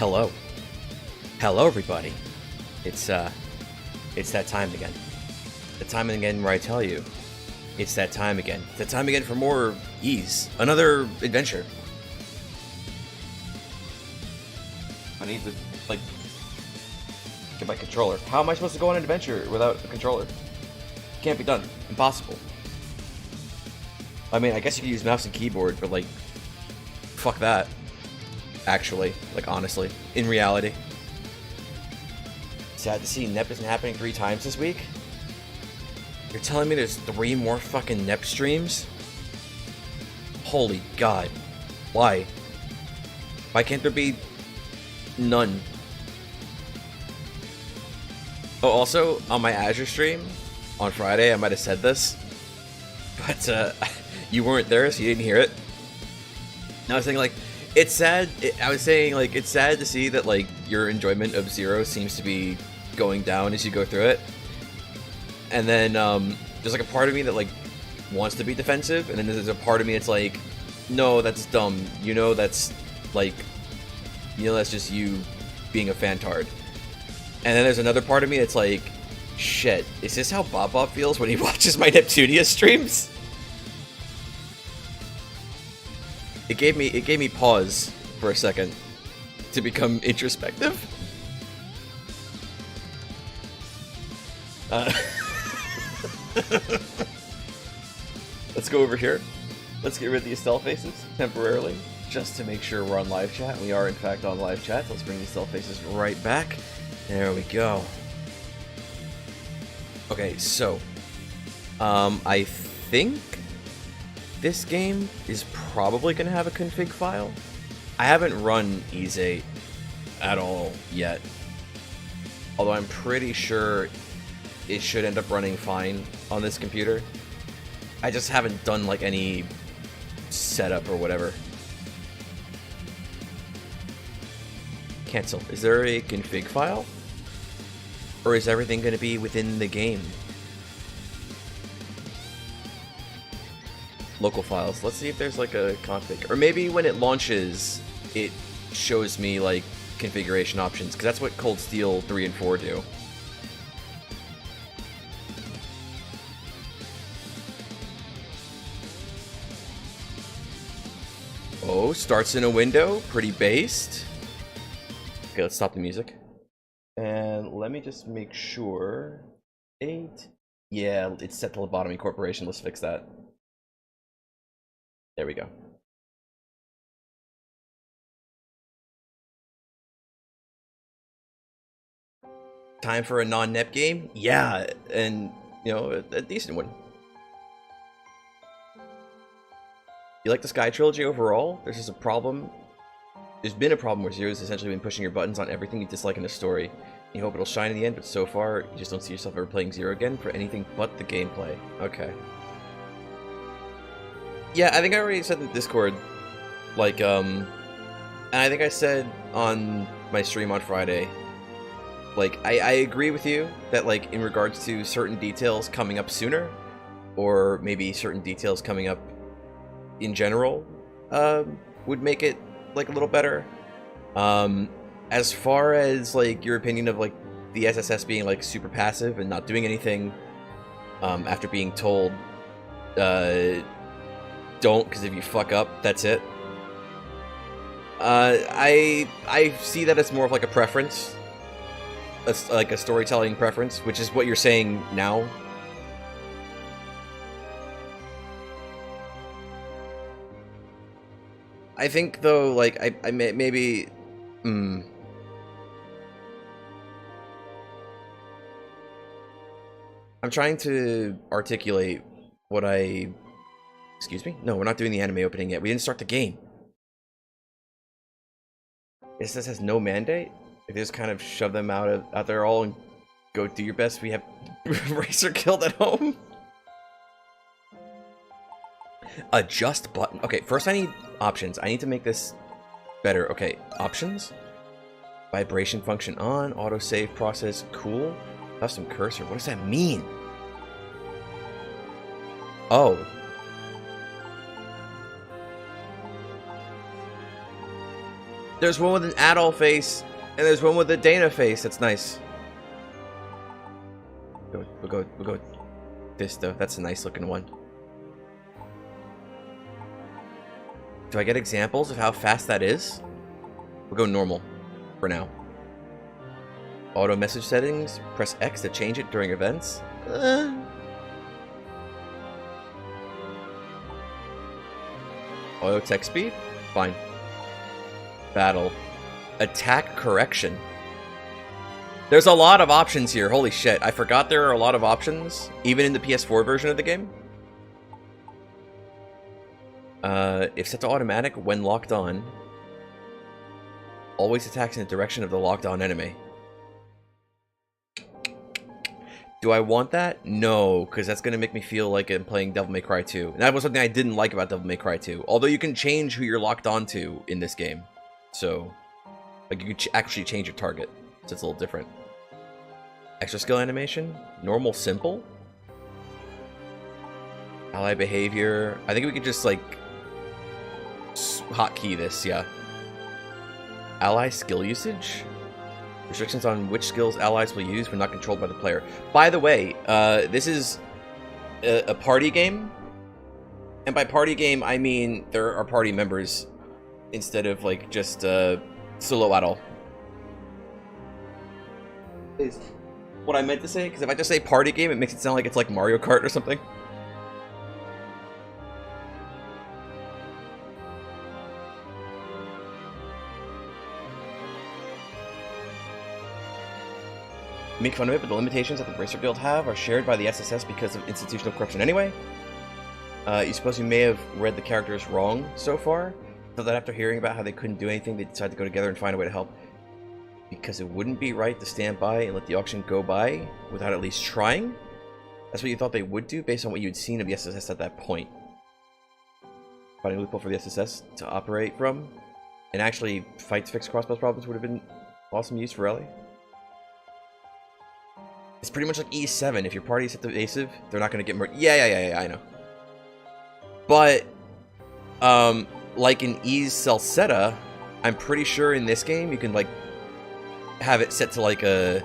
Hello. Hello, everybody. It's that time again. The time again where I tell you, it's that time again. It's that time again for more ease. Another adventure. I need to, like, get my controller. How am I supposed to go on an adventure without a controller? Can't be done. Impossible. I mean, I guess you could use mouse and keyboard, but, like, fuck that. Actually, like, honestly, in reality. Sad to see NEP isn't happening 3 times this week. You're telling me there's 3 more fucking NEP streams? Holy God. Why? Why can't there be none? Oh, also, on my Azure stream, on Friday, I might have said this, but, you weren't there, so you didn't hear it. And I was saying, like, it's sad, I was saying, like, it's sad to see that, like, your enjoyment of Zero seems to be going down as you go through it. And then, there's, like, a part of me that, like, wants to be defensive, and then there's a part of me that's like, no, that's dumb. You know that's, like, you know that's just you being a fantard. And then there's another part of me that's like, shit, is this how Bob feels when he watches my Neptunia streams? It gave me pause for a second to become introspective. Let's go over here. Let's get rid of these stealth faces temporarily, just to make sure we're on live chat. We are in fact on live chat. Let's bring these stealth faces right back. There we go. Okay, so I think this game is probably going to have a config file. I haven't run VIII at all yet, although I'm pretty sure it should end up running fine on this computer. I just haven't done like any setup or whatever. Cancel. Is there a config file? Or is everything going to be within the game? Local files. Let's see if there's like a config. Or maybe when it launches, it shows me like configuration options, because that's what Cold Steel 3 and 4 do. Oh, starts in a window. Pretty based. Okay, let's stop the music. And let me just make sure. 8. Yeah, it's set to Lobotomy Corporation. Let's fix that. There we go. Time for a non-NEP game? Yeah, and, you know, a decent one. You like the Sky Trilogy overall? There's just a problem. There's been a problem where Zero's essentially been pushing your buttons on everything you dislike in the story. You hope it'll shine in the end, but so far, you just don't see yourself ever playing Zero again for anything but the gameplay. Okay. Yeah, I think I already said in the Discord, like, and I think I said on my stream on Friday, like, I agree with you that, like, in regards to certain details coming up sooner, or maybe certain details coming up in general, would make it, like, a little better. As far as, like, your opinion of, like, the SSS being, like, super passive and not doing anything, after being told, don't, because if you fuck up, that's it. I see that as more of like a preference, like a storytelling preference, which is what you're saying now. I think though, like I maybe, I'm trying to articulate what I. Excuse me? No, we're not doing the anime opening yet. We didn't start the game. This has no mandate? Like, they just kind of shove them out there all and go do your best. We have Racer killed at home. Adjust button. Okay, first I need options. I need to make this better. Okay, options. Vibration function on. Autosave process. Cool. Custom cursor. What does that mean? Oh. There's one with an Adol face, and there's one with a Dana face. That's nice. We'll go with this though. That's a nice looking one. Do I get examples of how fast that is? We'll go normal for now. Auto message settings. Press X to change it during events. Auto text speed? Fine. Battle. Attack correction. There's a lot of options here. Holy shit. I forgot there are a lot of options, even in the PS4 version of the game. If set to automatic when locked on, always attacks in the direction of the locked on enemy. Do I want that? No, because that's going to make me feel like I'm playing Devil May Cry 2. And that was something I didn't like about Devil May Cry 2. Although you can change who you're locked onto in this game. So, like, you can actually change your target. So it's a little different. Extra skill animation. Normal, simple. Ally behavior. I think we could just, like, hotkey this, yeah. Ally skill usage. Restrictions on which skills allies will use when not controlled by the player. By the way, this is a party game. And by party game, I mean there are party members instead of, like, just solo Adol. Is what I meant to say, because if I just say party game, it makes it sound like it's like Mario Kart or something. Make fun of it, but the limitations that the Bracer Guild have are shared by the SSS because of institutional corruption anyway. You suppose you may have read the characters wrong so far, so that after hearing about how they couldn't do anything, they decided to go together and find a way to help. Because it wouldn't be right to stand by and let the auction go by without at least trying? That's what you thought they would do based on what you'd seen of the SSS at that point. Finding a loophole for the SSS to operate from, and actually fight to fix crossbow problems would have been awesome use for Ellie. It's pretty much like E7. If your party is set to evasive, they're not going to get more. Yeah, I know. But, like in E's Celceta, I'm pretty sure in this game you can, like, have it set to, like, a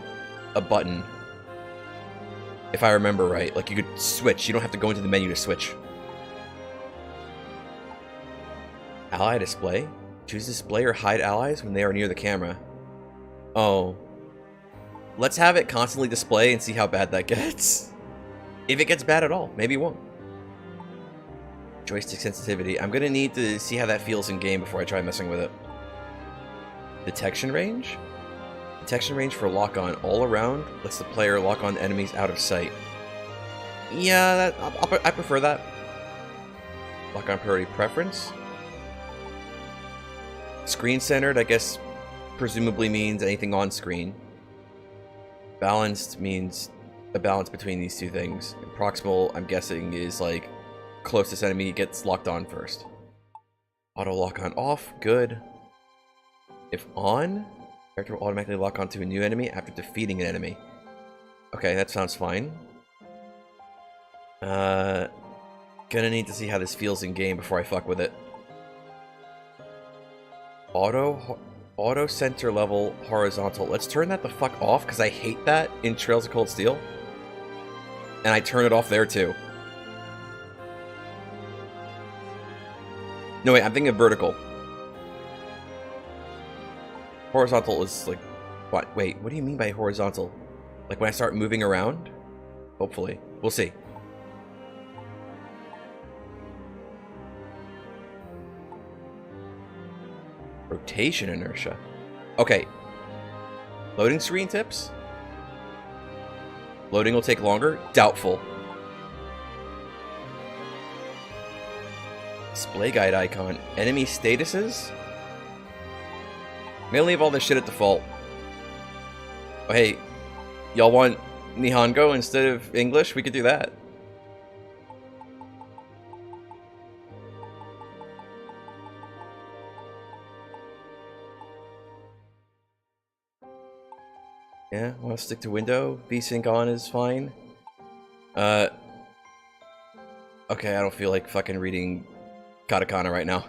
button. If I remember right. Like, you could switch. You don't have to go into the menu to switch. Ally display? Choose display or hide allies when they are near the camera. Oh. Let's have it constantly display and see how bad that gets. If it gets bad at all, maybe it won't. Joystick sensitivity. I'm gonna need to see how that feels in game before I try messing with it. Detection range? Detection range for lock-on all around lets the player lock on enemies out of sight. Yeah, I prefer that. Lock-on priority preference. Screen-centered, I guess, presumably means anything on screen. Balanced means a balance between these two things. And proximal, I'm guessing, is like closest enemy gets locked on first. Auto lock on off, good. If on, character will automatically lock onto a new enemy after defeating an enemy. Okay, that sounds fine. Gonna need to see how this feels in game before I fuck with it. Auto center level horizontal. Let's turn that the fuck off, because I hate that in Trails of Cold Steel. And I turn it off there too. No, wait, I'm thinking of vertical. Horizontal is like... What? Wait, what do you mean by horizontal? Like when I start moving around? Hopefully. We'll see. Rotation inertia. Okay. Loading screen tips? Loading will take longer? Doubtful. Display guide icon. Enemy statuses? I'm gonna leave all this shit at default. Oh, hey. Y'all want Nihongo instead of English? We could do that. Yeah, I want to stick to window. VSync on is fine. Okay, I don't feel like fucking reading katakana right now.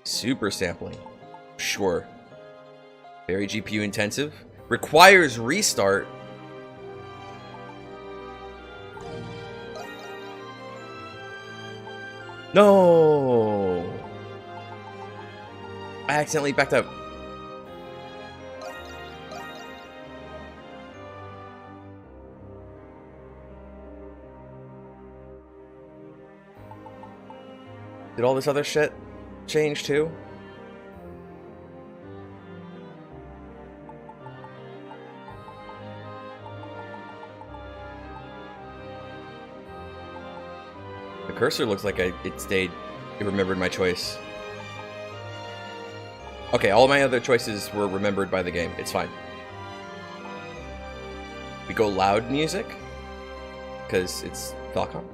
Super sampling. Sure. Very GPU intensive. Requires restart. No! I accidentally backed up. Did all this other shit change too? The cursor looks like it remembered my choice. Okay, all my other choices were remembered by the game. It's fine. We go loud music, because it's Falcon.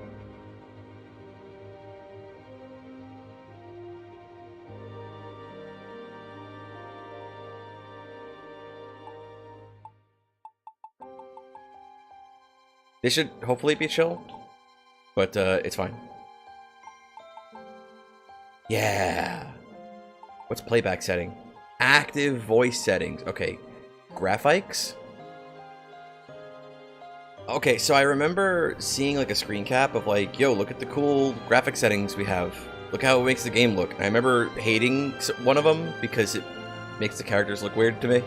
They should hopefully be chill, but it's fine. Yeah. What's playback setting? Active voice settings. Okay. Graphics? Okay, so I remember seeing like a screen cap of like, yo, look at the cool graphic settings we have. Look how it makes the game look. And I remember hating one of them because it makes the characters look weird to me.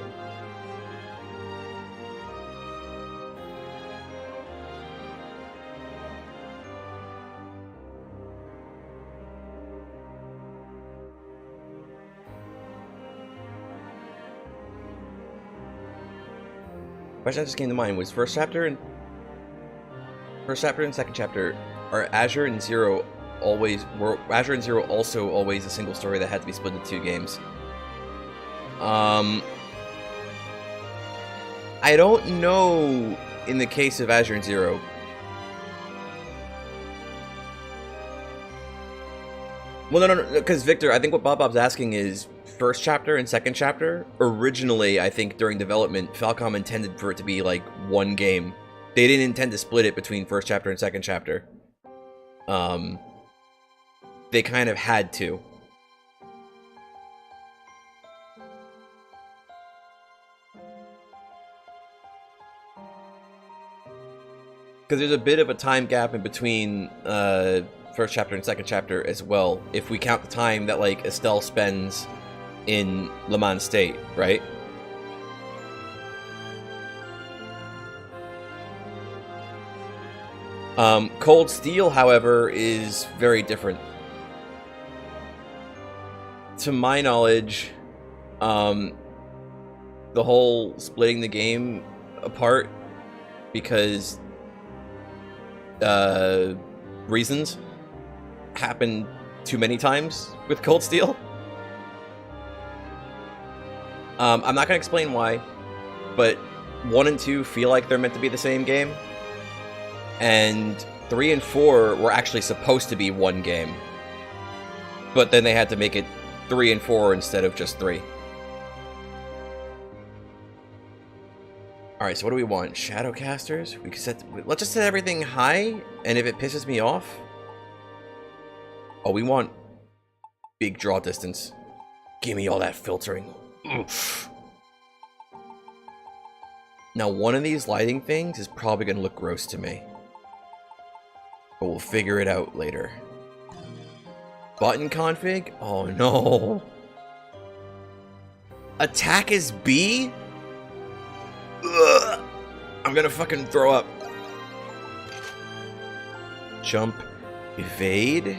Question that just came to mind was first chapter and second chapter are Azure and Zero also always a single story that had to be split into 2 games? I don't know in the case of Azure and Zero. Well, no, because Victor, I think what Bob's asking is first chapter and second chapter. Originally, I think during development, Falcom intended for it to be like one game. They didn't intend to split it between first chapter and second chapter. They kind of had to. Because there's a bit of a time gap in between first chapter and second chapter as well. If we count the time that like Estelle spends in Le Mans State, right? Cold Steel, however, is very different. To my knowledge, the whole splitting the game apart because reasons happened too many times with Cold Steel. I'm not going to explain why, but 1 and 2 feel like they're meant to be the same game. And 3 and 4 were actually supposed to be one game. But then they had to make it 3 and 4 instead of just 3. Alright, so what do we want? Shadowcasters? We can set... Let's just set everything high, and if it pisses me off... Oh, we want big draw distance. Give me all that filtering. Oof. Now, one of these lighting things is probably going to look gross to me. But we'll figure it out later. Button config? Oh no. Attack is B? Ugh. I'm gonna fucking throw up. Jump. Evade?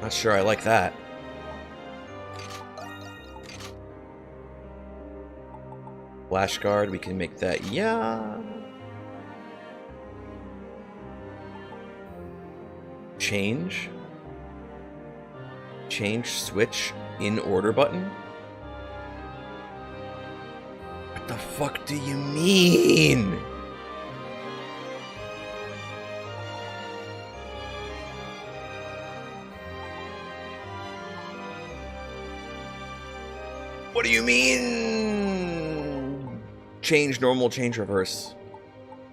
Not sure I like that. Flash guard, we can make that, yeah. Change switch in order button? What the fuck do you mean? What do you mean? Change normal, change reverse.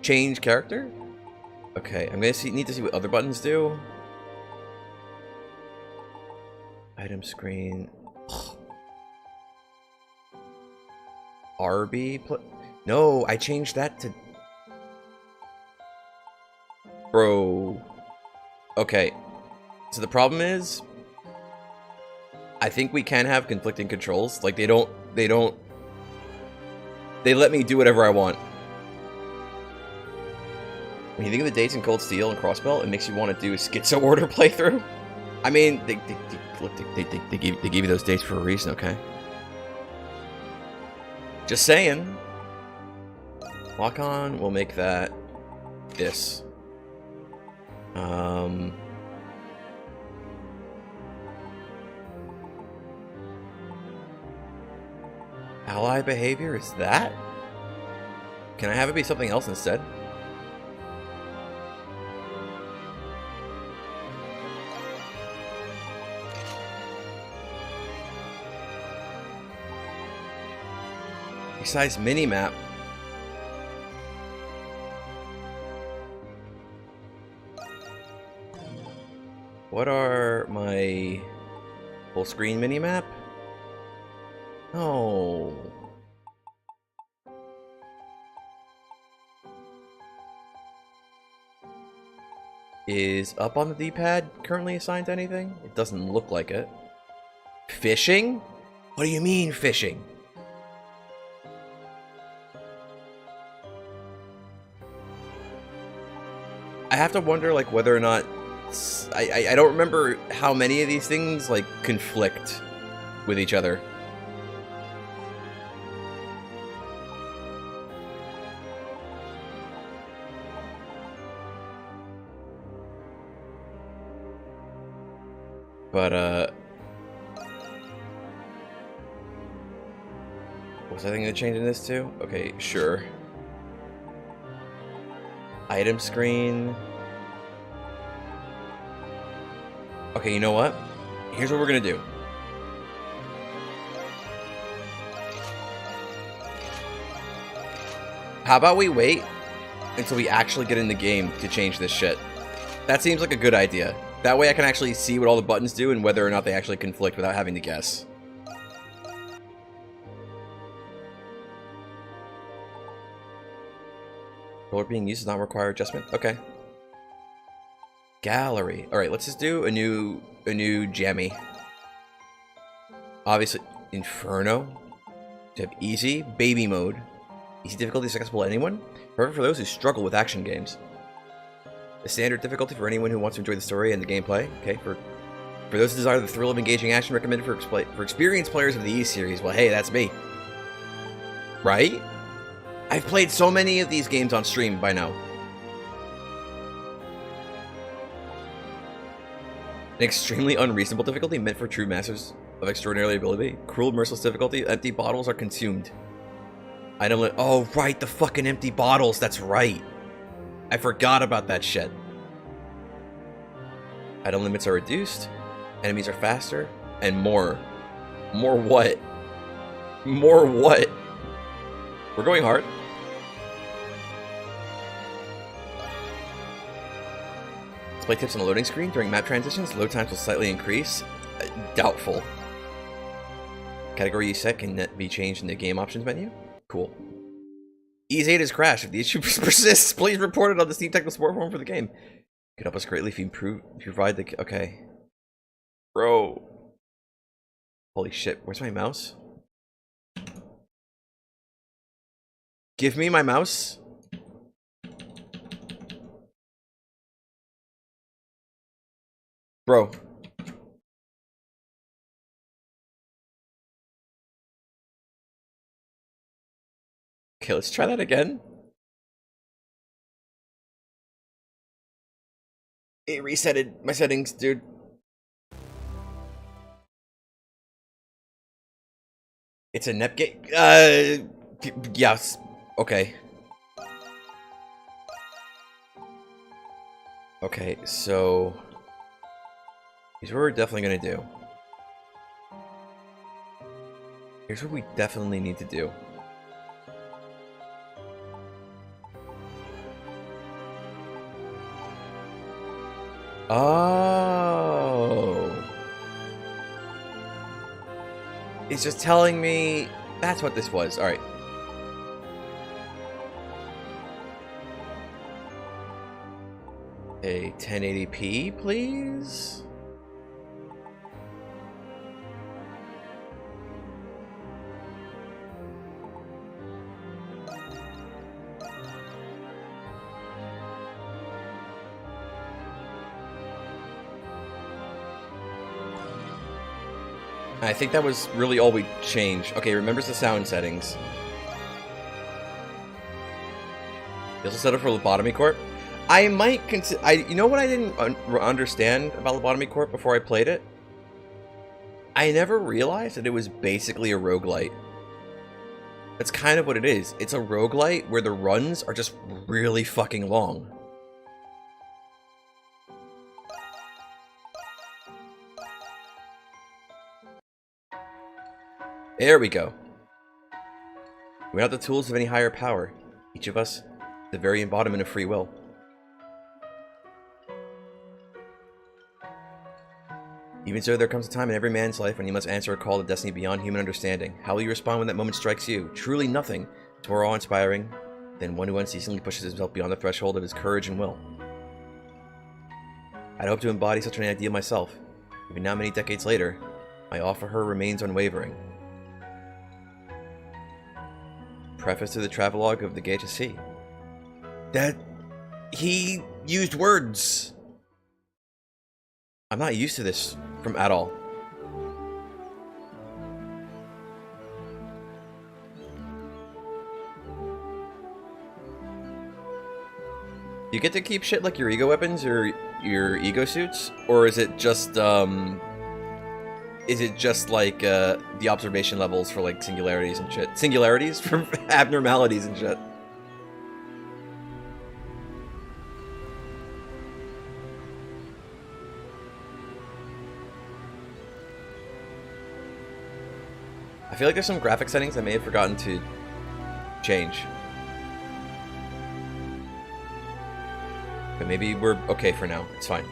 Change character? Okay, I'm gonna need to see what other buttons do. Item screen. RB. No, I changed that to. Bro. Okay. So the problem is, I think we can have conflicting controls. Like they let me do whatever I want. When you think of the dates in Cold Steel and Crossbell, it makes you want to do a schizo order playthrough. I mean, they gave you those dates for a reason, okay? Just saying. Lock on, we'll make that this. Ally behavior, is that? Can I have it be something else instead? Besides minimap. What are my full screen minimap? Oh. Is up on the D-pad currently assigned to anything? It doesn't look like it. Fishing? What do you mean fishing? I have to wonder, like, whether or not I don't remember how many of these things like conflict with each other. But was I thinking of changing this to? Okay, sure. Item screen. Okay, you know what? Here's what we're gonna do. How about we wait until we actually get in the game to change this shit? That seems like a good idea. That way I can actually see what all the buttons do and whether or not they actually conflict without having to guess. Controller being used does not require adjustment. Okay. Gallery. All right, let's just do a new jammy. Obviously, Inferno. To have easy, baby mode. Easy difficulty is accessible to anyone. Perfect for those who struggle with action games. The standard difficulty for anyone who wants to enjoy the story and the gameplay. Okay, for those who desire the thrill of engaging action, recommended for experienced players of the E series. Well, hey, that's me. Right? I've played so many of these games on stream by now. An extremely unreasonable difficulty meant for true masters of extraordinary ability. Cruel, merciless difficulty. Empty bottles are consumed. Item limit. Oh, right, the fucking empty bottles. That's right. I forgot about that shit. Item limits are reduced. Enemies are faster. And more. More what? More what? We're going hard. Display tips on the loading screen. During map transitions, load times will slightly increase. Doubtful. Category you set can be changed in the game options menu. Cool. E8 has crashed. If the issue persists, please report it on the Steam Technical Support Forum for the game. It could help us greatly if you provide the... Okay. Bro. Holy shit. Where's my mouse? Give me my mouse. Bro. Okay, let's try that again. It resetted my settings, dude. It's a NEP game? Yes. Okay. Okay, so... Here's what we're definitely gonna do. Here's what we definitely need to do. Oh. He's just telling me that's what this was. Alright. A 1080p, please? I think that was really all we changed. Okay, remembers the sound settings. You also set up for Lobotomy Corp. I might consider... you know what I didn't understand about Lobotomy Corp before I played it? I never realized that it was basically a roguelite. That's kind of what it is. It's a roguelite where the runs are just really fucking long. There we go. We're not the tools of any higher power. Each of us, the very embodiment of free will. Even so, there comes a time in every man's life when you must answer a call to destiny beyond human understanding. How will you respond when that moment strikes you? Truly nothing is more awe-inspiring than one who unceasingly pushes himself beyond the threshold of his courage and will. I'd hope to embody such an ideal myself. Even now, many decades later, my awe for her remains unwavering. Preface to the travelogue of the Gate to Sea. That... he used words! I'm not used to this from Adol. You get to keep shit like your ego weapons or your ego suits? Or is it just, like, the observation levels for, like, singularities and shit? Singularities for abnormalities and shit. I feel like there's some graphic settings I may have forgotten to change. But maybe we're okay for now. It's fine.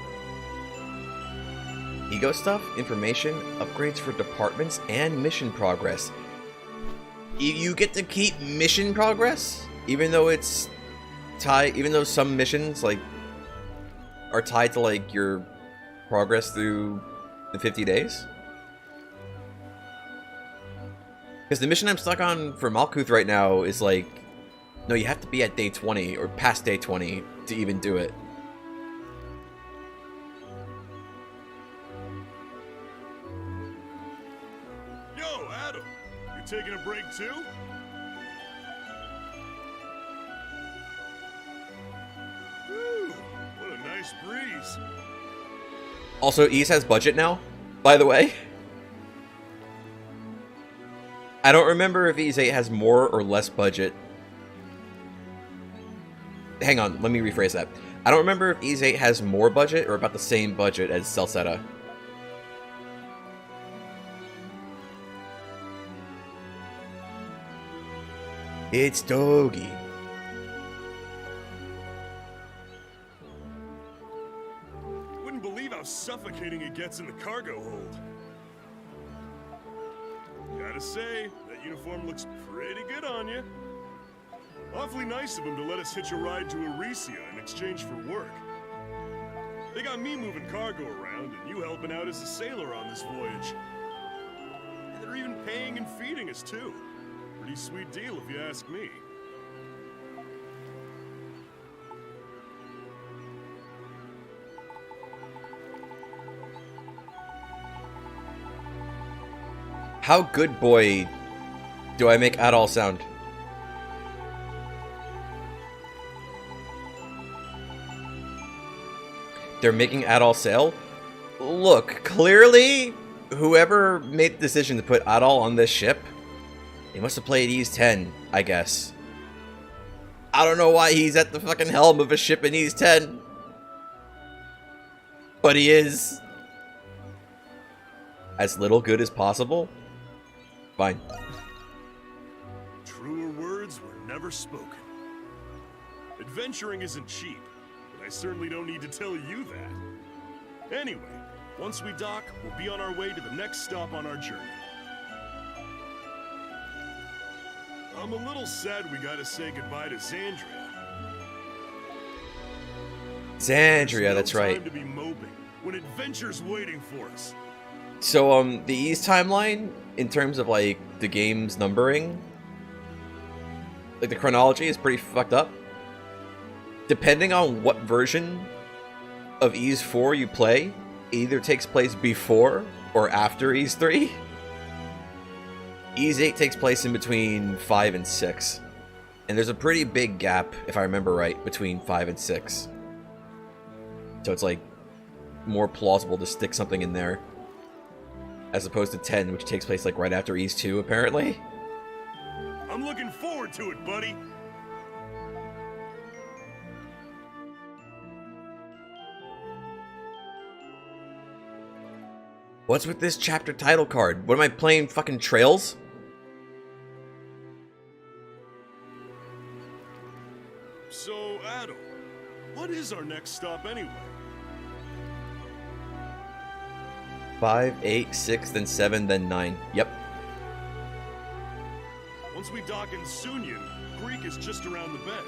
Ego stuff, information, upgrades for departments, and mission progress. You get to keep mission progress? Even though it's tied, even though some missions, like, are tied to, like, your progress through the 50 days? Because the mission I'm stuck on for Malkuth right now is like, no, you have to be at day 20 or past day 20 to even do it. Yo, Adol, you taking a break too? Woo, what a nice breeze. Also, Ease has budget now, by the way. I don't remember if VIII has more or less budget. Hang on, let me rephrase that. I don't remember if VIII has more budget or about the same budget as Celceta. It's Doggy. Wouldn't believe how suffocating it gets in the cargo hold. Gotta say, that uniform looks pretty good on you. Awfully nice of him to let us hitch a ride to Arisia in exchange for work. They got me moving cargo around and you helping out as a sailor on this voyage. And they're even paying and feeding us too. Pretty sweet deal if you ask me. How good boy do I make Adol sound? They're making Adol sail? Look, clearly, whoever made the decision to put Adol on this ship, they must have played Ys 10, I guess. I don't know why he's at the fucking helm of a ship in Ys 10. But he is. As little good as possible? Fine. Truer words were never spoken. Adventuring isn't cheap, but I certainly don't need to tell you that. Anyway, once we dock, we'll be on our way to the next stop on our journey. I'm a little sad we gotta say goodbye to Xandria. Xandria, that's right. Time to be moping when adventure's waiting for us. So, the Ys timeline, in terms of, like, the game's numbering, like, the chronology is pretty fucked up. Depending on what version of Ys 4 you play, it either takes place before or after Ys 3. Ys 8 takes place in between 5 and 6. And there's a pretty big gap, if I remember right, between 5 and 6. So it's, like, more plausible to stick something in there. As opposed to 10, which takes place, like, right after Ys 2, apparently. I'm looking forward to it, buddy. What's with this chapter title card? What am I playing, fucking Trails? So, Adol, what is our next stop anyway? 5, 8, 6, then 7, then 9. Yep. Once we dock in Sunyan, Greek is just around the bend.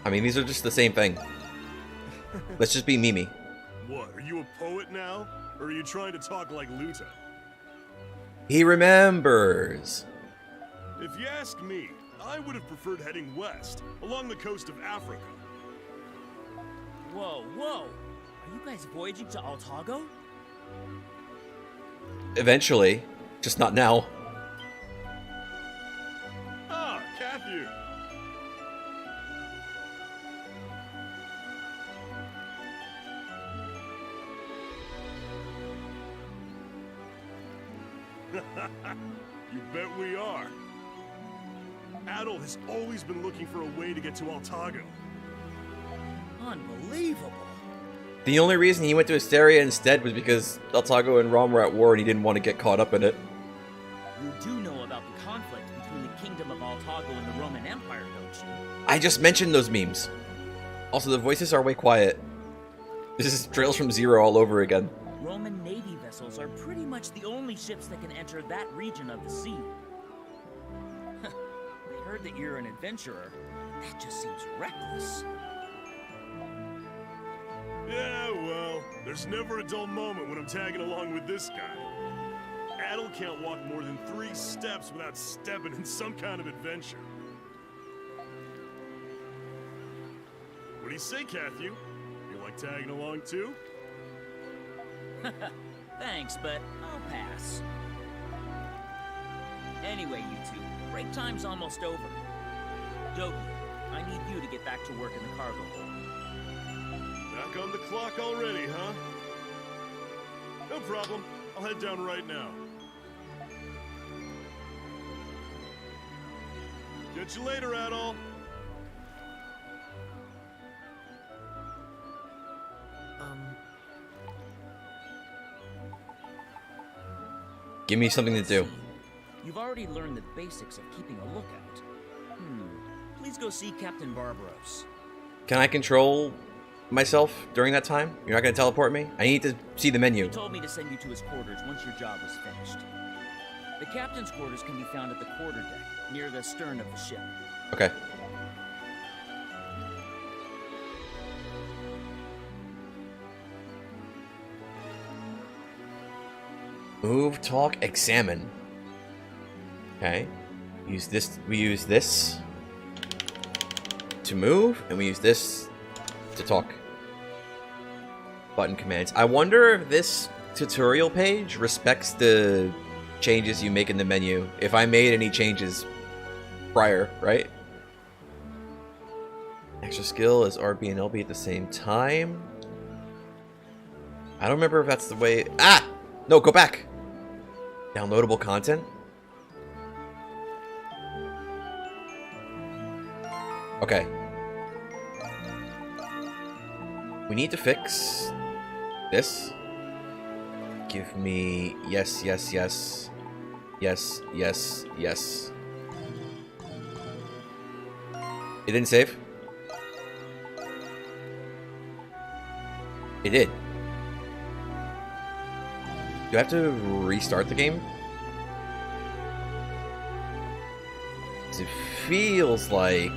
I mean, these are just the same thing. Let's just be Mimi. What, are you a poet now? Or are you trying to talk like Luta? He remembers. If you ask me, I would have preferred heading west, along the coast of Africa. Whoa, whoa! Are you guys voyaging to Altago? Eventually. Just not now. Ah, Cathy! You bet we are. Adol has always been looking for a way to get to Altago. Unbelievable! The only reason he went to Asteria instead was because Altago and Rom were at war and he didn't want to get caught up in it. You do know about the conflict between the Kingdom of Altago and the Roman Empire, don't you? I just mentioned those memes. Also, the voices are way quiet. This is Trails from Zero all over again. Roman Navy vessels are pretty much the only ships that can enter that region of the sea. They heard that you're an adventurer. That just seems reckless. Yeah, well, there's never a dull moment when I'm tagging along with this guy. Adol can't walk more than 3 steps without stepping in some kind of adventure. What do you say, Cathy? You like tagging along too? Thanks, but I'll pass. Anyway, you two, break time's almost over. Dogi, I need you to get back to work in the cargo hold. Back on the clock already, huh? No problem. I'll head down right now. Catch you later, Adol. Give me something to do. You've already learned the basics of keeping a lookout. Please go see Captain Barbaros. Can I control myself during that time? You're not going to teleport me? I need to see the menu. He told me to send you to his quarters once your job was finished. The captain's quarters can be found at the quarterdeck, near the stern of the ship. Okay. Move, talk, examine. Okay. Use this. We use this to move, and we use this to talk. Button commands. I wonder if this tutorial page respects the changes you make in the menu. If I made any changes prior, right? Extra skill is RB and LB at the same time. I don't remember if that's the way... Ah! No, go back! Downloadable content? Okay. We need to fix this. Give me yes, yes, yes. Yes, yes, yes. It didn't save? It did. Do I have to restart the game? It feels like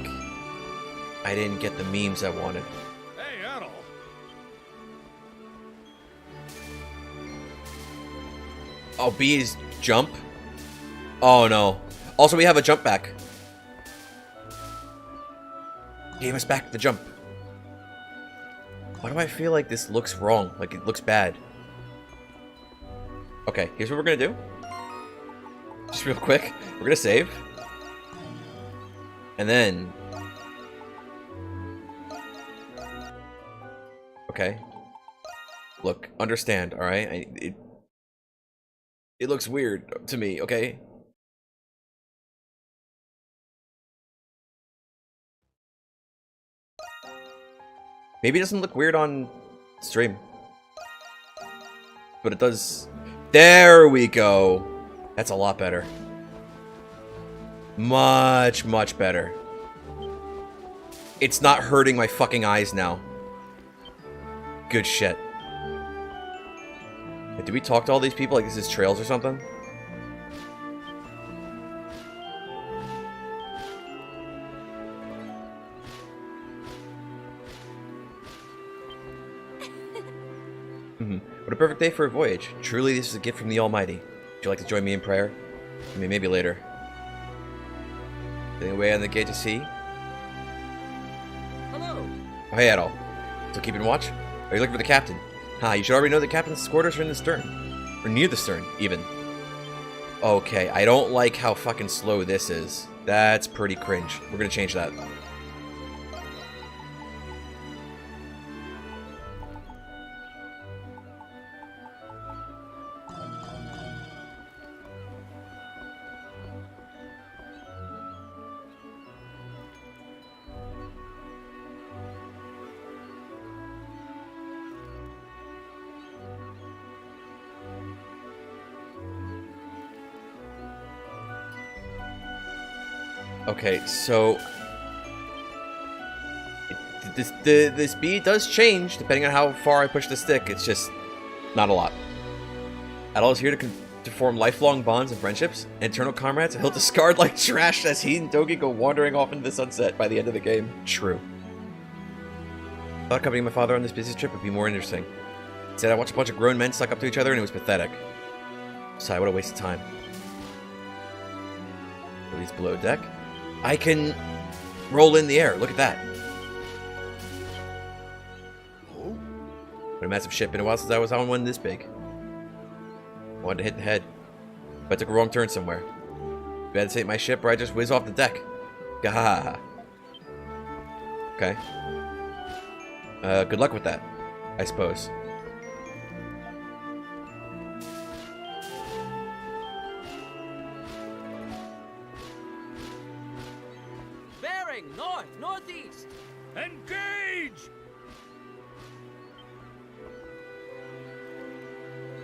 I didn't get the memes I wanted. Hey, Adol. Oh, B's jump? Oh no. Also, we have a jump back. Gave us back the jump. Why do I feel like this looks wrong? Like it looks bad. Okay, here's what we're gonna do. Just real quick. We're gonna save. And then... Okay. Look, understand, alright? It looks weird to me, okay? Maybe it doesn't look weird on stream. But it does... There we go! That's a lot better. Much, much better. It's not hurting my fucking eyes now. Good shit. Did we talk to all these people like this is Trails or something? What a perfect day for a voyage. Truly, this is a gift from the Almighty. Would you like to join me in prayer? I mean, maybe later. Getting away on the gate to sea? Hello. Oh, hey, Adol. Still keeping watch? Are you looking for the captain? Ha, you should already know the captain's quarters are in the stern. Or near the stern, even. Okay, I don't like how fucking slow this is. That's pretty cringe. We're gonna change that. Okay, so the speed does change depending on how far I push the stick. It's just not a lot. Adol is here to form lifelong bonds and friendships, eternal comrades. He'll discard like trash as he and Dogi go wandering off into the sunset by the end of the game. True. I thought accompanying my father on this business trip would be more interesting. Instead, I watched a bunch of grown men suck up to each other, and it was pathetic. Sigh, what a waste of time. Release below deck. I can roll in the air. Look at that. Oh? What a massive ship. Been a while since I was on one this big. Wanted to hit the head, but I took a wrong turn somewhere. You had to take my ship or I just whiz off the deck. Gahaha. Okay. Good luck with that, I suppose. Bearing north, northeast. Engage!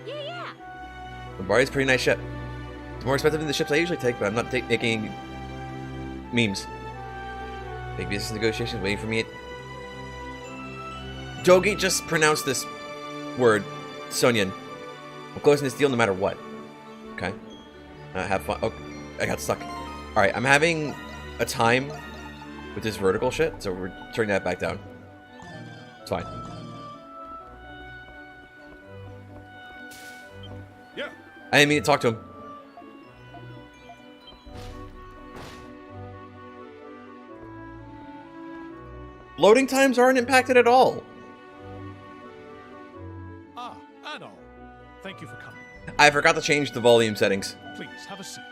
Yeah. Lombardio's a pretty nice ship. It's more expensive than the ships I usually take, but I'm not making memes. Big business negotiations waiting for me at... Dogi just pronounced this word. Sonyan. I'm closing this deal no matter what. Okay. Have fun. Oh, I got stuck. Alright, I'm having a time with this vertical shit, so we're turning that back down. It's fine. Yeah. I didn't mean to talk to him. Loading times aren't impacted at all. Ah, Adol. Thank you for coming. I forgot to change the volume settings. Please, have a seat.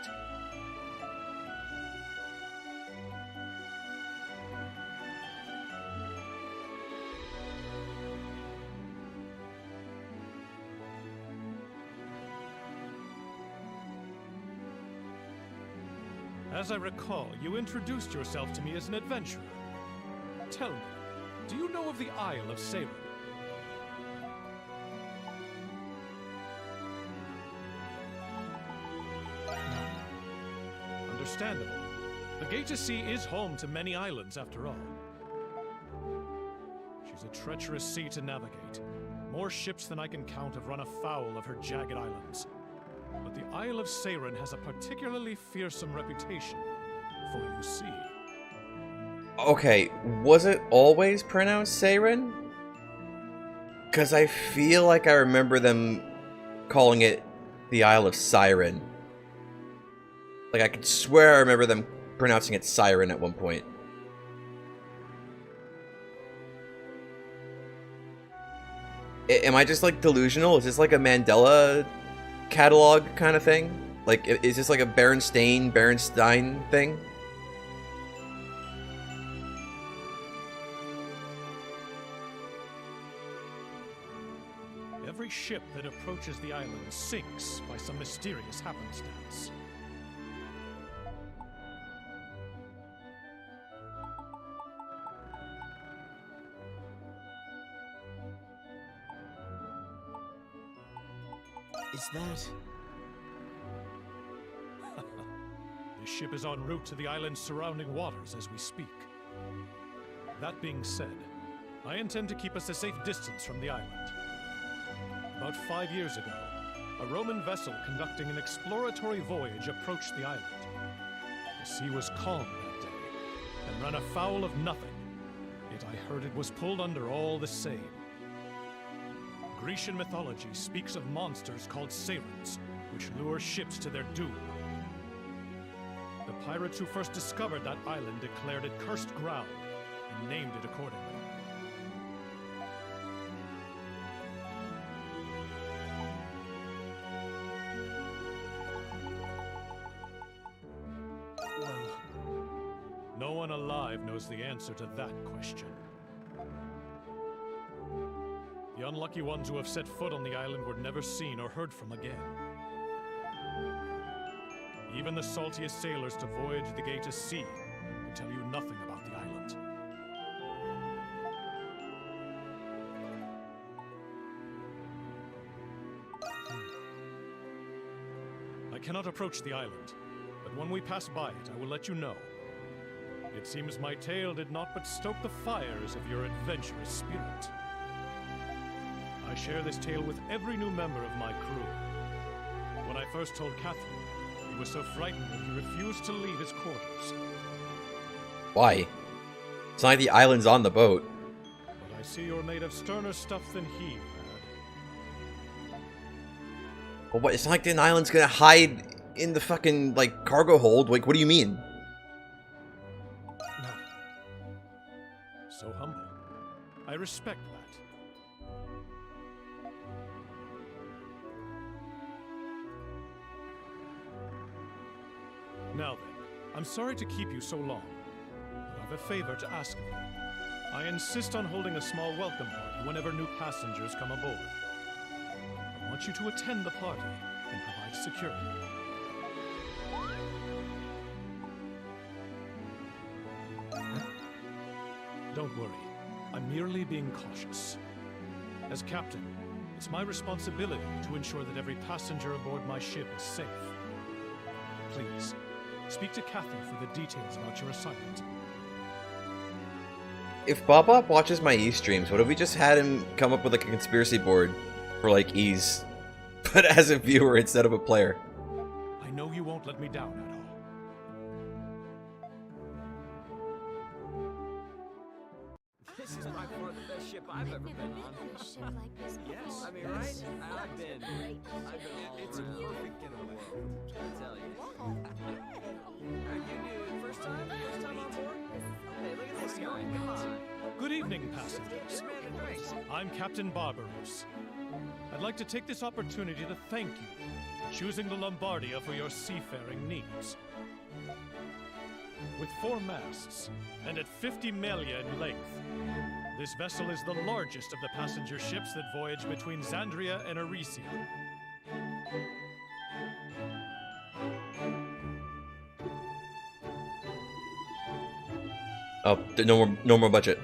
As I recall, you introduced yourself to me as an adventurer. Tell me, do you know of the Isle of Salem? Understandable. The Gate to Sea is home to many islands, after all. She's a treacherous sea to navigate. More ships than I can count have run afoul of her jagged islands. But the Isle of Seiren has a particularly fearsome reputation, for you see. Okay, was it always pronounced Seiren? Because I feel like I remember them calling it the Isle of Siren. Like, I could swear I remember them pronouncing it Siren at one point. Am I just, like, delusional? Is this like a Mandela catalog kind of thing? Like, is this like a Berenstein thing? Every ship that approaches the island sinks by some mysterious happenstance. Is that... This ship is en route to the island's surrounding waters as we speak. That being said, I intend to keep us a safe distance from the island. About 5 years ago, a Roman vessel conducting an exploratory voyage approached the island. The sea was calm that day, and ran afoul of nothing, yet I heard it was pulled under all the same. Grecian mythology speaks of monsters called Sirens, which lure ships to their doom. The pirates who first discovered that island declared it cursed ground, and named it accordingly. No one alive knows the answer to that question. The unlucky ones who have set foot on the island were never seen or heard from again. Even the saltiest sailors to voyage the gate to sea can tell you nothing about the island. I cannot approach the island, but when we pass by it, I will let you know. It seems my tale did not but stoke the fires of your adventurous spirit. I share this tale with every new member of my crew. When I first told Catherine, he was so frightened that he refused to leave his quarters. Why? It's not like the island's on the boat. But I see you're made of sterner stuff than he, lad. Well, what? It's not like the island's gonna hide in the fucking, like, cargo hold. Like, what do you mean? No. So humble. I respect that. Now then, I'm sorry to keep you so long, but I've a favor to ask of you. I insist on holding a small welcome party whenever new passengers come aboard. I want you to attend the party and provide security. Don't worry, I'm merely being cautious. As captain, it's my responsibility to ensure that every passenger aboard my ship is safe. Please, speak to Catherine for the details about your assignment. If Bob watches my E streams, what if we just had him come up with like a conspiracy board for like E's, but as a viewer instead of a player? I know you won't let me down, Adol. This is by far the best ship I've ever been on. Yes, I mean, right? I've been all it's around. A perfect getaway, I tell you. Are you first time on board? Hey, look at this guy. Come on. Good evening, passengers. I'm Captain Barbaros. I'd like to take this opportunity to thank you for choosing the Lombardia for your seafaring needs. With 4 masts and at 50 melia in length, this vessel is the largest of the passenger ships that voyage between Xandria and Arisia. Oh, no more budget.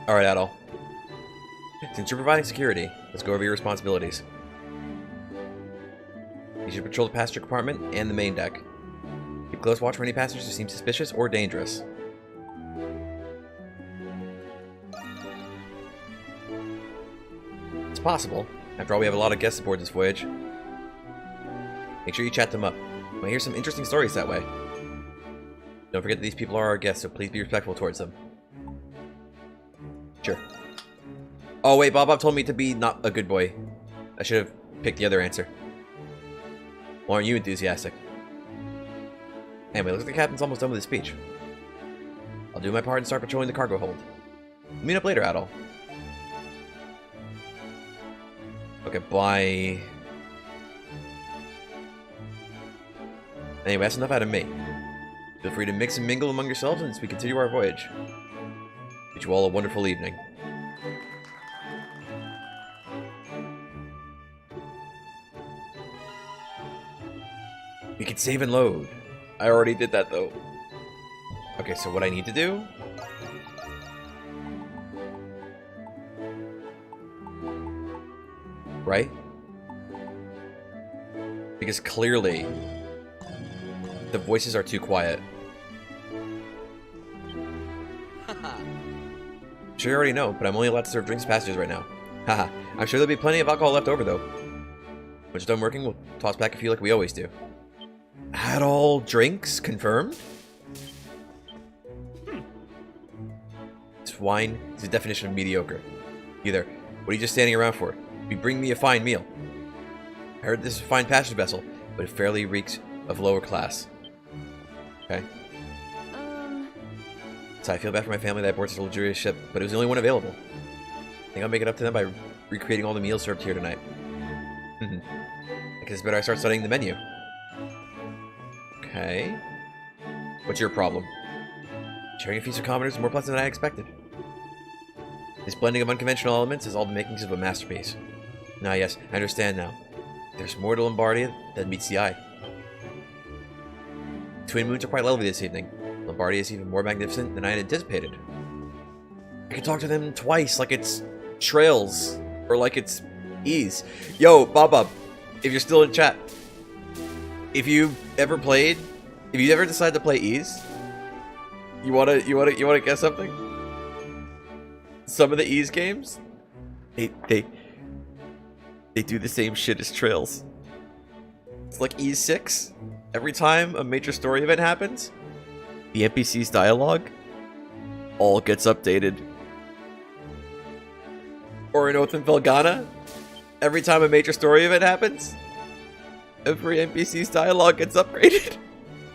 All right, Adol. Since you're providing security, let's go over your responsibilities. You should patrol the passenger compartment and the main deck. Keep close watch for any passengers who seem suspicious or dangerous. possible. After all, we have a lot of guests aboard this voyage. Make sure you chat them up. You might hear some interesting stories that way. Don't forget that these people are our guests, so please be respectful towards them. Sure. Oh wait, Bob told me to be not a good boy. I should have picked the other answer. Why aren't you enthusiastic? Anyway, looks like the captain's almost done with his speech. I'll do my part and start patrolling the cargo hold. We'll meet up later, Adol. Okay, bye. Anyway, that's enough out of me. Feel free to mix and mingle among yourselves as we continue our voyage. Wish you all a wonderful evening. We can save and load. I already did that though. Okay, so what I need to do? Right? Because clearly the voices are too quiet. Sure, you already know, but I'm only allowed to serve drinks to passengers right now. Haha, I'm sure there'll be plenty of alcohol left over though. When it's done working, we'll toss back a few like we always do. Adol drinks confirmed? This wine is the definition of mediocre. Either, what are you just standing around for? You bring me a fine meal. I heard this is a fine passage vessel, but it fairly reeks of lower class. Okay. So I feel bad for my family that I boarded such a luxurious ship, but it was the only one available. I think I'll make it up to them by recreating all the meals served here tonight. I guess it's better I start studying the menu. Okay. What's your problem? Sharing a feast with commoners is more pleasant than I expected. This blending of unconventional elements is all the makings of a masterpiece. Now, yes, I understand now. There's more to Lombardia than meets the eye. Twin moons are quite lovely this evening. Lombardia is even more magnificent than I had anticipated. I can talk to them twice, like it's Trails, or like it's Ease. Yo, Bob, if you're still in chat, if you ever decide to play Ease, you wanna guess something? Some of the Ease games, they do the same shit as Trails. It's like Ease 6. Every time a major story event happens, the NPC's dialogue all gets updated. Or in Oath and Felghana, every time a major story event happens, every NPC's dialogue gets upgraded.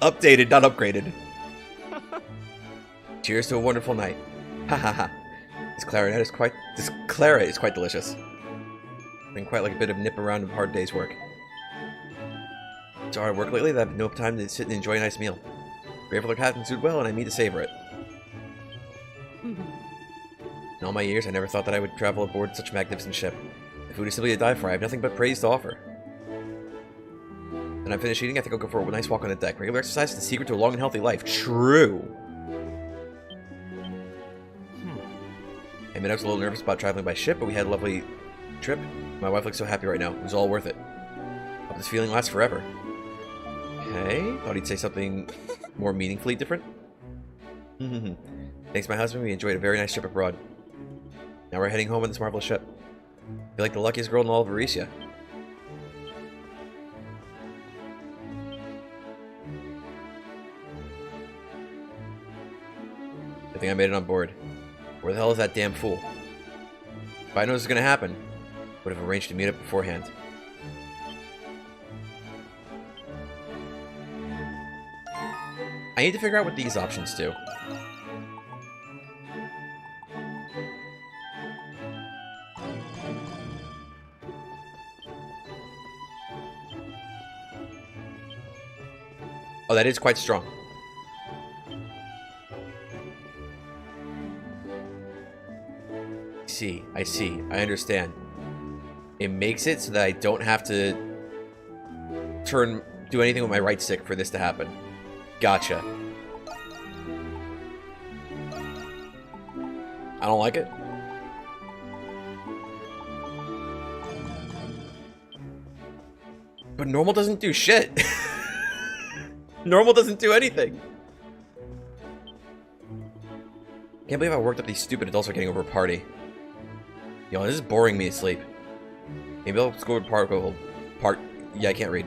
Updated, not upgraded. Cheers to a wonderful night. Ha ha ha. This claret is quite delicious. Been quite like a bit of nip around a hard day's work. So hard work lately that I have no time to sit and enjoy a nice meal. Grateful the captain's food well, and I mean to savor it. In all my years, I never thought that I would travel aboard such a magnificent ship. The food is simply to die for. I have nothing but praise to offer. When I'm finished eating, I think I'll go for a nice walk on the deck. Regular exercise is the secret to a long and healthy life. True. I admit I was a little nervous about traveling by ship, but we had a lovely trip. My wife looks so happy right now. It was all worth it. Hope this feeling lasts forever. Okay, thought he'd say something more meaningfully different. Thanks, my husband. We enjoyed a very nice trip abroad. Now we're heading home on this marvelous ship. I feel like the luckiest girl in all of Aricia. I think I made it on board. Where the hell is that damn fool? If I knew this was gonna happen, I would have arranged to meet up beforehand. I need to figure out what these options do. Oh, that is quite strong. I see. I understand. It makes it so that I don't have to do anything with my right stick for this to happen. Gotcha. I don't like it. But normal doesn't do shit. Normal doesn't do anything. Can't believe I worked up these stupid adults are getting over a party. Yo, this is boring me to sleep. Maybe I'll score part. Yeah, I can't read.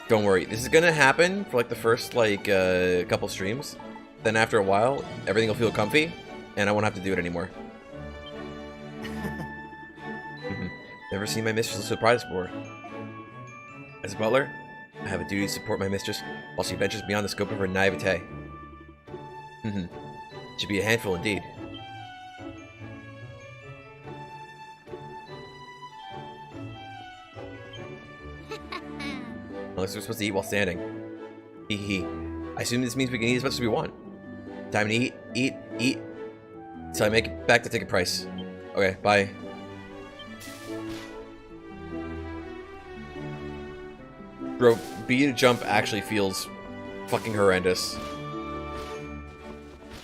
Don't worry. This is gonna happen for like the first like couple streams. Then after a while, everything will feel comfy, and I won't have to do it anymore. Never seen my mistress so surprised before. As a butler, I have a duty to support my mistress while she ventures beyond the scope of her naivete. Should be a handful indeed. Unless we're supposed to eat while standing. Hee hee. I assume this means we can eat as much as we want. Time to eat, eat. Till I make it back to ticket price. Okay, bye. Bro, B to jump actually feels fucking horrendous.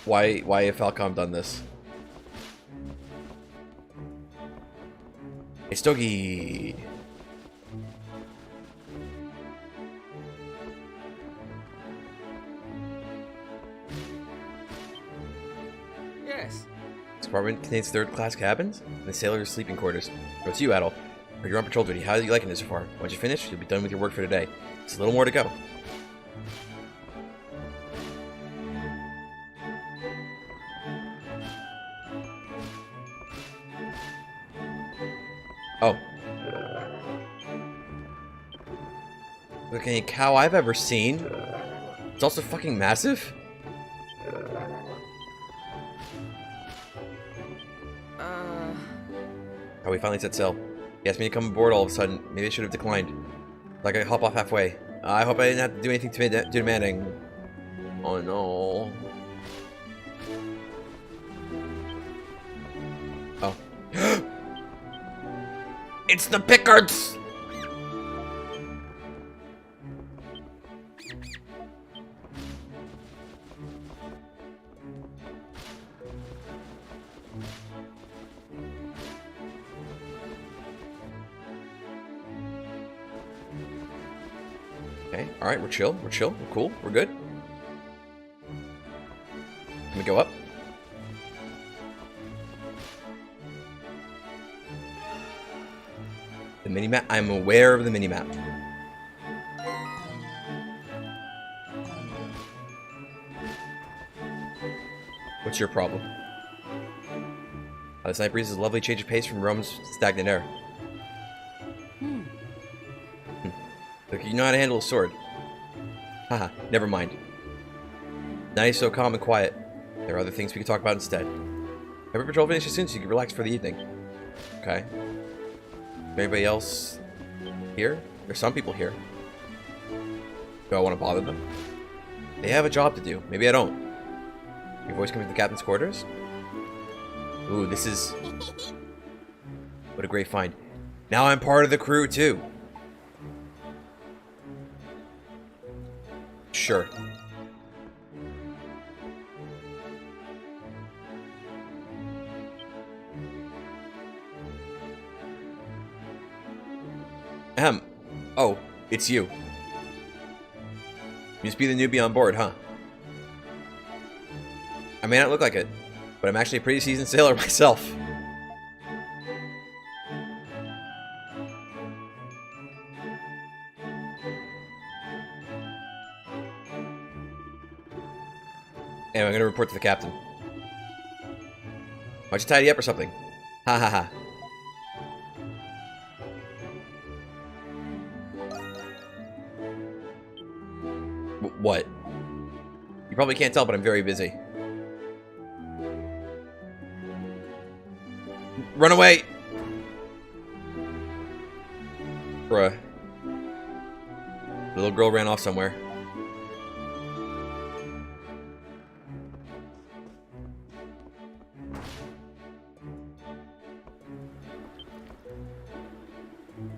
Why have Falcom done this? Hey, Stogie! Yes. This apartment contains third-class cabins and the sailor's sleeping quarters. So it's you, Adol. You're on patrol duty. How are you liking it so far? Once you finish, you'll be done with your work for today. It's a little more to go. Oh. Look at any cow I've ever seen. It's also fucking massive. Oh, we finally set sail. He asked me to come aboard all of a sudden. Maybe I should have declined. Like I hop off halfway. I hope I didn't have to do anything too demanding. Oh no. Oh. It's the Pickards! Okay, alright, we're chill, we're cool, we're good. Can we go up? The mini-map? I'm aware of the mini-map. What's your problem? The night breeze is a lovely change of pace from Rome's stagnant air. Look, you know how to handle a sword. Haha, never mind. Nice, so calm and quiet. There are other things we can talk about instead. Every patrol finishes soon so you can relax for the evening. Okay. Anybody else here? There's some people here. Do I want to bother them? They have a job to do. Maybe I don't. Your voice coming from the captain's quarters? Ooh, this is... What a great find. Now I'm part of the crew, too. Sure. Ahem. Oh, it's you. You must be the newbie on board, huh? I may not look like it, but I'm actually a pretty seasoned sailor myself. Anyway, I'm gonna report to the captain. Why don't you tidy up or something? Ha ha ha. What? You probably can't tell, but I'm very busy. Run away! Bruh. The little girl ran off somewhere.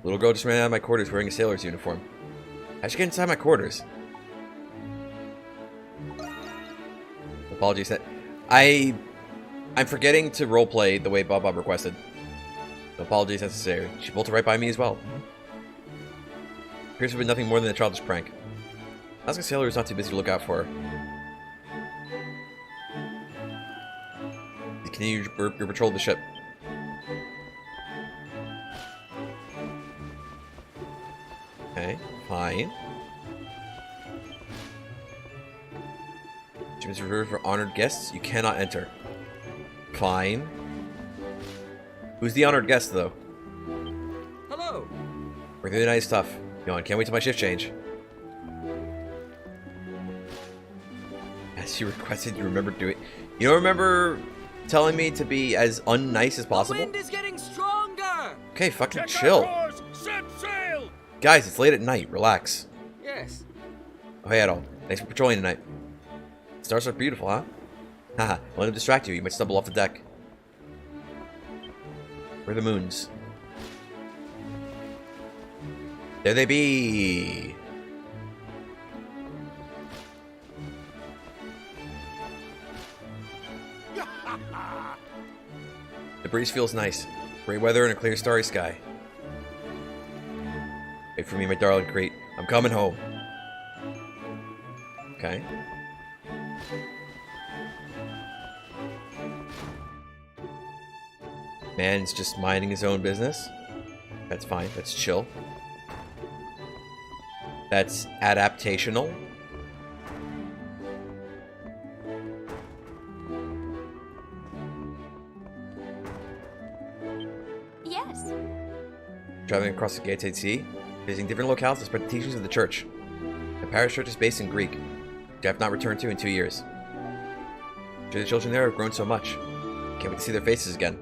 Little girl just ran out of my quarters wearing a sailor's uniform. How'd she get inside my quarters? Apologies that I'm forgetting to roleplay the way Bob requested. Apologies necessary. She bolted right by me as well. Appears to have been nothing more than a childish prank. Ask a sailor who's not too busy to look out for her. You continue your patrol of the ship. Okay, fine. Gym is reserved for honored guests. You cannot enter. Fine. Who's the honored guest, though? Hello. We're doing nice stuff. Go on, can't wait till my shift change. As you requested, you remember doing. You don't remember telling me to be as unnice as possible? The wind is getting stronger. Okay, fucking Check chill. our course. Set sail. Guys, it's late at night. Relax. Yes. Oh, hey, Adol. Thanks for patrolling tonight. Stars are beautiful, huh? Haha, let them distract you. You might stumble off the deck. Where are the moons? There they be! The breeze feels nice. Great weather and a clear starry sky. Wait for me, my darling Crete. I'm coming home. Okay. Man's just minding his own business. That's fine. That's chill. That's adaptational. Yes. Traveling across the Gated Sea, visiting different locales to spread the teachings of the church. The parish church is based in Greek, which I have not returned to in 2 years. The children there have grown so much. Can't wait to see their faces again.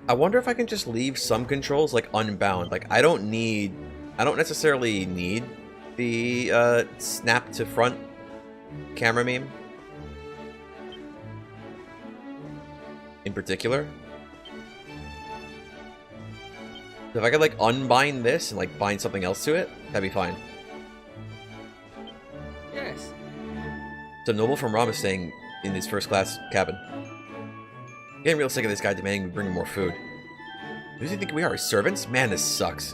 I wonder if I can just leave some controls like unbound. Like I don't necessarily need the snap to front camera meme in particular. So if I could like unbind this and like bind something else to it, that'd be fine. Yes. So Noble from Ram is staying in his first class cabin. Getting real sick of this guy demanding we bring him more food. Who does he think we are, his servants? Man, this sucks.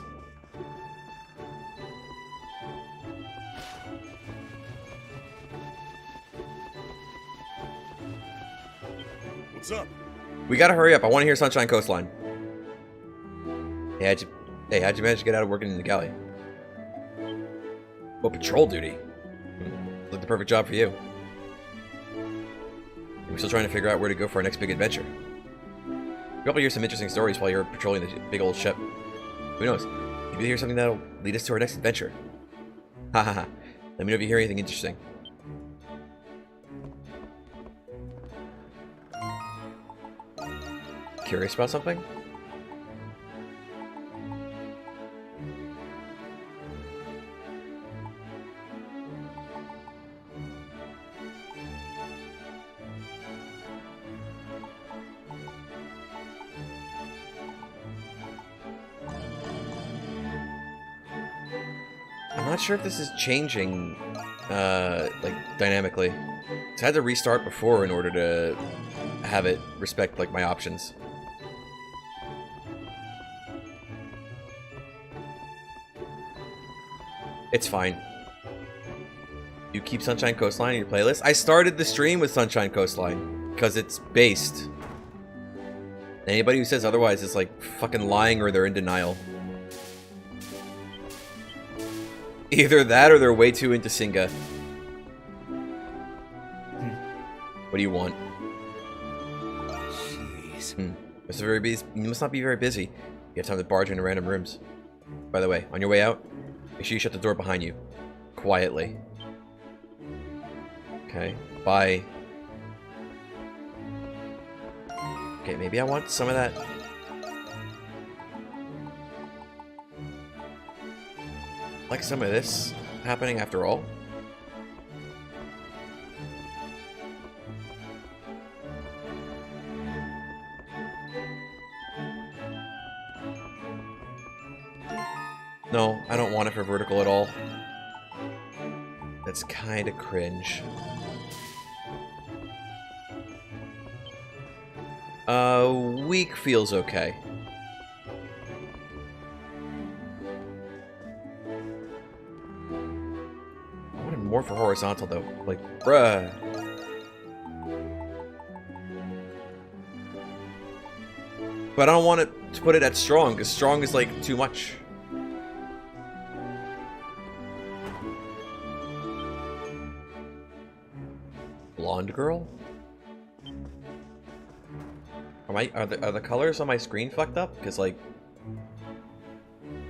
What's up? We gotta hurry up. I want to hear Sunshine Coastline. Hey, how'd you manage to get out of working in the galley? Well, patrol duty. Look, the perfect job for you. We're still trying to figure out where to go for our next big adventure. We'll probably hear some interesting stories while you're patrolling the big old ship. Who knows? Maybe you'll hear something that'll lead us to our next adventure. Ha ha ha. Let me know if you hear anything interesting. Curious about something? I'm not sure if this is changing, like, dynamically. So I had to restart before in order to have it respect, like, my options. It's fine. You keep Sunshine Coastline in your playlist? I started the stream with Sunshine Coastline, because it's based. Anybody who says otherwise is, like, fucking lying or they're in denial. Either that or they're way too into Singa. What do you want? Jeez. You must not be very busy. You have time to barge into random rooms. By the way, on your way out, make sure you shut the door behind you. Quietly. Okay, bye. Okay, maybe I want some of that. Like some of this happening after all. No, I don't want it for vertical at all. That's kind of cringe. Weak feels okay. I wanted more for horizontal though. Like, bruh. But I don't want to put it at strong, because strong is like too much. Blonde girl? Are the colors on my screen fucked up? Because like,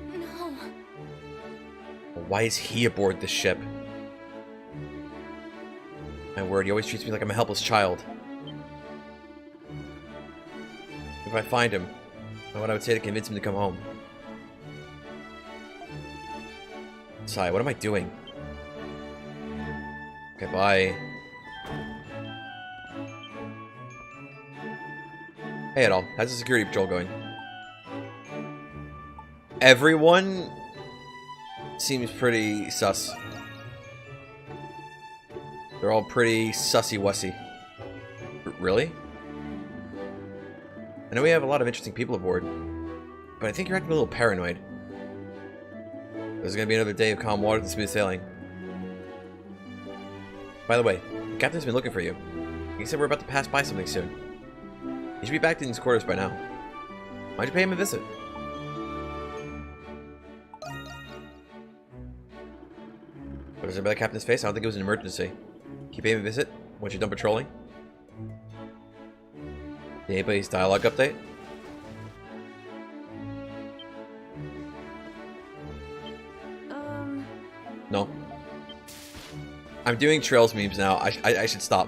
No. why is he aboard this ship? My word, he always treats me like I'm a helpless child. If I find him, I know what I would say to convince him to come home. Sigh, what am I doing? Okay, bye. Hey, Adol, how's the security patrol going? Everyone seems pretty sus. They're all pretty sussy-wussy. Really? I know we have a lot of interesting people aboard, but I think you're acting a little paranoid. There's gonna be another day of calm waters and smooth sailing. By the way, the captain's been looking for you. He said we're about to pass by something soon. He should be back in his quarters by now. Why'd you pay him a visit? What is it about the captain's face? I don't think it was an emergency. Can you pay him a visit once you're done patrolling? Did anybody's dialogue update? No. I'm doing Trails memes now. I should stop.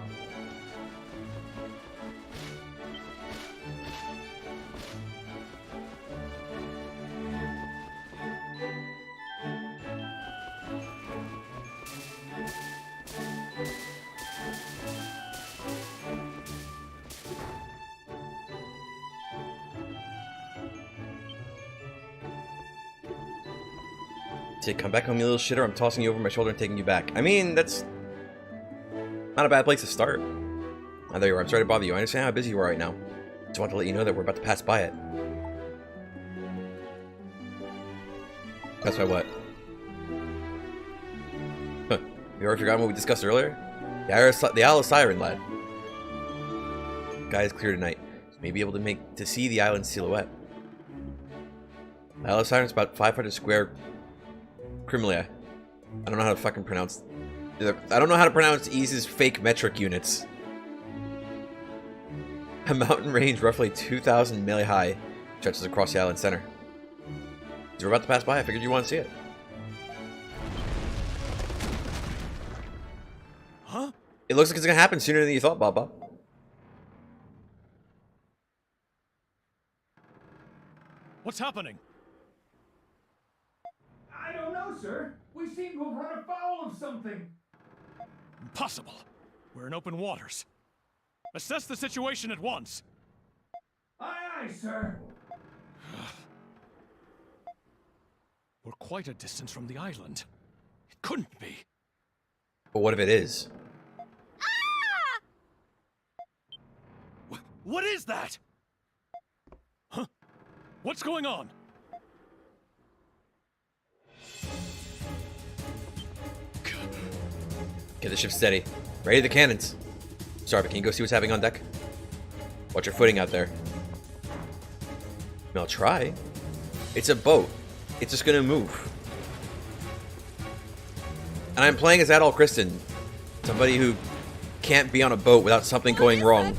Say, come back home, you little shitter. I'm tossing you over my shoulder and taking you back. I mean, that's not a bad place to start. Oh, there you are. I'm sorry to bother you. I understand how busy you are right now. Just want to let you know that we're about to pass by it. That's by what? Huh. You already forgotten what we discussed earlier? The Isle of Siren, lad. Sky is clear tonight. So maybe able to see the island's silhouette. The Isle of Siren is about 500 square Crimlia. I don't know how to fucking pronounce. I don't know how to pronounce Ease's fake metric units. A mountain range roughly 2,000 miles high stretches across the island center. As we're about to pass by, I figured you want to see it. Huh? It looks like it's gonna happen sooner than you thought, Baba. What's happening? I don't know, sir. We seem to have run afoul of something. Impossible. We're in open waters. Assess the situation at once. Aye, aye, sir. We're quite a distance from the island. It couldn't be. But what if it is? What is that? Huh? What's going on? Get the ship steady. Ready the cannons. Sorry, but can you go see what's happening on deck? Watch your footing out there. I mean, I'll try. It's a boat. It's just gonna move. And I'm playing as Adol Kristen. Somebody who can't be on a boat without something going wrong.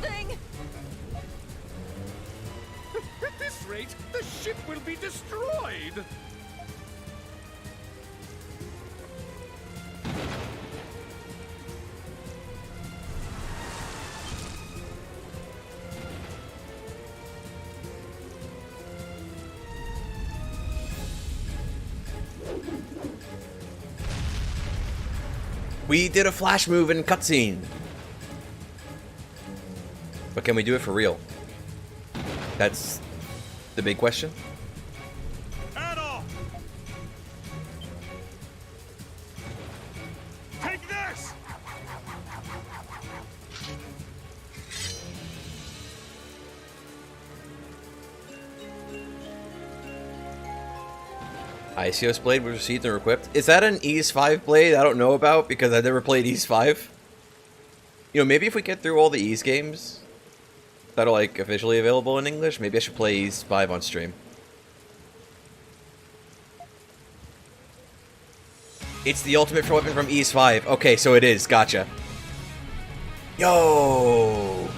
At this rate, the ship will be destroyed. We did a flash move in cutscene. But can we do it for real? That's the big question. Adol! Take this! Isios blade was received and equipped. Is that an Ys 5 blade I don't know about because I've never played Ys 5? You know, maybe if we get through all the Ys games, that are like officially available in English. Maybe I should play Ys 5 on stream. It's the ultimate weapon from Ys 5. Okay, so it is. Gotcha. Yo!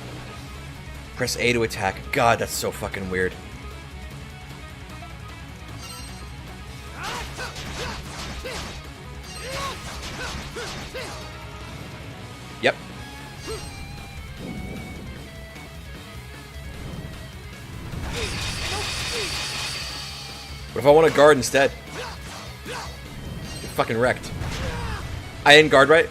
Press A to attack. God, that's so fucking weird. Yep. What if I want to guard instead? Get fucking wrecked. I didn't guard right?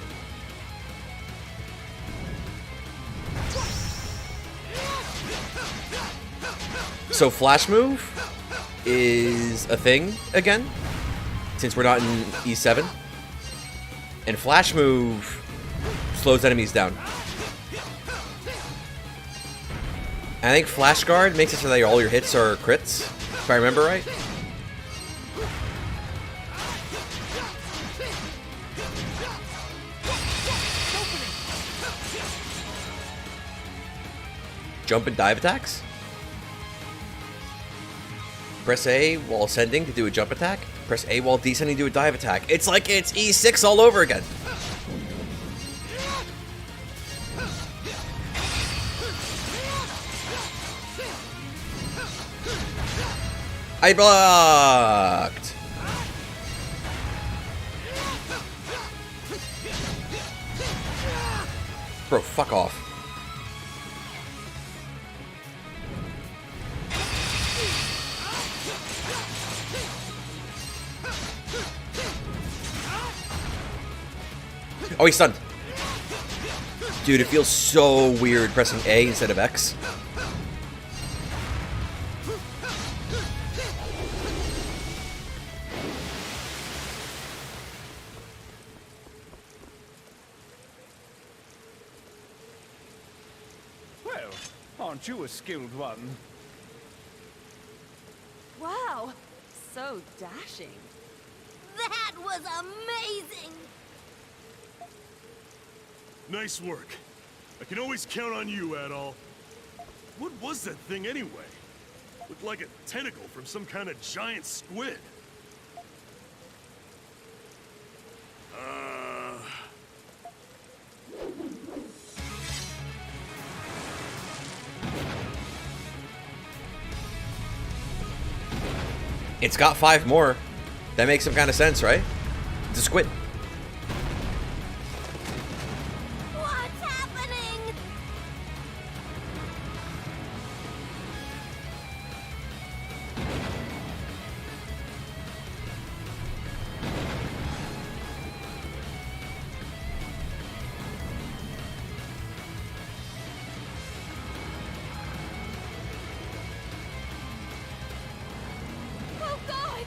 So flash move is a thing again, since we're not in E7. And flash move slows enemies down. And I think flash guard makes it so that all your hits are crits, if I remember right. Jump and dive attacks? Press A while ascending to do a jump attack. Press A while descending to do a dive attack. It's like it's E6 all over again. I blocked! Bro, fuck off. Oh, he's stunned. Dude, it feels so weird pressing A instead of X. Well, aren't you a skilled one? Wow, so dashing. That was amazing! Nice work. I can always count on you, Adol. What was that thing anyway? Looked like a tentacle from some kind of giant squid. It's got 5 more. That makes some kind of sense, right? It's a squid. What's happening? Oh God!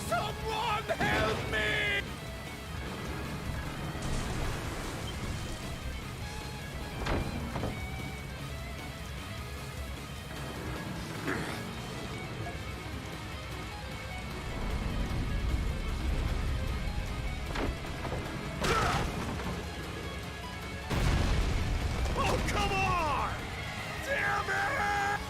Someone help me! Oh, come on! Damn it!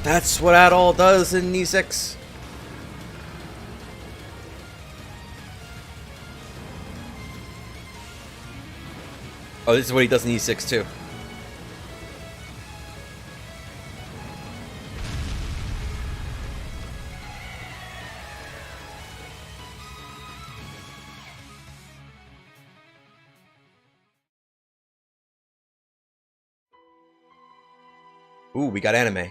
That's what Adol does in E6. Oh, this is what he does in E6 too. Ooh, we got anime.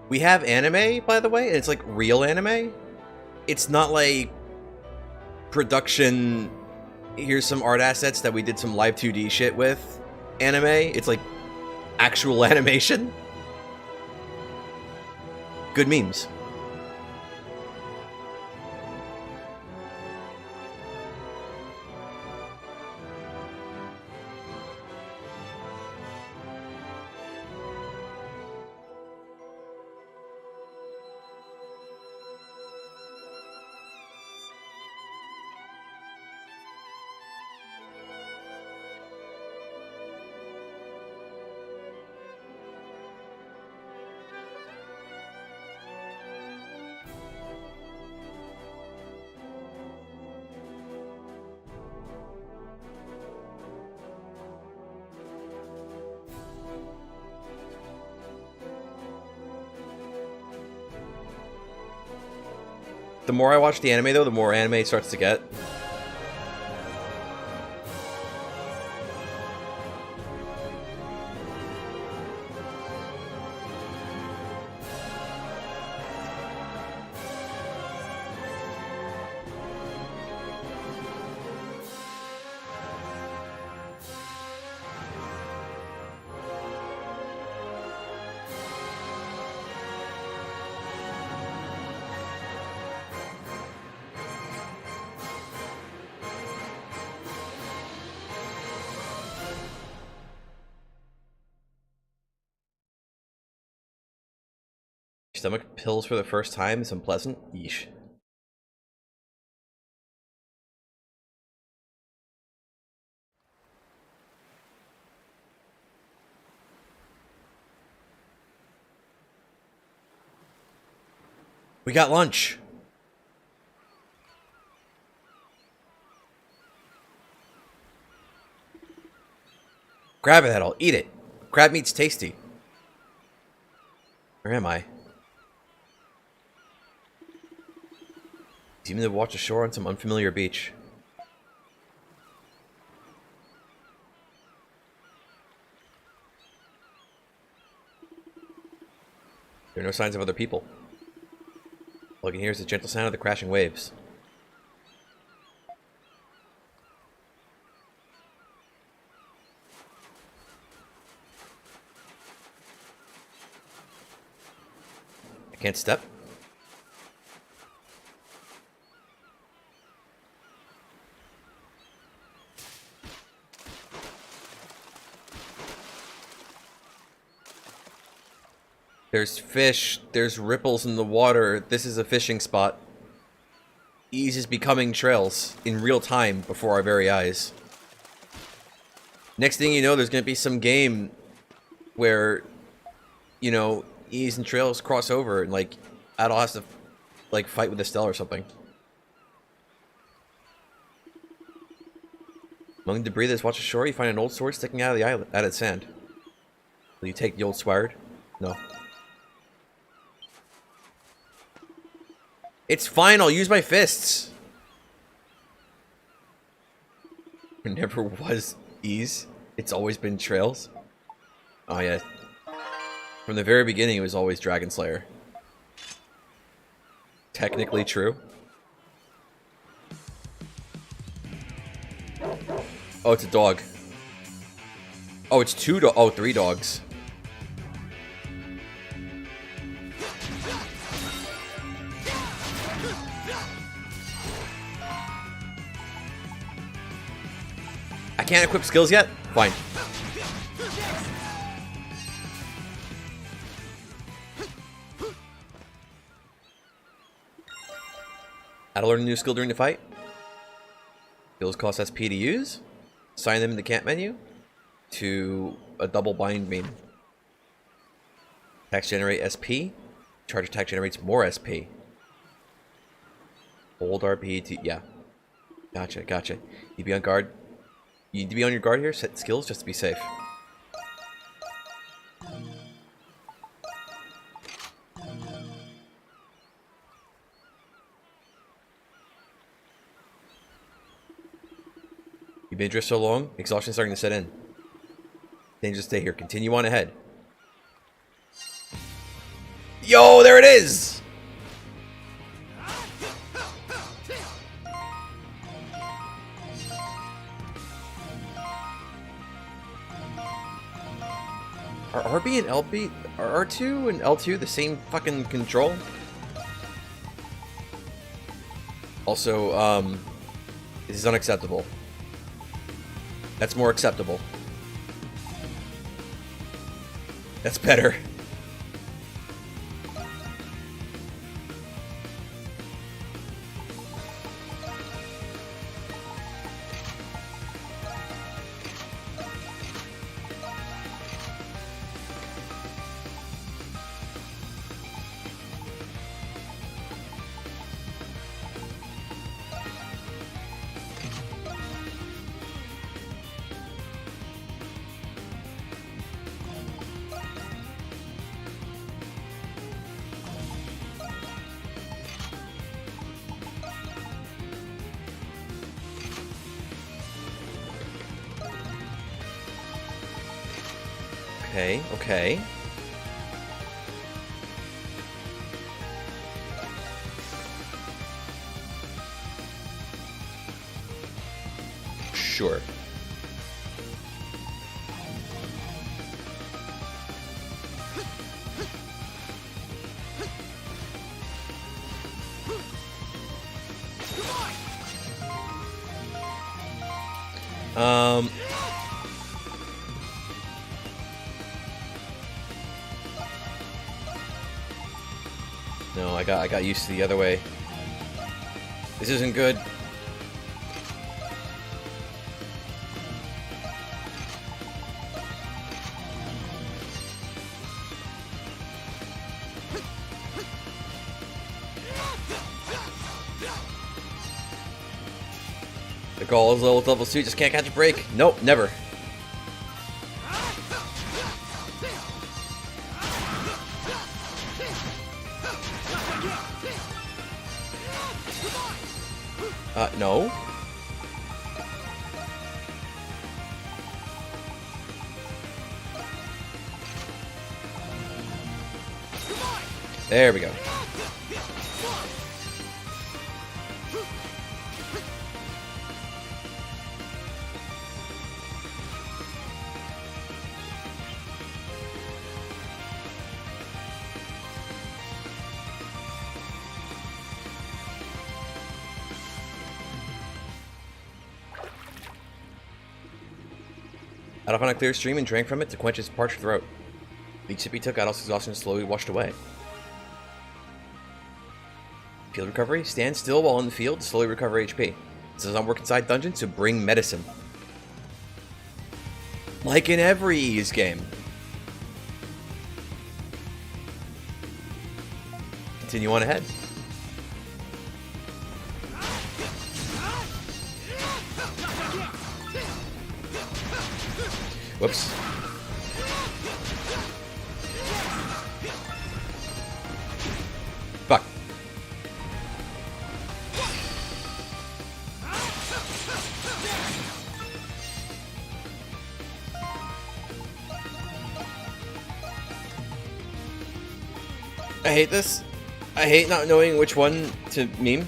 We have anime, by the way, and it's like real anime. It's not like production, here's some art assets that we did some live 2D shit with anime. It's like actual animation. Good memes. The more I watch the anime, though, the more anime it starts to get. Stomach pills for the first time is unpleasant. Yeesh. We got lunch. Grab it, Adol. Eat it. Crab meat's tasty. Where am I? Even to watch ashore on some unfamiliar beach. There are no signs of other people. All I can hear is the gentle sound of the crashing waves. I can't step. There's fish, there's ripples in the water. This is a fishing spot. Ease is becoming trails in real time before our very eyes. Next thing you know, there's going to be some game where, you know, Ease and trails cross over and, like, Adol has to, like, fight with Estelle or something. Among the debris that's washed ashore, you find an old sword sticking out of the island, out of the sand. Will you take the old sword? No. It's fine, I'll use my fists. There never was Ease. It's always been Trails. Oh yeah. From the very beginning it was always Dragon Slayer. Technically true. Oh, it's a dog. Oh, it's three dogs. I can't equip skills yet? Fine. How to learn a new skill during the fight? Skills cost SP to use. Assign them in the camp menu to a double bind main. Attacks generate SP. Charge attack generates more SP. Hold RP to... yeah. Gotcha, gotcha. You be on guard. You need to be on your guard here. Set skills just to be safe. You've been adrift so long, exhaustion starting to set in. Dangerous to stay here. Continue on ahead. Yo! Yo, there it is! Are RB and LB, are R2 and L2 the same fucking control? Also, this is unacceptable. That's more acceptable. That's better. Okay, okay. Sure. No, I got used to the other way. This isn't good. The goal is level 2, just can't catch a break. Nope, never. No. There we go. Adol found a clear stream and drank from it to quench his parched throat. The sip he took, Adol's exhaustion slowly washed away. Field recovery. Stand still while in the field to slowly recover HP. This does not work inside dungeons, so bring medicine. Like in every Ys game. Continue on ahead. Whoops. Fuck. I hate this. I hate not knowing which one to meme.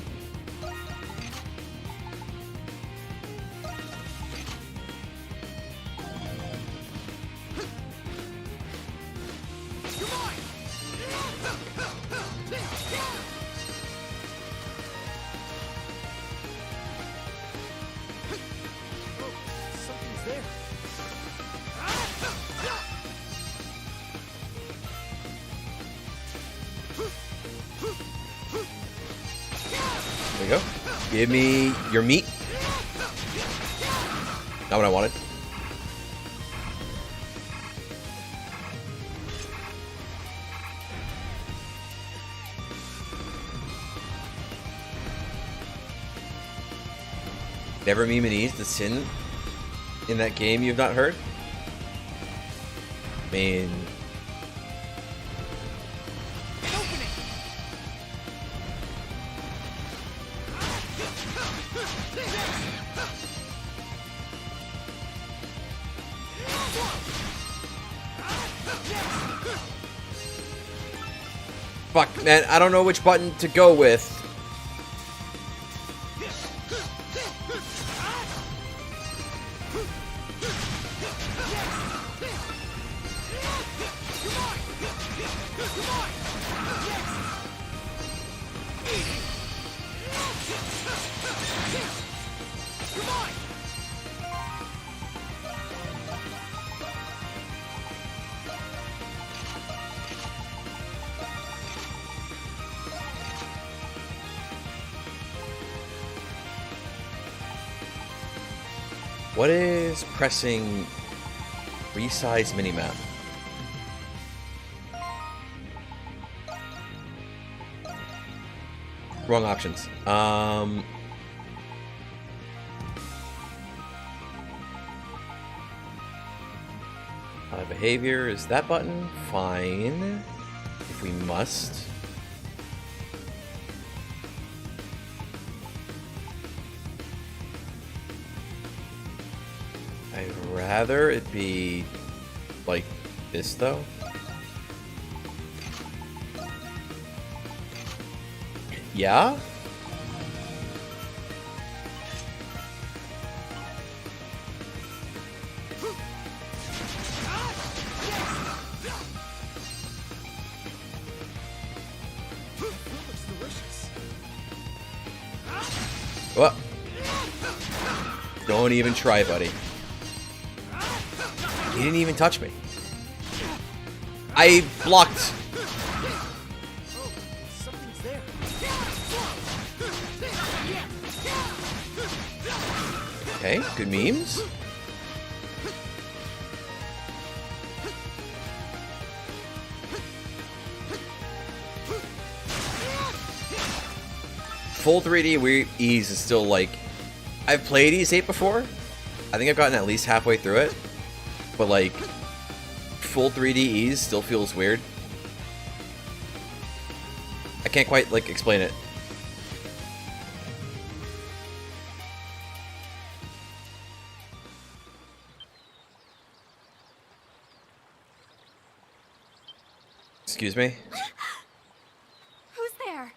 There you go. Give me your meat. Not what I wanted. Never meme and ease the sin in that game you've not heard? I mean... Fuck, man, I don't know which button to go with. What is pressing resize minimap? Wrong options. Behavior is that button? Fine. If we must. I'd rather it be like this though. Yeah? What? Don't even try, buddy. He didn't even touch me. I blocked. Something's there. Okay, good memes. Full 3D ease is still like... I've played Ease 8 before. I think I've gotten at least halfway through it. But like, full 3D ease still feels weird. I can't quite like explain it. Excuse me? Who's there?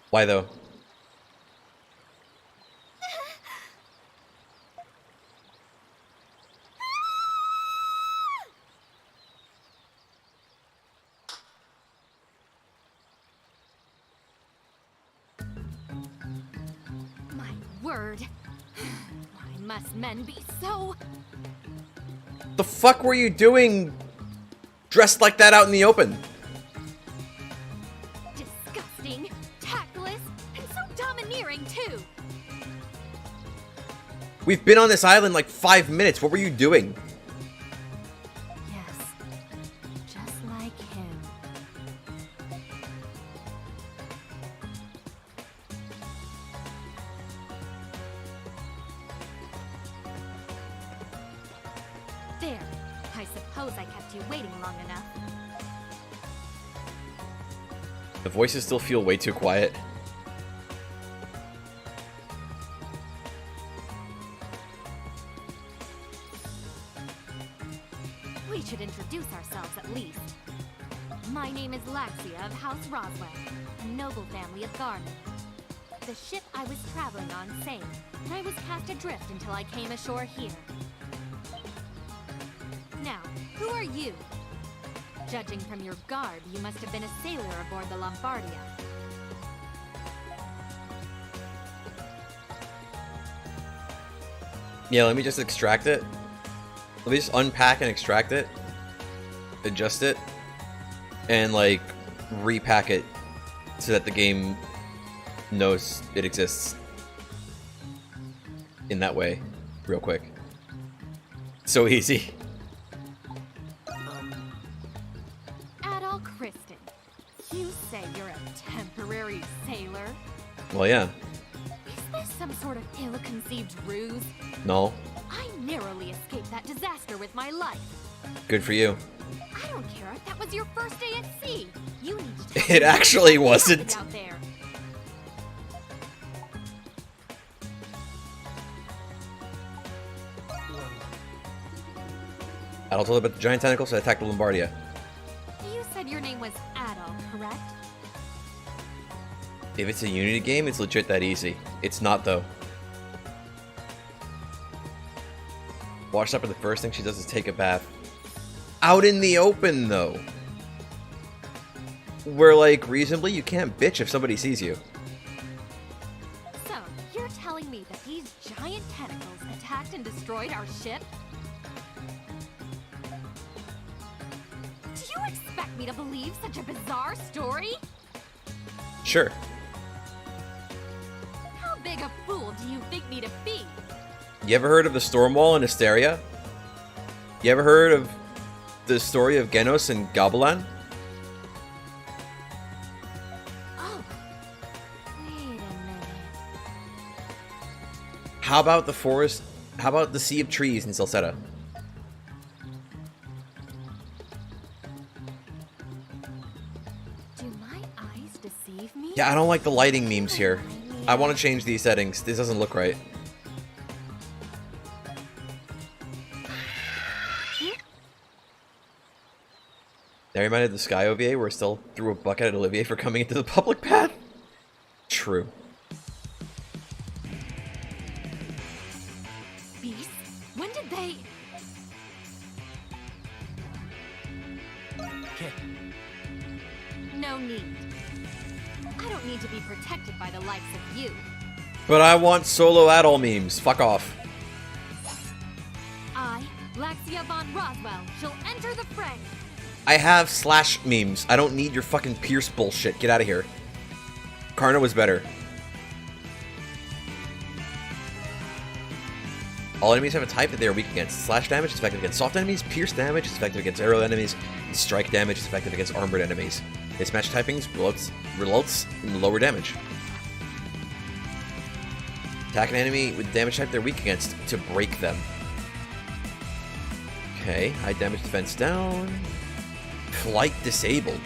Why though? My word. Why must men be so... The fuck were you doing dressed like that out in the open? disgusting, tactless, and so domineering too? We've been on this island like 5 minutes. What were you doing? Yes, just like him. There. I suppose I kept you waiting long enough. The voices still feel way too quiet. We should introduce ourselves at least. My name is Laxia of House Roswell, a noble family of Garden. The ship I was traveling on sank, and I was cast adrift until I came ashore here. Now, who are you? Judging from your garb, you must have been a sailor aboard the Lombardia. Yeah, let me just extract it. Let me just unpack and extract it. Adjust it. And like repack it so that the game knows it exists in that way real quick. So easy. Adol Kristen, you say you're a temporary sailor? Well, yeah. Is this some sort of ill-conceived ruse? No. I narrowly escaped that disaster with my life. Good for you. I don't care if that was your first day at sea. You need to tell It me actually what wasn't. happened out there. Adol told about the giant tentacles that attacked the Lombardia. You said your name was Adol, correct? If it's a Unity game, it's legit that easy. It's not, though. Washed up, and the first thing she does is take a bath. Out in the open, though. Where, like, reasonably, you can't bitch if somebody sees you. So, you're telling me that these giant tentacles attacked and destroyed our ship? Do you expect me to believe such a bizarre story? Sure. How big a fool do you think me to be? You ever heard of the Storm Wall in Asteria? You ever heard of the story of Genos and Gabalan? Oh. Wait a minute. How about the forest? How about the Sea of Trees in Salsetta? Do my eyes deceive me? Yeah, I don't like the lighting memes here. I want to change these settings. This doesn't look right. That reminded the Sky OVA where I still threw a bucket at Olivier for coming into the public path? True. Beasts? When did they... Okay. No need. I don't need to be protected by the likes of you. But I want solo Adol memes. Fuck off. I, Laxia von Roswell, shall enter the fray. I have slash memes. I don't need your fucking Pierce bullshit. Get out of here. Karna was better. All enemies have a type that they are weak against. Slash damage is effective against soft enemies. Pierce damage is effective against arrow enemies. And strike damage is effective against armored enemies. Mismatch typings results in lower damage. Attack an enemy with damage type they're weak against to break them. Okay, high damage defense down. Flight disabled.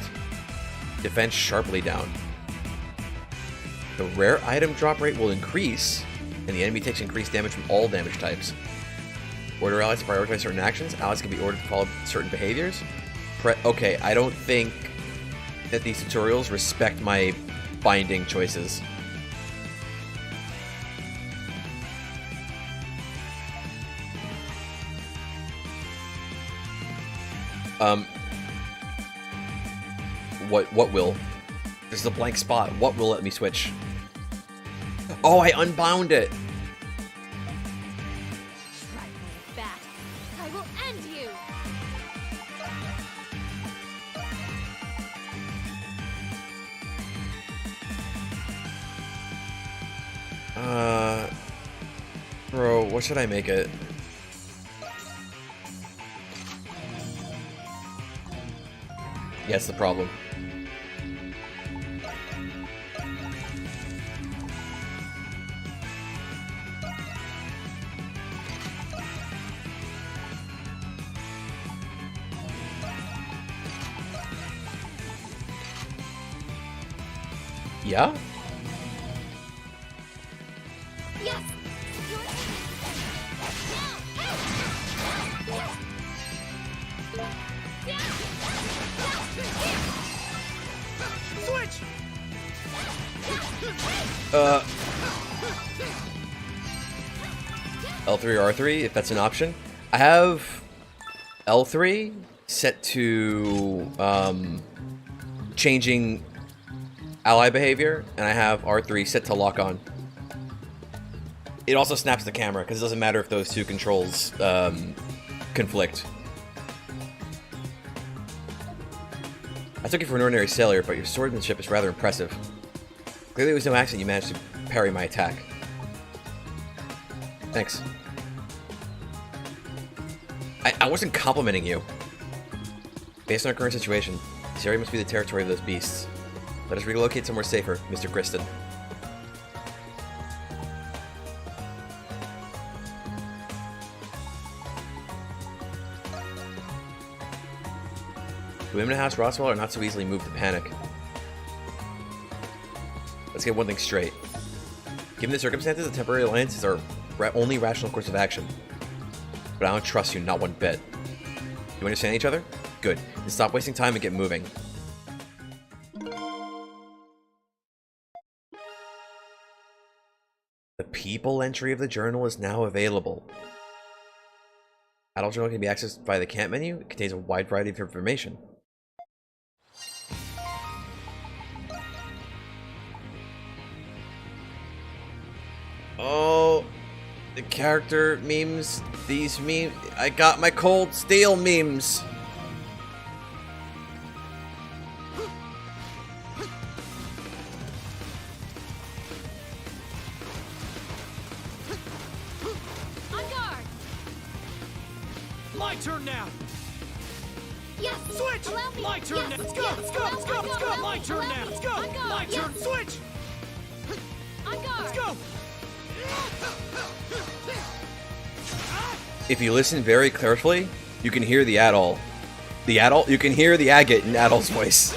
Defense sharply down. The rare item drop rate will increase, and the enemy takes increased damage from all damage types. Order allies to prioritize certain actions. Allies can be ordered to follow certain behaviors. Okay, I don't think that these tutorials respect my binding choices. What will? There's a blank spot. What will let me switch? Oh, I unbound it. Trifling bat. I will end you. Bro, what should I make it? Yeah, that's the problem. Yeah? Yes. Switch! L3 or R3, if that's an option. I have L3 set to changing ally behavior, and I have R3 set to lock on. It also snaps the camera, because it doesn't matter if those two controls conflict. I took you for an ordinary sailor, but your swordsmanship is rather impressive. Clearly it was no accident you managed to parry my attack. Thanks. I wasn't complimenting you. Based on our current situation, this area must be the territory of those beasts. Let us relocate somewhere safer, Mr. Kristen. The women in House Roswell are not so easily moved to panic. Let's get one thing straight. Given the circumstances, a temporary alliance is our only rational course of action. But I don't trust you, not one bit. You understand each other? Good. Then stop wasting time and get moving. The people entry of the journal is now available. Adult journal can be accessed via the camp menu. It contains a wide variety of information. Oh, the character memes, these memes. I got my Cold Steel memes. On guard! My turn now! Yes! Switch! Allow me! My turn Yes, now! Let's go! yes, Let's go! Let's go! allow- Let's go! allow My me, turn allow now! me. Let's go! On guard, My turn! yes. Switch! On guard! Let's go! If you listen very carefully, you can hear the Adol. You can hear the agate in Adol's voice.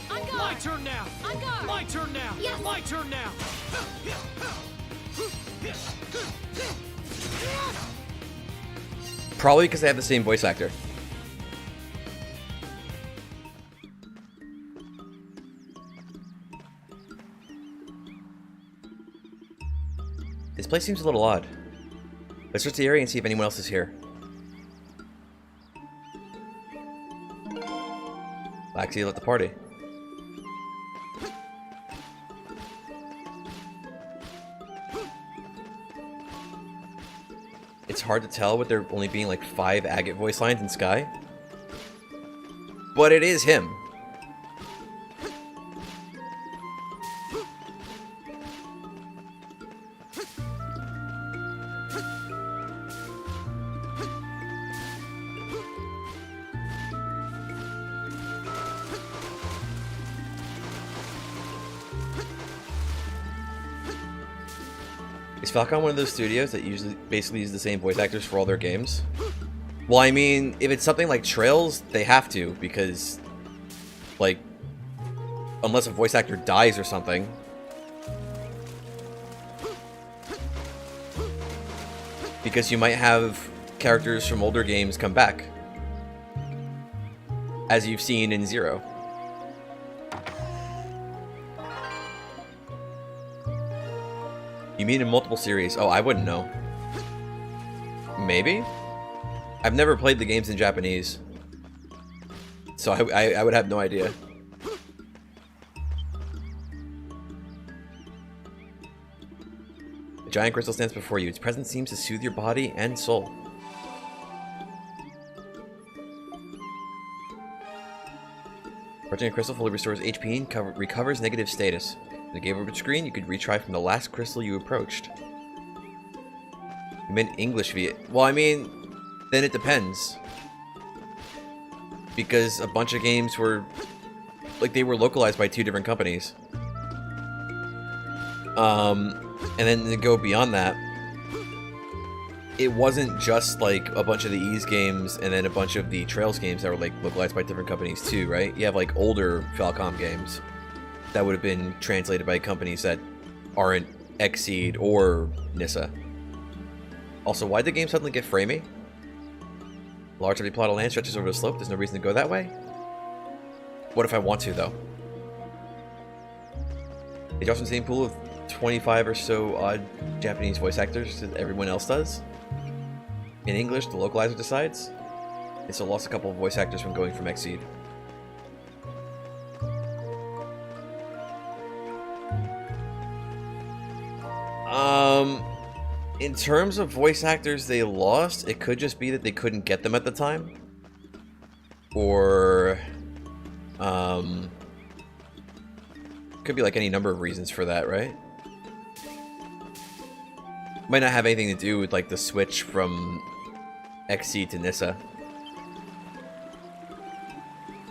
On guard! My turn now! On guard! My turn now! Yes. My turn now! Probably because they have the same voice actor. This place seems a little odd. Let's search the area and see if anyone else is here. Laxia left the party. It's hard to tell with there only being like 5 agate voice lines in Sky. But it is him. Is Falcon one of those studios that usually basically use the same voice actors for all their games? Well, I mean, if it's something like Trails, they have to, because, like, unless a voice actor dies or something. Because you might have characters from older games come back. As you've seen in Zero. You mean in multiple series? Oh, I wouldn't know. Maybe? I've never played the games in Japanese. So I would have no idea. The giant crystal stands before you. Its presence seems to soothe your body and soul. Approaching a crystal fully restores HP and recovers negative status. In the game over screen, you could retry from the last crystal you approached. You meant English via... Well, I mean, then it depends. Because a bunch of games were... like, they were localized by 2 different companies. And then to go beyond that, it wasn't just, like, a bunch of the Ys games and then a bunch of the Trails games that were, like, localized by different companies, too, right? You have, like, older Falcom games that would have been translated by companies that aren't Xseed or Nissa. Also, why'd the game suddenly get framey? Large empty plot of land stretches over the slope. There's no reason to go that way. What if I want to, though? They drop from the same pool of 25 or so odd Japanese voice actors that everyone else does. In English, the localizer decides. They still lost a couple of voice actors from going from Xseed. In terms of voice actors they lost, it could just be that they couldn't get them at the time. Or, could be like any number of reasons for that, right? Might not have anything to do with like the switch from XC to Nissa.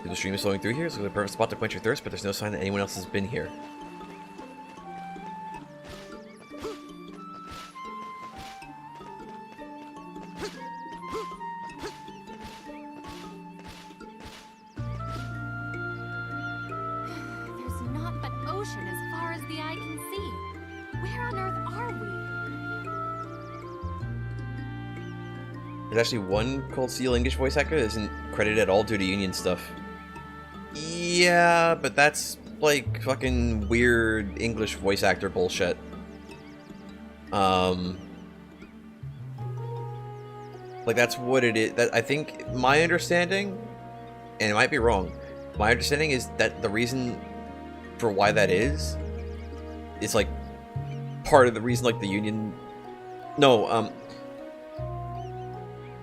The stream is flowing through here, so it's the perfect spot to quench your thirst, but there's no sign that anyone else has been here. There's actually one Cold Steel English voice actor that isn't credited at all due to union stuff. Yeah, but that's like fucking weird English voice actor bullshit. Like that's what it is. That I think my understanding, and it might be wrong, my understanding is that the reason for why that is like part of the reason like the union. No,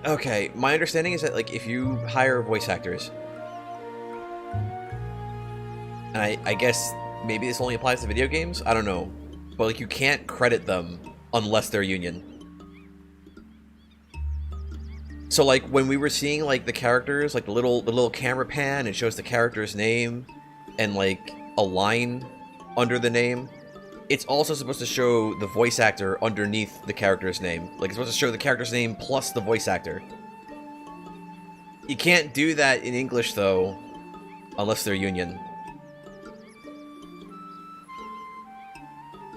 okay, my understanding is that like if you hire voice actors, and I guess maybe this only applies to video games, I don't know, but like you can't credit them unless they're union. So like when we were seeing like the characters, like the little camera pan, it shows the character's name and like a line under the name. It's also supposed to show the voice actor underneath the character's name. Like it's supposed to show the character's name plus the voice actor. You can't do that in English though, unless they're union.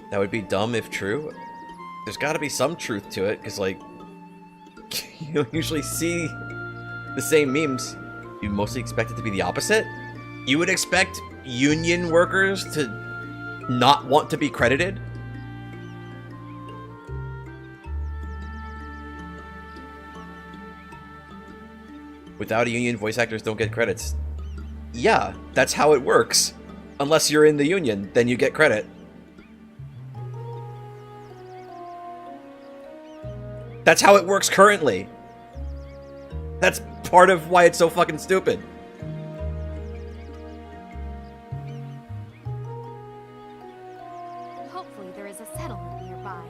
That would be dumb if true. There's got to be some truth to it, because like you don't usually see the same memes. You mostly expect it to be the opposite. You would expect union workers to not want to be credited. Without a union, voice actors don't get credits. Yeah, that's how it works. Unless you're in the union, then you get credit. That's how it works currently. That's part of why it's so fucking stupid. Hopefully there is a settlement nearby.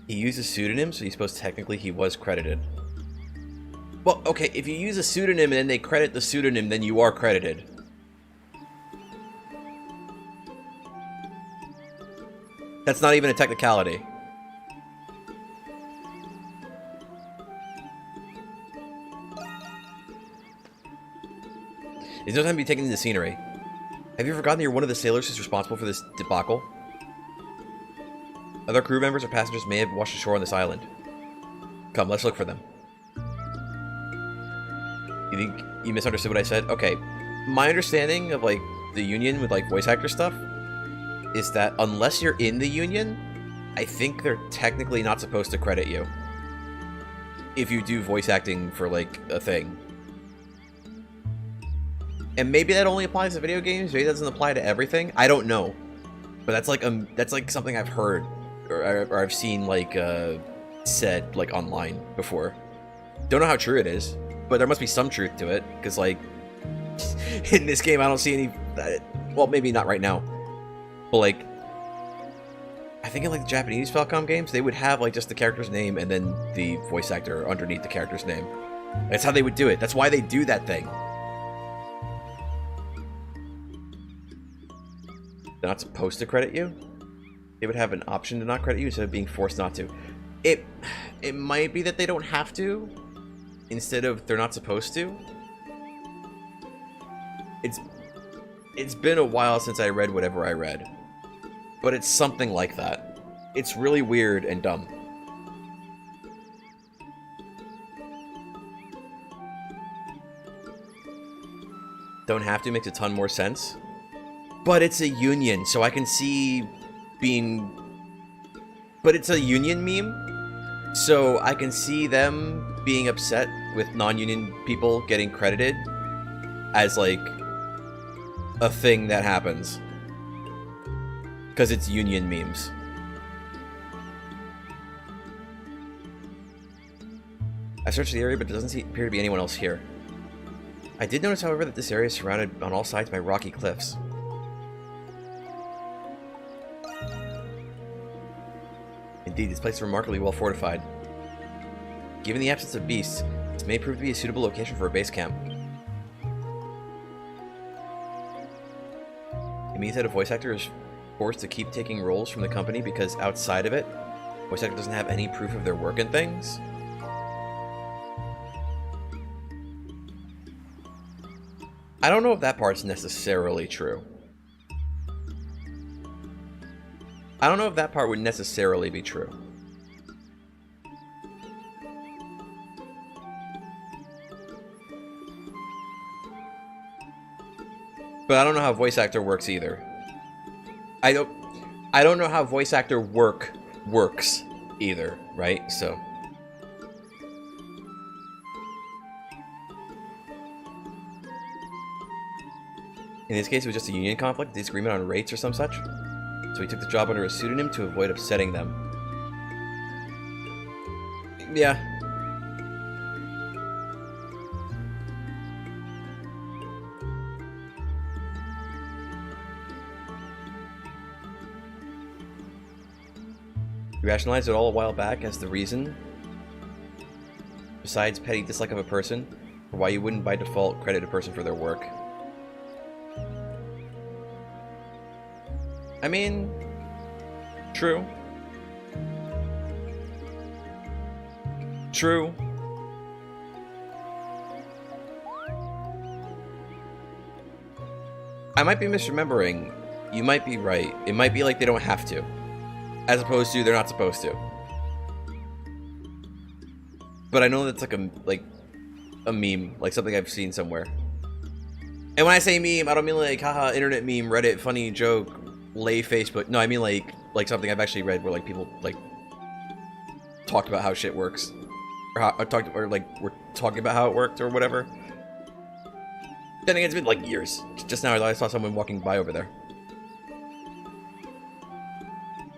He used a pseudonym, so you suppose technically he was credited. Well, okay, if you use a pseudonym and then they credit the pseudonym, then you are credited. That's not even a technicality. There's no time to be taken in the scenery. Have you forgotten that you're one of the sailors who's responsible for this debacle? Other crew members or passengers may have washed ashore on this island. Come, let's look for them. You think you misunderstood what I said? Okay. My understanding of, like, the union with, like, voice actor stuff is that unless you're in the union, I think they're technically not supposed to credit you. If you do voice acting for, like, a thing. And maybe that only applies to video games, maybe that doesn't apply to everything. I don't know. But that's like something I've heard, or I've seen, like, said, like, online before. Don't know how true it is. But there must be some truth to it, because, like, in this game I don't see any, well, maybe not right now, but, like, I think in, like, the Japanese Falcom games, they would have, like, just the character's name and then the voice actor underneath the character's name. That's how they would do it. That's why they do that thing. They're not supposed to credit you? They would have an option to not credit you instead of being forced not to. It might be that they don't have to, instead of they're not supposed to. It's been a while since I read whatever I read, but it's something like that. It's really weird and dumb. Don't have to makes a ton more sense, but it's a union, so I can see being, but it's a union meme, so I can see them being upset with non-union people getting credited as, like, a thing that happens. Because it's union memes. I searched the area, but there doesn't appear to be anyone else here. I did notice, however, that this area is surrounded on all sides by rocky cliffs. Indeed, this place is remarkably well fortified. Given the absence of beasts, this may prove to be a suitable location for a base camp. It means that a voice actor is forced to keep taking roles from the company because outside of it, voice actor doesn't have any proof of their work and things. I don't know if that part's necessarily true. I don't know if that part would necessarily be true. But I don't know how voice actor works either. I don't know how voice actor works either, right? So in this case, it was just a union conflict, disagreement on rates or some such. So he took the job under a pseudonym to avoid upsetting them. Yeah. You rationalized it all a while back as the reason, besides petty dislike of a person, for why you wouldn't by default credit a person for their work. I mean, true. True. I might be misremembering. You might be right. It might be like they don't have to. As opposed to they're not supposed to. But I know that's like a meme, like something I've seen somewhere. And when I say meme, I don't mean like haha internet meme, Reddit, funny joke, lay Facebook. No, I mean like something I've actually read where like people like talked about how shit works. Or how we're talking about how it worked or whatever. Then again, it's been like years. Just now I saw someone walking by over there.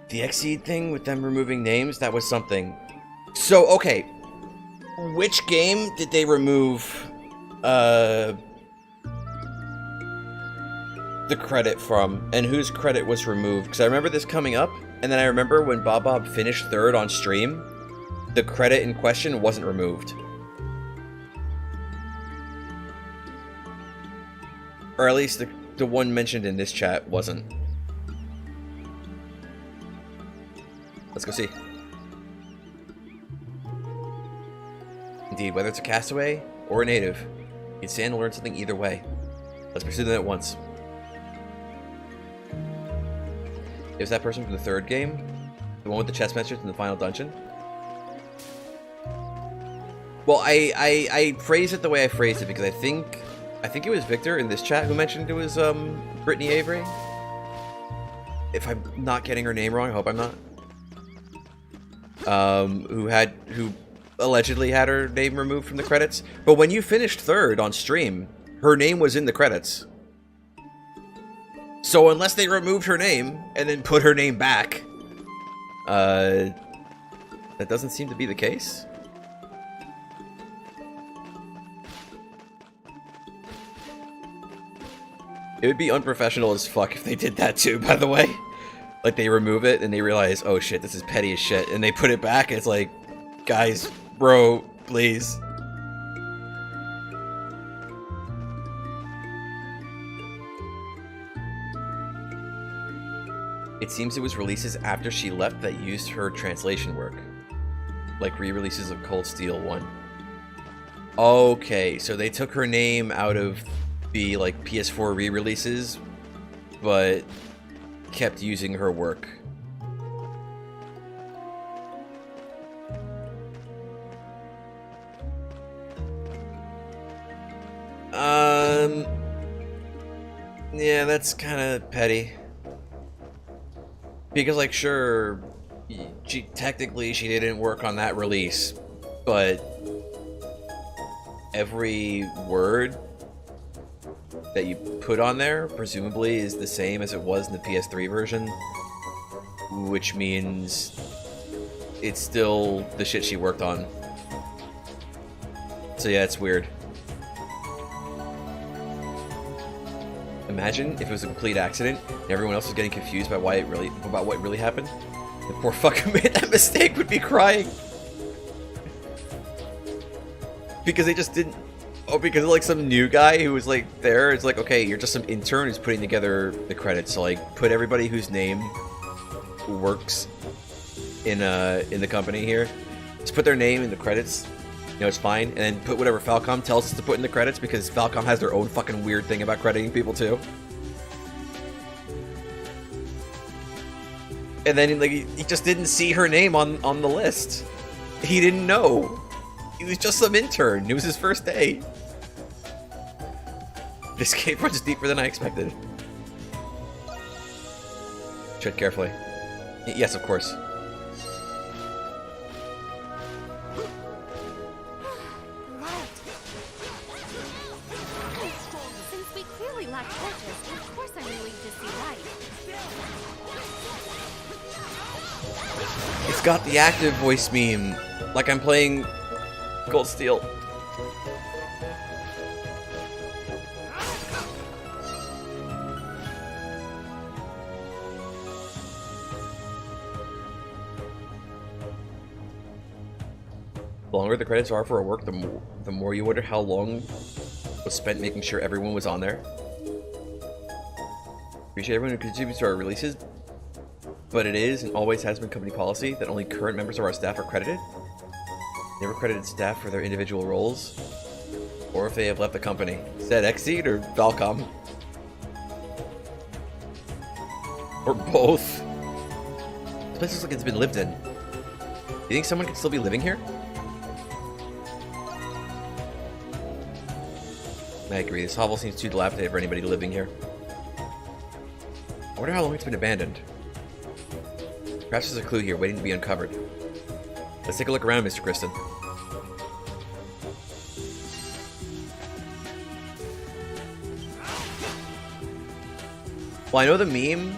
The Xseed thing with them removing names, that was something. So, okay. Which game did they remove the credit from? And whose credit was removed? Because I remember this coming up, and then I remember when Bob finished third on stream, the credit in question wasn't removed. Or at least the one mentioned in this chat wasn't. Let's go see. Indeed, whether it's a castaway or a native, you'd stand to learn something either way. Let's pursue them at once. It was that person from the third game? The one with the chest message in the final dungeon? Well, I phrased it the way I phrased it because I think it was Victor in this chat who mentioned it was Brittany Avery. If I'm not getting her name wrong, I hope I'm not. Who allegedly had her name removed from the credits. But when you finished third on stream, her name was in the credits. So unless they removed her name and then put her name back, that doesn't seem to be the case. It would be unprofessional as fuck if they did that too, by the way. Like, they remove it, and they realize, oh shit, this is petty as shit, and they put it back, and it's like, guys, bro, please. It seems it was releases after she left that used her translation work. Like re-releases of Cold Steel 1. Okay, so they took her name out of the, like, PS4 re-releases, but kept using her work. Yeah, that's kind of petty. Because, like, sure, technically she didn't work on that release, but every word that you put on there presumably is the same as it was in the PS3 version, which means it's still the shit she worked on. So yeah, it's weird. Imagine if it was a complete accident and everyone else was getting confused by what really happened. The poor fucker made that mistake would be crying. Because they just didn't. Oh, because like some new guy who was like there, it's like, okay, you're just some intern who's putting together the credits. So like, put everybody whose name works in the company here. Just put their name in the credits You know, it's fine. And then put whatever Falcom tells us to put in the credits, because Falcom has their own fucking weird thing about crediting people too. And then like he just didn't see her name on the list. He didn't know. He was just some intern. It was his first day. This cave runs deeper than I expected. Tread carefully. Yes, of course. Since we clearly lack torches, of course I'm relieved to see light. It's got the active voice meme, like I'm playing Gold Steel. The longer the credits are for a work, the more you wonder how long was spent making sure everyone was on there. Appreciate everyone who contributes to our releases, but it is and always has been company policy that only current members of our staff are credited. Never credited staff for their individual roles, or if they have left the company. Is that Exceed or Falcom? Or both? This place looks like it's been lived in. You think someone could still be living here? I agree, this hovel seems too dilapidated for anybody living here. I wonder how long it's been abandoned. Perhaps there's a clue here waiting to be uncovered. Let's take a look around, Mr. Kristen. Well, I know the meme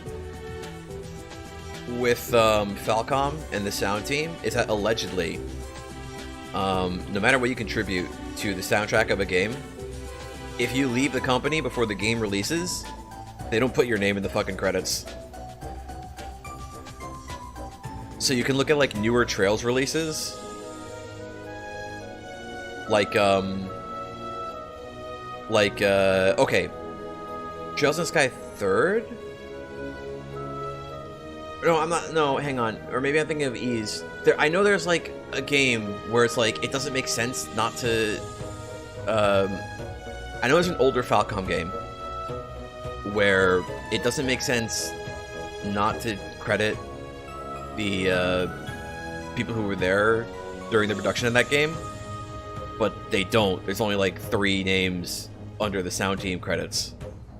with Falcom and the sound team is that allegedly, no matter what you contribute to the soundtrack of a game, if you leave the company before the game releases, they don't put your name in the fucking credits. So you can look at like newer Trails releases, like okay, Trails in the Sky 3rd? No, I'm not. No, hang on. Or maybe I'm thinking of Ease. I know there's like a game where it's like it doesn't make sense not to. I know there's an older Falcom game where it doesn't make sense not to credit the people who were there during the production of that game, but they don't. There's only like 3 names under the sound team credits,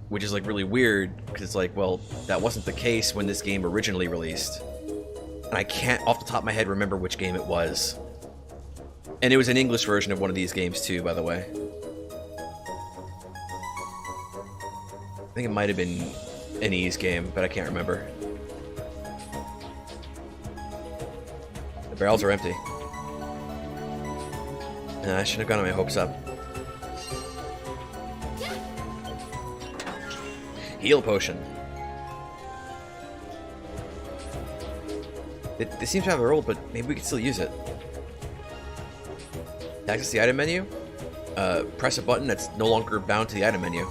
which is like really weird because it's like, well, that wasn't the case when this game originally released. And I can't off the top of my head remember which game it was. And it was an English version of one of these games too, by the way. I think it might have been an Ease game, but I can't remember. The barrels are empty. I shouldn't have gotten my hopes up. Heal potion. It seems rather old, but maybe we could still use it. Access the item menu. Press a button that's no longer bound to the item menu.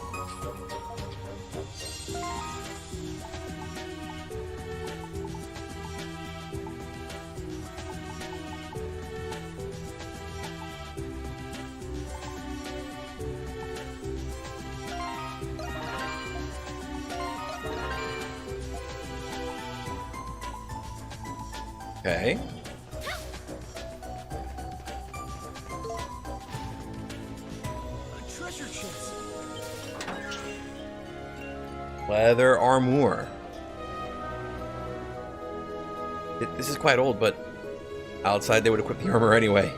Okay. A treasure chest. Leather armor. This is quite old, but outside they would equip the armor anyway.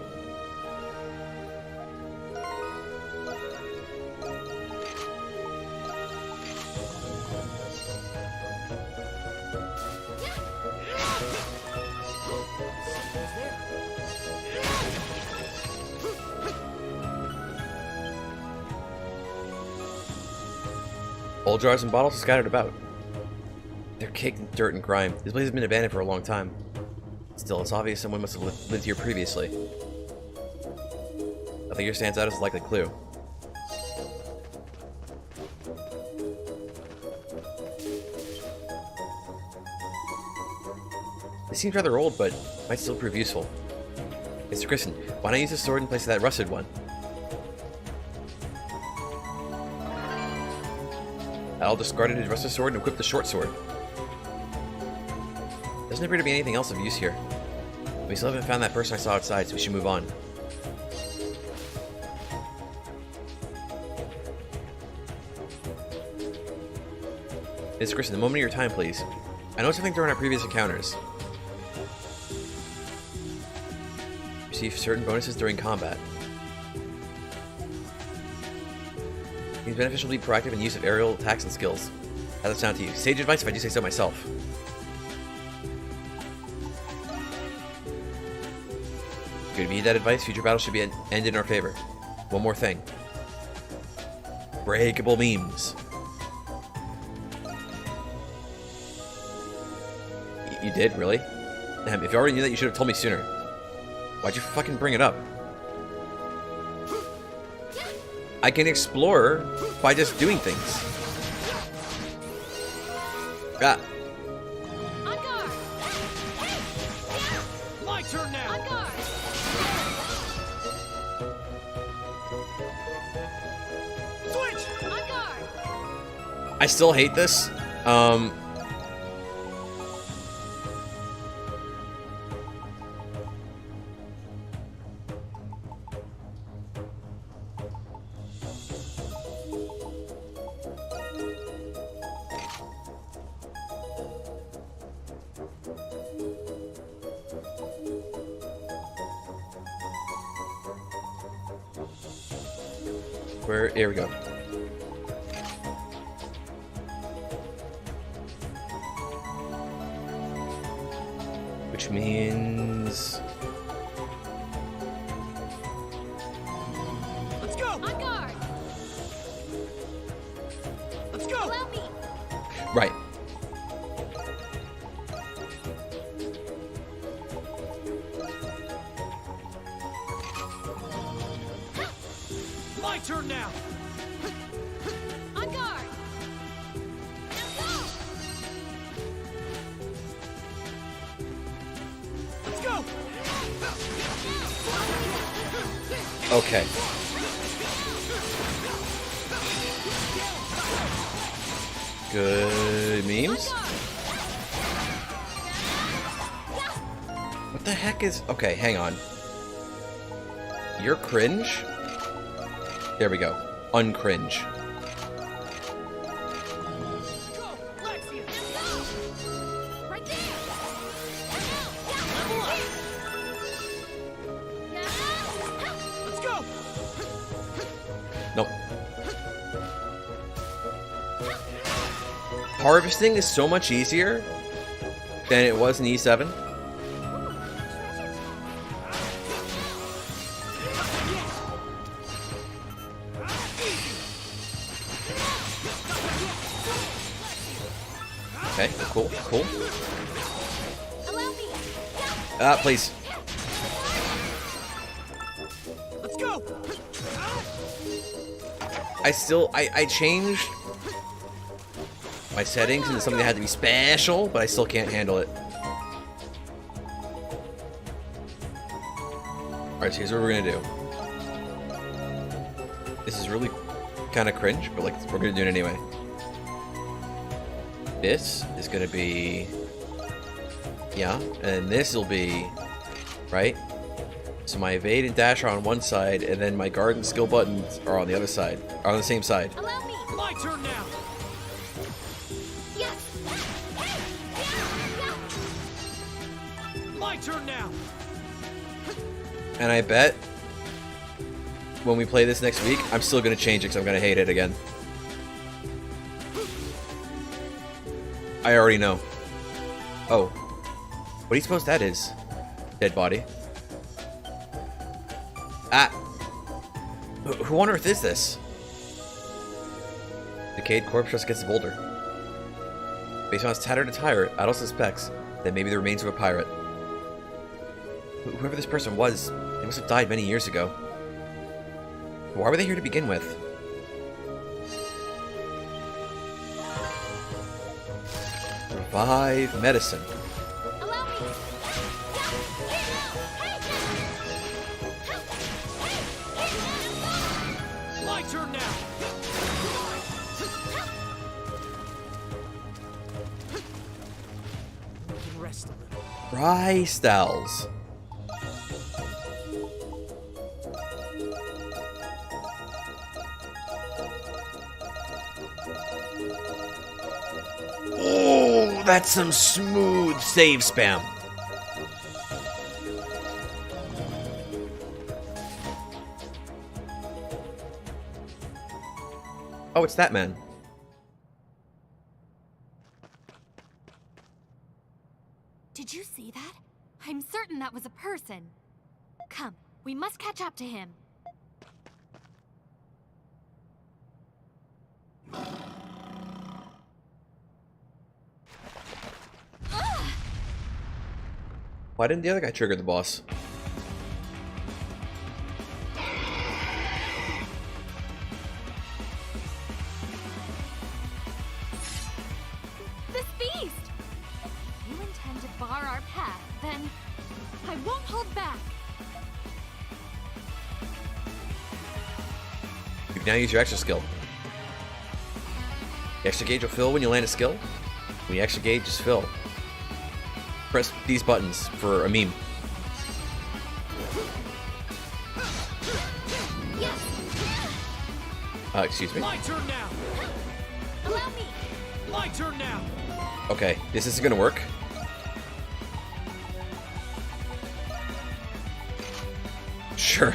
Old jars and bottles are scattered about. They're caked in dirt and grime. This place has been abandoned for a long time. Still, it's obvious someone must have lived here previously. Nothing here stands out as a likely clue. This seems rather old, but might still prove useful. Mr. Kristen, why not use the sword in place of that rusted one? Adol discarded his rusted sword and equipped the short sword. Doesn't appear to be anything else of use here. We still haven't found that person I saw outside, so we should move on. Mr. Kristen, a moment of your time, please. I know something during our previous encounters. Receive certain bonuses during combat. It's beneficial to be proactive in use of aerial attacks and skills. How does that sound to you? Sage advice if I do say so myself. If you need that advice, future battles should be end in our favor. One more thing. Breakable memes. You did? Really? Damn, if you already knew that, you should have told me sooner. Why'd you fucking bring it up? I can explore by just doing things. Ah. On guard! My turn now! On guard! Switch! On guard! I still hate this. Here we go. Which means... Let's go! On guard! Let's go! Allow me! Right. My turn now! On guard! Let's go! Okay. Good memes? What the heck is... Okay, hang on. You're cringe? There we go. Uncringe. Go! Lexia! Right there! Let's go! Nope. Harvesting is so much easier than it was in E7. Okay, cool, cool. Allow me! Please. Let's go! I changed my settings into something that had to be special, but I still can't handle it. Alright, so here's what we're gonna do. This is really kind of cringe, but like, we're gonna do it anyway. This is gonna be... Yeah, and this will be... Right? So my evade and dash are on one side, and then my guard and skill buttons are on the other side. Are on the same side. Allow me! My turn now! Yes! My turn now! And I bet when we play this next week, I'm still gonna change it because I'm gonna hate it again. I already know. Oh. What do you suppose that is? Dead body. Ah! Who on earth is this? Decayed corpse just gets bolder. Based on its tattered attire, Adol suspects that maybe the remains of a pirate. Whoever this person was, they must have died many years ago. Why were they here to begin with? Revive medicine. Allow me! rest a little. Brystels. Oh, that's some smooth save spam. Oh, it's that man. Did you see that? I'm certain that was a person. Come, we must catch up to him. Why didn't the other guy trigger the boss? This beast! If you intend to bar our path, then I won't hold back. You can now use your extra skill. The extra gauge will fill when you land a skill. When you extra gauge is fill. Press these buttons for a meme. Excuse me. My turn now! Allow me! My turn now! Okay, this isn't gonna work. Sure.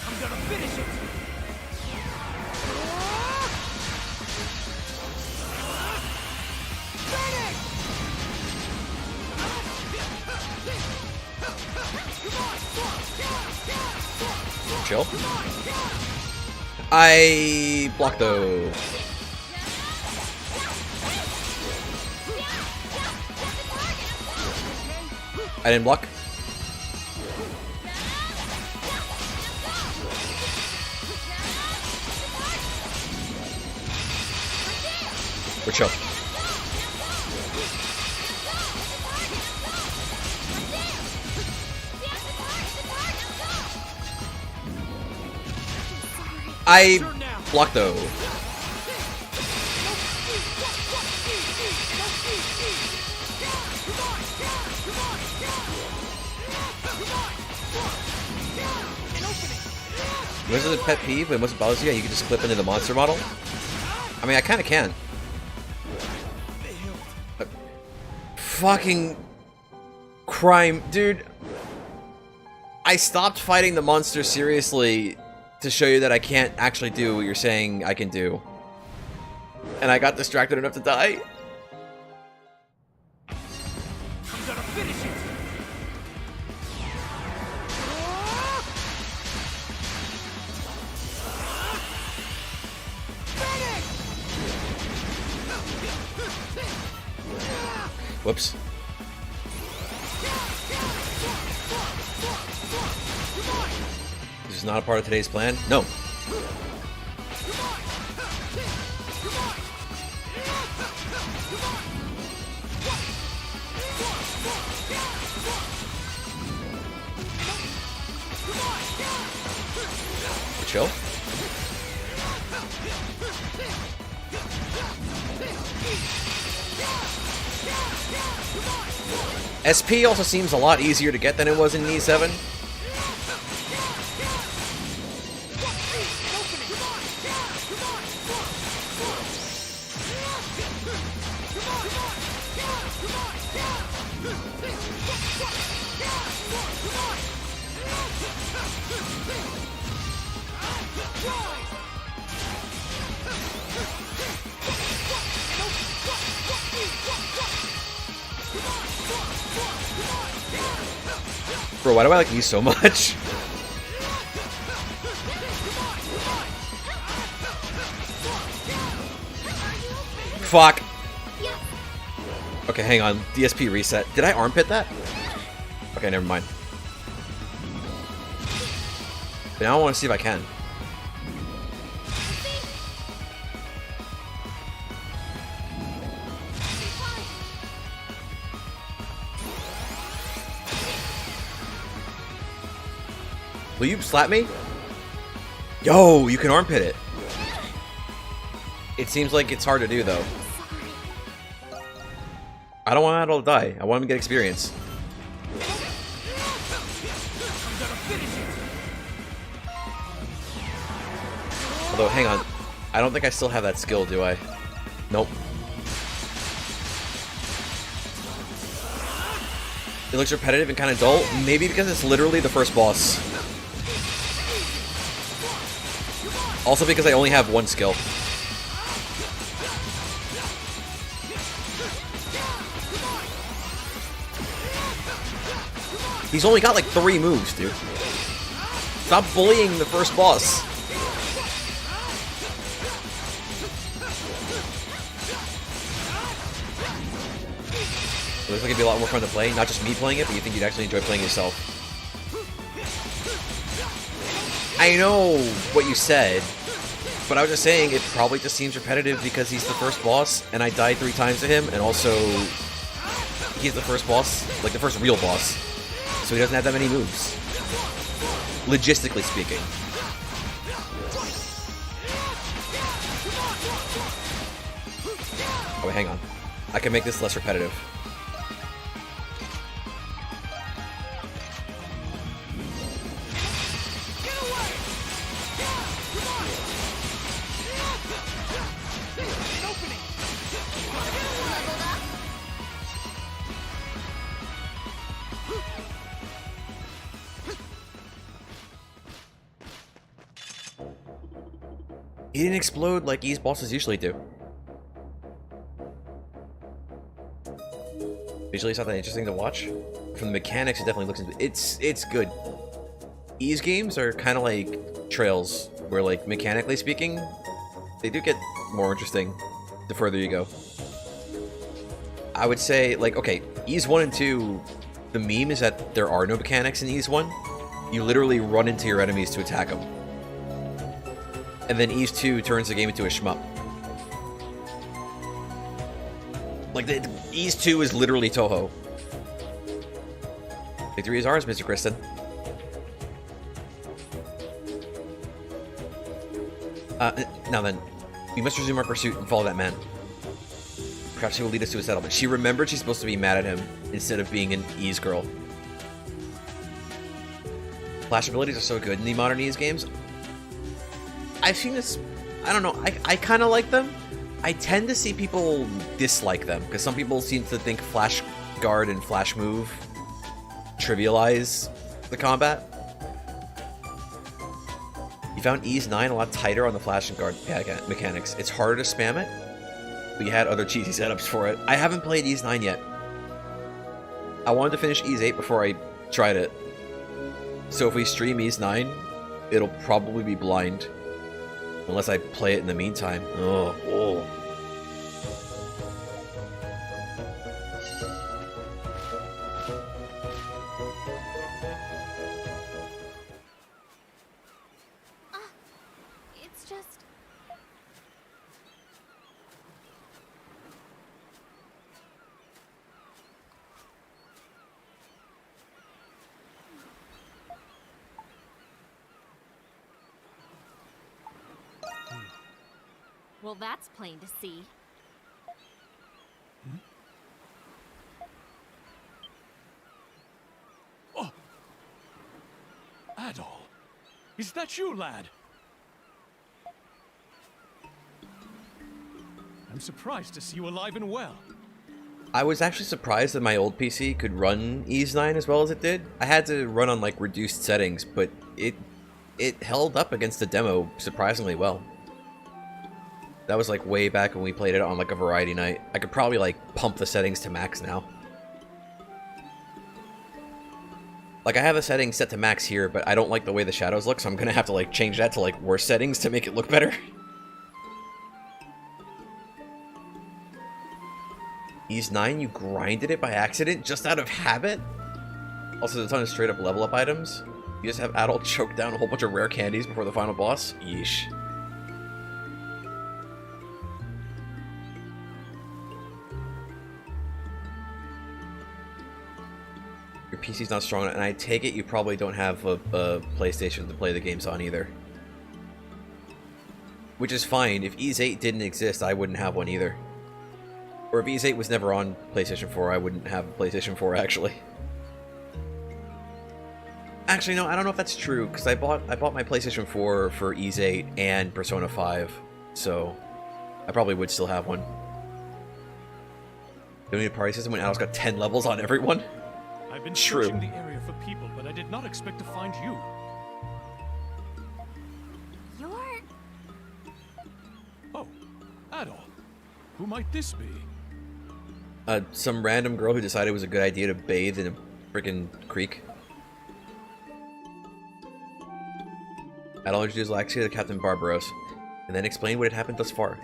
I'm gonna finish it! Chill. I blocked those. I didn't block. We're chill. I blocked though. Was it a pet peeve when most bothers you? You can just clip into the monster model. I mean, I kind of can. But fucking crime, dude. I stopped fighting the monster seriously to show you that I can't actually do what you're saying I can do. And I got distracted enough to die. I'm gonna finish it! Whoops. This is not a part of today's plan? No. Chill. SP also seems a lot easier to get than it was in E7. Bro, why do I like you so much? Fuck. Okay, hang on. DSP reset. Did I armpit that? Okay, never mind. But now I want to see if I can. Will you slap me? Yo, you can armpit it. It seems like it's hard to do, though. I don't want Adol to die. I want him to get experience. Although, hang on. I don't think I still have that skill, do I? Nope. It looks repetitive and kind of dull. Maybe because it's literally the first boss. Also because I only have one skill. He's only got like 3 moves, dude. Stop bullying the first boss. It looks like it'd be a lot more fun to play. Not just me playing it, but you think you'd actually enjoy playing yourself. I know what you said, but I was just saying it probably just seems repetitive because he's the first boss, and I died 3 times to him, and also he's the first boss, like the first real boss, so he doesn't have that many moves. Logistically speaking. Oh wait, hang on. I can make this less repetitive. He didn't explode like E's bosses usually do. Visually, it's not that interesting to watch. From the mechanics, it definitely looks... It's good. E's games are kind of like Trails, where, like, mechanically speaking, they do get more interesting the further you go. I would say, like, okay, E's 1 and 2, the meme is that there are no mechanics in E's 1. You literally run into your enemies to attack them. And then E's 2 turns the game into a shmup. Like, E's 2 is literally Toho. Victory is ours, Mr. Kristen. Now then, we must resume our pursuit and follow that man. Perhaps he will lead us to a settlement. She remembered she's supposed to be mad at him instead of being an E's girl. Flash abilities are so good in the modern E's games. I've seen this, I don't know, I kind of like them. I tend to see people dislike them, because some people seem to think Flash Guard and Flash Move trivialize the combat. You found E's 9 a lot tighter on the Flash and Guard mechanics. It's harder to spam it, but you had other cheesy setups for it. I haven't played E's 9 yet. I wanted to finish E's 8 before I tried it. So if we stream E's 9, it'll probably be blind. Unless I play it in the meantime. Oh. It's just... Well, that's plain to see. Oh! Adol! Is that you, lad? I'm surprised to see you alive and well. I was actually surprised that my old PC could run E's 9 as well as it did. I had to run on, like, reduced settings, but it held up against the demo surprisingly well. That was like way back when we played it on like a variety night. I could probably like pump the settings to max now. Like I have the settings set to max here, but I don't like the way the shadows look, so I'm gonna have to like change that to like worse settings to make it look better. E's 9, you grinded it by accident just out of habit? Also, there's a ton of straight up level up items. You just have Adol choke down a whole bunch of rare candies before the final boss? Yeesh. Your Your PC's not strong enough, and I take it you probably don't have a PlayStation to play the games on either. Which is fine. If VIII didn't exist, I wouldn't have one either. Or if VIII was never on PlayStation 4, I wouldn't have a PlayStation 4, actually. Actually, no, I don't know if that's true, because I bought my PlayStation 4 for VIII and Persona 5, so I probably would still have one. Don't need a party system when Adol's got 10 levels on everyone? I've been searching the area for people, but I did not expect to find you. You're... Oh, Adol. Who might this be? Some random girl who decided it was a good idea to bathe in a freaking creek. Adol introduced Laxia to Captain Barbaros, and then explained what had happened thus far.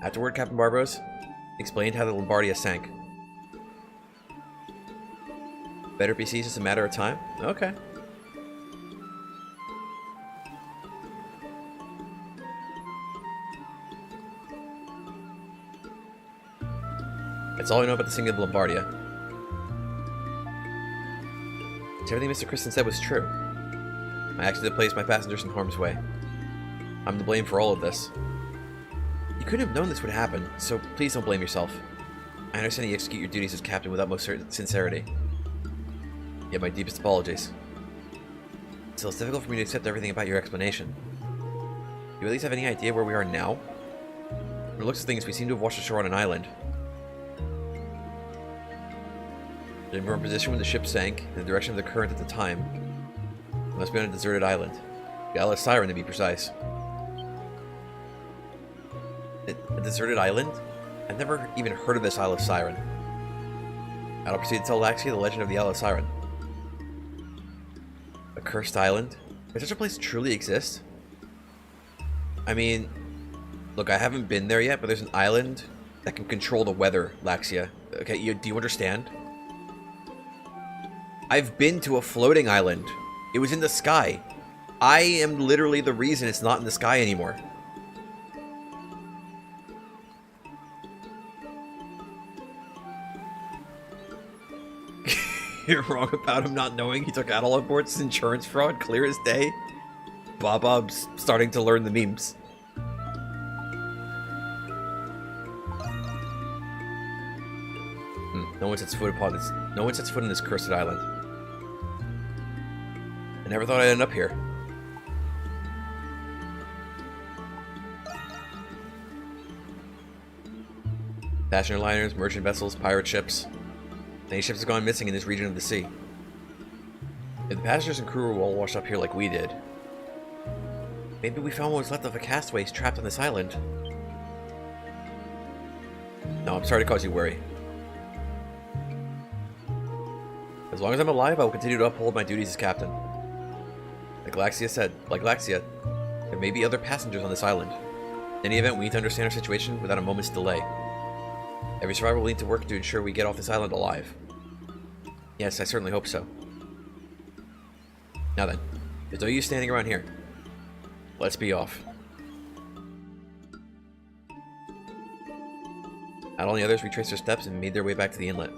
Afterward, Captain Barbaros explained how the Lombardia sank. Better PCs, just a matter of time? Okay. That's all I know about the sinking of Lombardia. Everything Mr. Kristen said was true. I accidentally placed my passengers in harm's way. I'm to blame for all of this. You couldn't have known this would happen, so please don't blame yourself. I understand you execute your duties as captain with utmost sincerity. You have my deepest apologies. Still, it's difficult for me to accept everything about your explanation. Do you at least have any idea where we are now? From the looks of things, we seem to have washed ashore on an island. We were in position when the ship sank, in the direction of the current at the time. We must be on a deserted island. The Isle of Siren, to be precise. A deserted island? I've never even heard of this Isle of Siren. I'll proceed to tell Laxia the legend of the Isle of Siren. A cursed island? Does such a place truly exist? I mean, look, I haven't been there yet, but there's an island that can control the weather, Laxia. Okay, do you understand? I've been to a floating island. It was in the sky. I am literally the reason it's not in the sky anymore. You're wrong about him not knowing he took Adol on board. It's insurance fraud, clear as day. Bob's starting to learn the memes. No one sets foot upon this. No one sets foot on this cursed island. I never thought I'd end up here. Passenger liners, merchant vessels, pirate ships. Many ships have gone missing in this region of the sea. If the passengers and crew were all washed up here like we did, maybe we found what was left of the castaways trapped on this island. No, I'm sorry to cause you worry. As long as I'm alive, I will continue to uphold my duties as captain. Like Laxia said, there may be other passengers on this island. In any event, we need to understand our situation without a moment's delay. Every survivor will need to work to ensure we get off this island alive. Yes, I certainly hope so. Now then, there's no use standing around here. Let's be off. Adol and the others retraced their steps and made their way back to the inlet.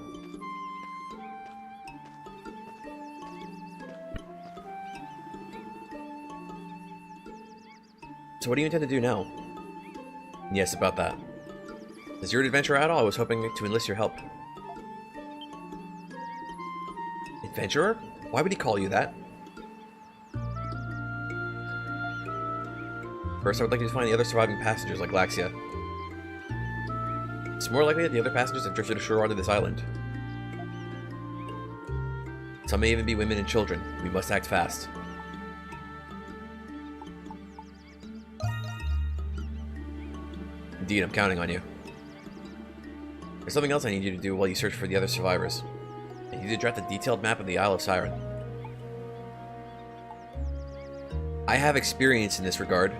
So what do you intend to do now? Yes, about that. As you're an adventurer, Adol, I was hoping to enlist your help. Adventurer? Why would he call you that? First, I would like you to find the other surviving passengers like Laxia. It's more likely that the other passengers have drifted ashore onto this island. Some may even be women and children. We must act fast. Indeed, I'm counting on you. There's something else I need you to do while you search for the other survivors. I need you to draft a detailed map of the Isle of Siren. I have experience in this regard.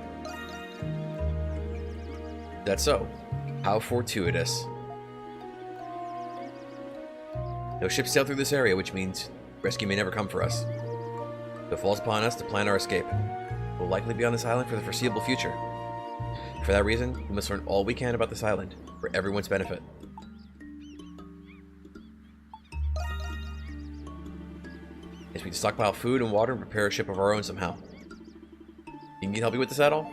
That's so. How fortuitous. No ships sail through this area, which means rescue may never come for us. So it falls upon us to plan our escape. We'll likely be on this island for the foreseeable future. For that reason, we must learn all we can about this island, for everyone's benefit. Yes, we can stockpile food and water and prepare a ship of our own somehow. You need help me with this at all?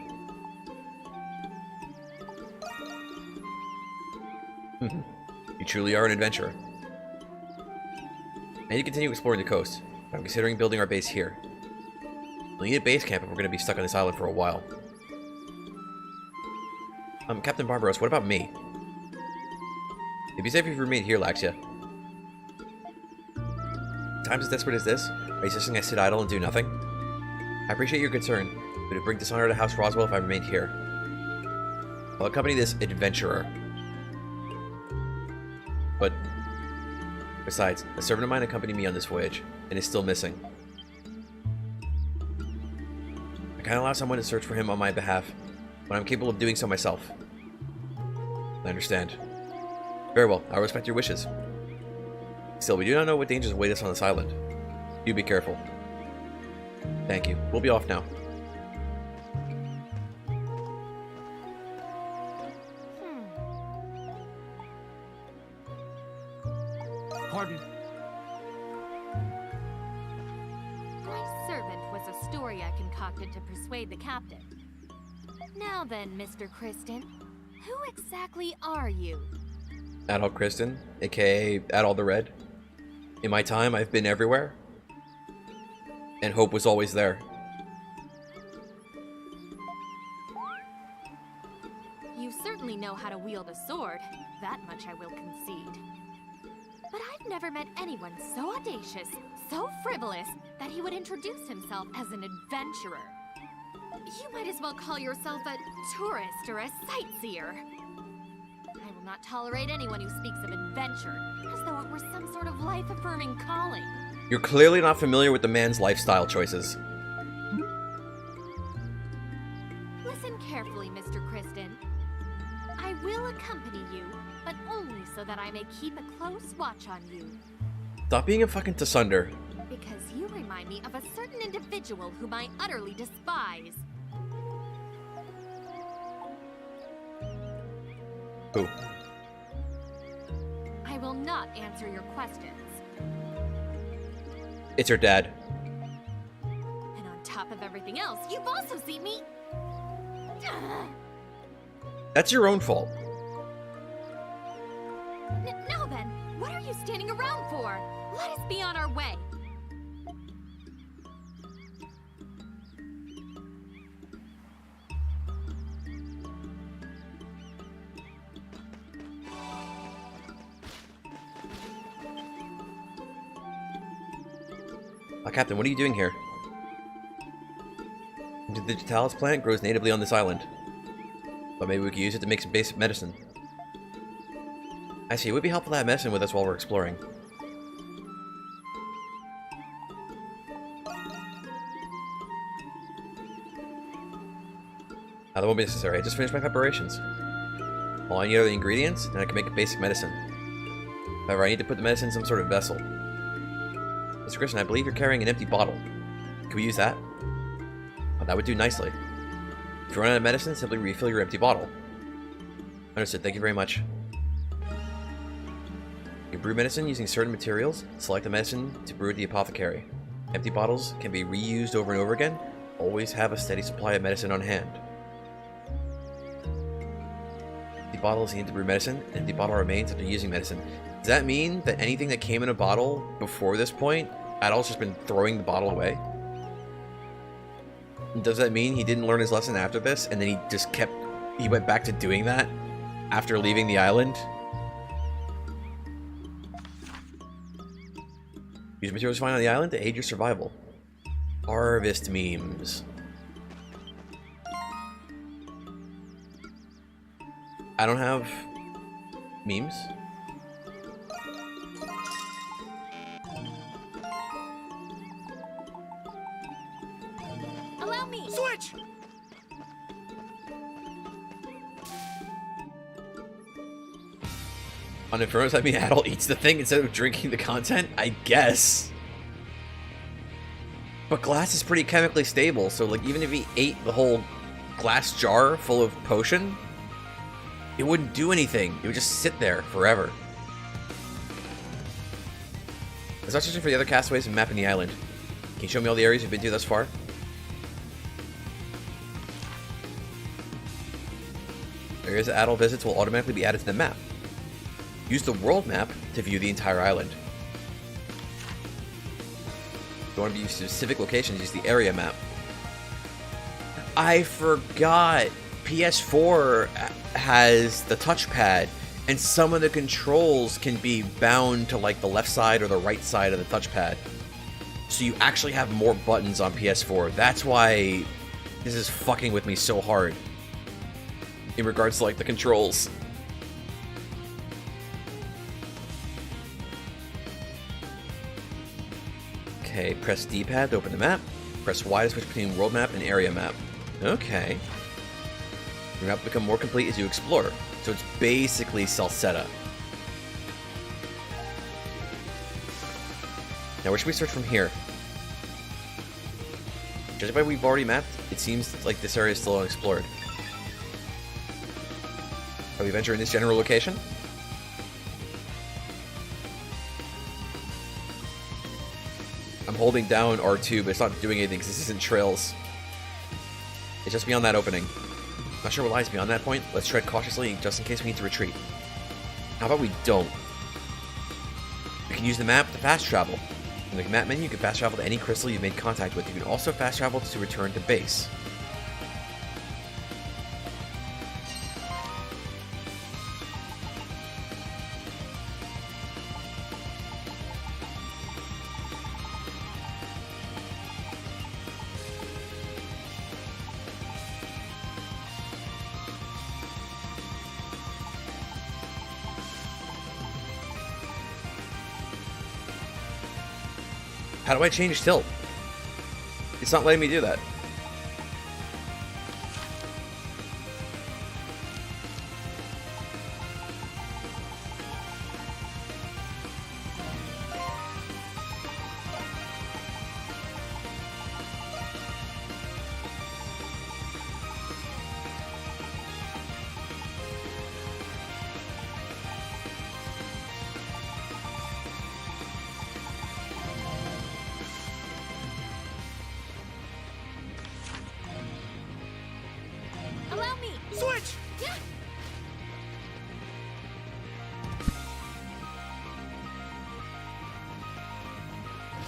You truly are an adventurer. I need to continue exploring the coast, but I'm considering building our base here. We'll need a base camp if we're going to be stuck on this island for a while. Captain Barbaros, what about me? It'd be safer if you remained here, Laxia. Times as desperate as this, are you suggesting I sit idle and do nothing? I appreciate your concern, but it'd bring dishonor to House Roswell if I remained here. I'll accompany this adventurer. But, besides, a servant of mine accompanied me on this voyage, and is still missing. I can't allow someone to search for him on my behalf, when I'm capable of doing so myself. I understand. Very well, I respect your wishes. Still, we do not know what dangers await us on this island. You be careful. Thank you. We'll be off now. Pardon? My servant was a story I concocted to persuade the captain. Now then, Mr. Kristen, who exactly are you? Adol Kristen, aka Adol the Red. In my time, I've been everywhere. And hope was always there. You certainly know how to wield a sword. That much I will concede. But I've never met anyone so audacious, so frivolous, that he would introduce himself as an adventurer. You might as well call yourself a tourist or a sightseer. I will not tolerate anyone who speaks of adventure, as though it were some sort of life-affirming calling. You're clearly not familiar with the man's lifestyle choices. Listen carefully, Mr. Kristen. I will accompany you, but only so that I may keep a close watch on you. Stop being a fucking Tsunder. Because you remind me of a certain individual whom I utterly despise. Who? I will not answer your questions. It's her dad. And on top of everything else, you've also seen me... That's your own fault. Now then, what are you standing around for? Let us be on our way. Captain, what are you doing here? The digitalis plant grows natively on this island. But maybe we could use it to make some basic medicine. I see, it would be helpful to have medicine with us while we're exploring. That won't be necessary, I just finished my preparations. All I need are the ingredients, and I can make a basic medicine. However, I need to put the medicine in some sort of vessel. Mr. Kristen, I believe you're carrying an empty bottle. Can we use that? Oh, that would do nicely. If you run out of medicine, simply refill your empty bottle. Understood, thank you very much. You can brew medicine using certain materials. Select the medicine to brew at the apothecary. Empty bottles can be reused over and over again. Always have a steady supply of medicine on hand. Empty bottles need to brew medicine, and empty bottle remains after using medicine. Does that mean that anything that came in a bottle before this point, Adol's just been throwing the bottle away? Does that mean he didn't learn his lesson after this, and then he just he went back to doing that after leaving the island? Use materials you find on the island to aid your survival. Harvest memes. I don't have memes. Allow me. Switch! On Inferno's, I mean, Adol eats the thing instead of drinking the content? I guess. But glass is pretty chemically stable, so like even if he ate the whole glass jar full of potion, it wouldn't do anything. It would just sit there forever. Let's start searching for the other castaways and mapping the island. Can you show me all the areas you've been to thus far? Areas that Adol visits will automatically be added to the map. Use the world map to view the entire island. If you want to view specific locations, use the area map. I forgot PS4 has the touchpad, and some of the controls can be bound to like the left side or the right side of the touchpad. So you actually have more buttons on PS4. That's why this is fucking with me so hard in regards to like the controls. Okay, press D-pad to open the map. Press Y to switch between world map and area map. Okay. Your map will become more complete as you explore. So it's basically self-setup. Now where should we search from here? Judging by what we've already mapped, it seems like this area is still unexplored. Are we venturing this general location? I'm holding down R2, but it's not doing anything because this isn't trails. It's just beyond that opening. Not sure what lies beyond that point. Let's tread cautiously just in case we need to retreat. How about we don't? We can use the map to fast travel. In the map menu, you can fast travel to any crystal you've made contact with. You can also fast travel to return to base. How do I change tilt? It's not letting me do that. Allow me! Switch!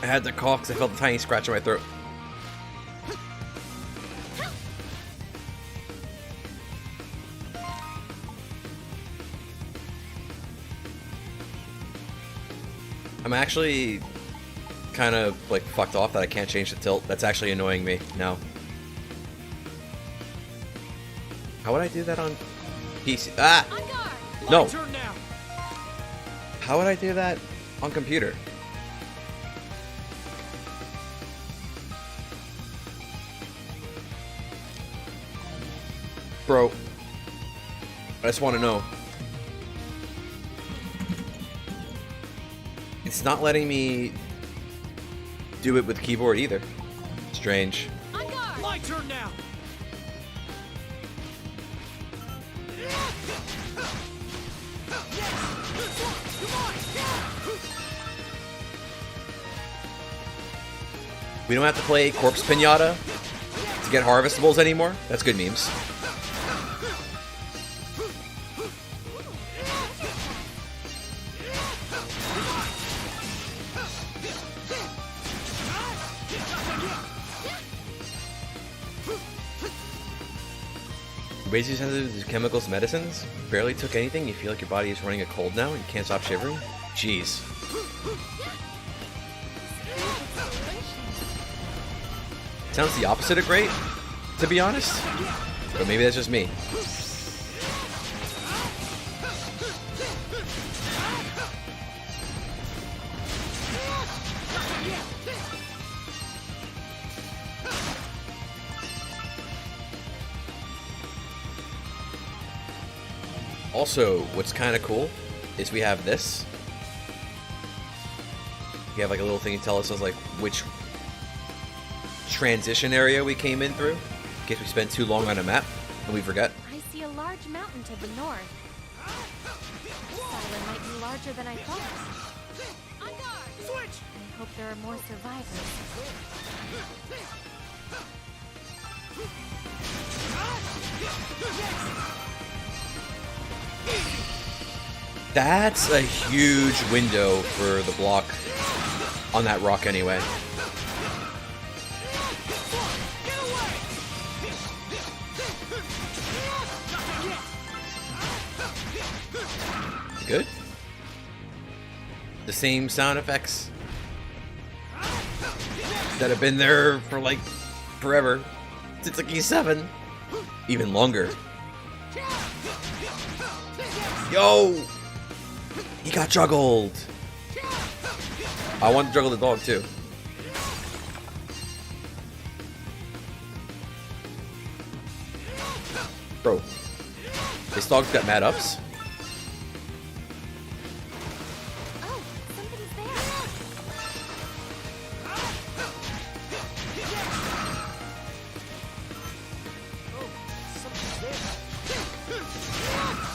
I had to cough because I felt a tiny scratch in my throat. I'm actually kind of like fucked off that I can't change the tilt. That's actually annoying me now. How would I do that on PC? Ah! No! Turn now. How would I do that on computer? Bro, I just want to know. It's not letting me do it with keyboard either. Strange. My turn now. We don't have to play Corpse Pinata to get harvestables anymore. That's good memes. Ways you sensitive to chemicals, medicines? Barely took anything, you feel like your body is running a cold now and you can't stop shivering? Jeez. Sounds the opposite of great, to be honest. But maybe that's just me. Also, what's kind of cool is we have this. We have like a little thing to tell us like which transition area we came in through, in case we spend too long on a map and we forget. I see a large mountain to the north. This island might be larger than I thought. Switch! hope there are more survivors. That's a huge window for the block on that rock anyway. Good. The same sound effects that have been there for like forever. Since like E7. Even longer. Yo! He got juggled! I want to juggle the dog too. Bro. This dog's got mad ups. Oh, somebody's there.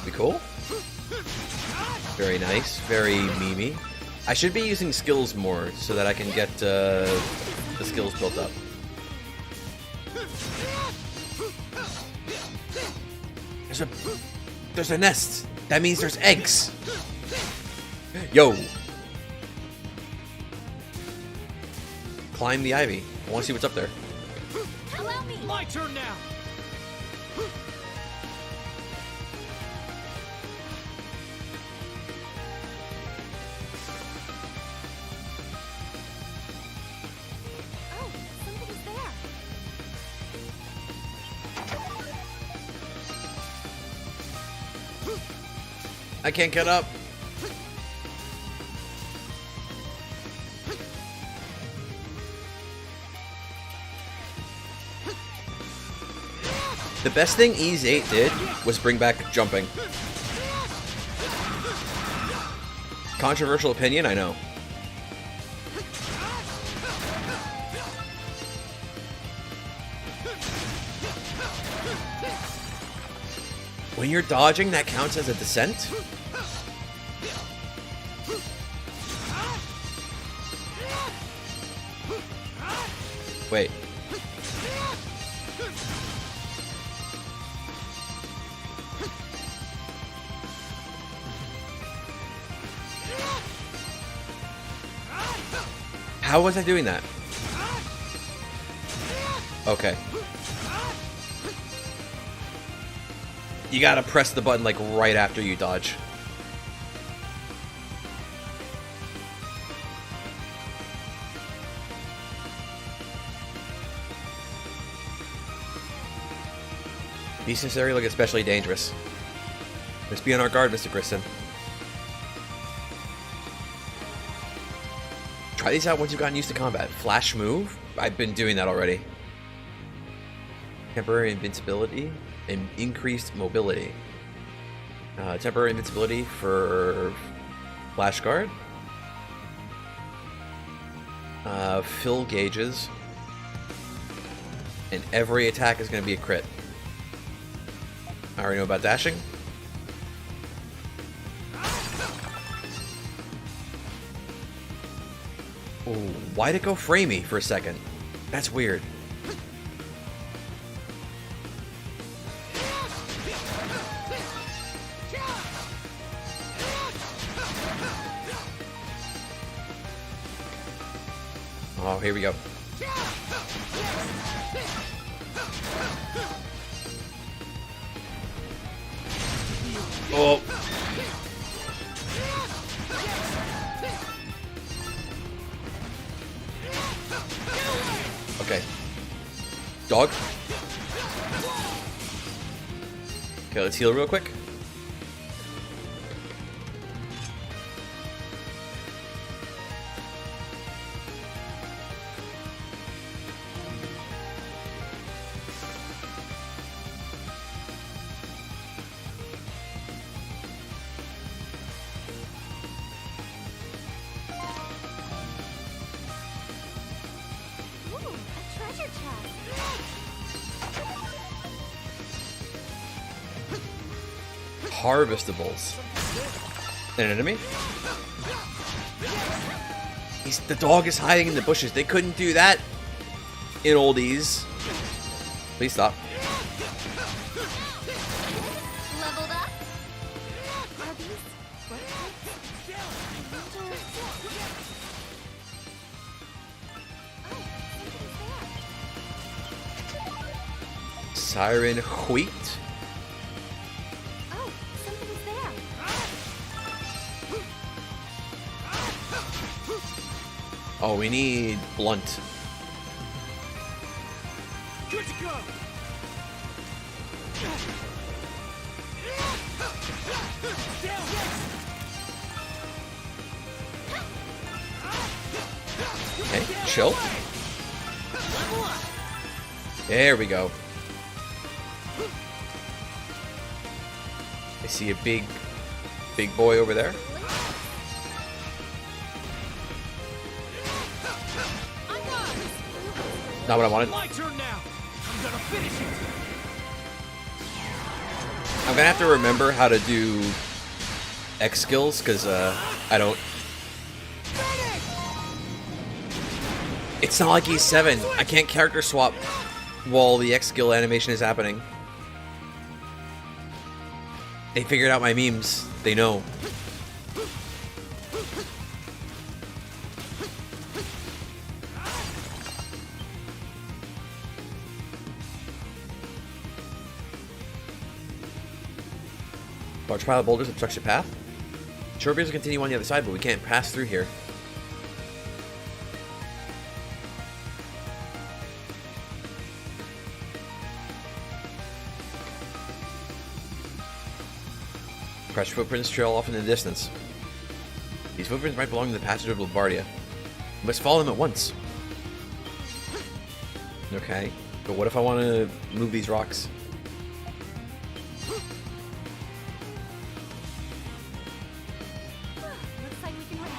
Be cool. Very nice. Very memey. I should be using skills more so that I can get the skills built up. There's a nest. That means there's eggs. Yo. Climb the ivy. I want to see what's up there. Allow me. My turn now. Oh, somebody's there. I can't get up. The best thing VIII did was bring back jumping. Controversial opinion, I know. When you're dodging, that counts as a descent? Wait. How was I doing that? Okay. You gotta press the button like right after you dodge. Be sincerely look especially dangerous. Just be on our guard, Mr. Grissom. Try these out once you've gotten used to combat. Flash move? I've been doing that already. Temporary invincibility and increased mobility. Temporary invincibility for flash guard. Fill gauges. And every attack is going to be a crit. I already know about dashing. Ooh, why'd it go framey for a second? That's weird. Oh, here we go. Oh. Okay. Dog. Okay, let's heal real quick. Ooh, a treasure chest. Harvestables. An enemy? The dog is hiding in the bushes. They couldn't do that in oldies. Please stop. Leveled up? Are these footprints? Siren Wheat. Oh, somebody's there. Oh, we need Blunt. Good to go. Okay, chill. There we go. I see a big boy over there. Not what I wanted. My turn now. I'm gonna finish it. I'm gonna have to remember how to do X skills because I don't. It's not like he's 7. I can't character swap while the X skill animation is happening. They figured out my memes. They know. Large pile of boulders obstructs your path. Short beers will continue on the other side, but we can't pass through here. Fresh footprints trail off in the distance. These footprints might belong to the passage of Labardia. We must follow them at once. Okay, but what if I want to move these rocks? Looks like we can rest.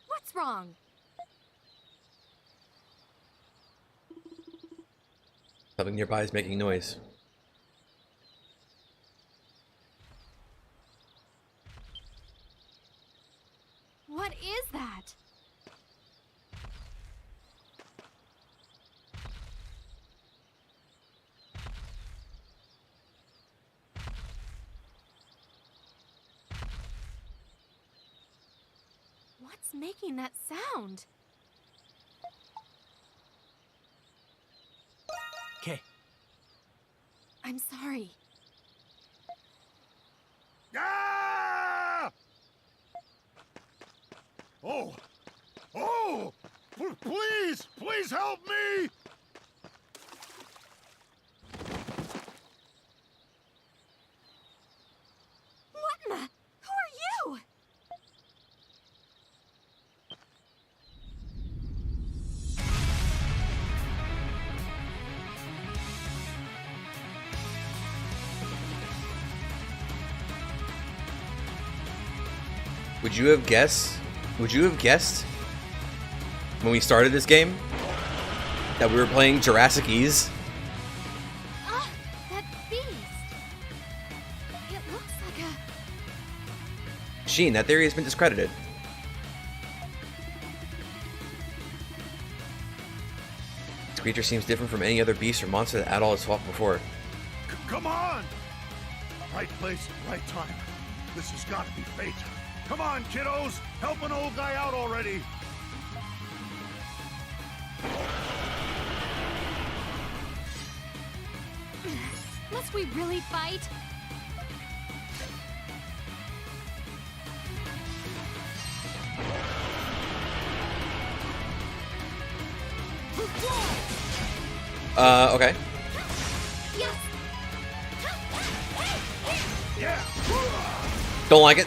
What's wrong? Something nearby is making noise. What is that? What's making that sound? Okay. I'm sorry. Ah! Oh! Oh! Please! Please help me! What in the? Who are you? Would you have guessed when we started this game that we were playing Jurassic Ease? Ah, that beast. It looks like a... Sheen, that theory has been discredited. This creature seems different from any other beast or monster that Adol has fought before. Come on! Right place, right time. This has got to be fate. Come on, kiddos! Help an old guy out already! Must we really fight? Okay. Yes. Yeah! Don't like it.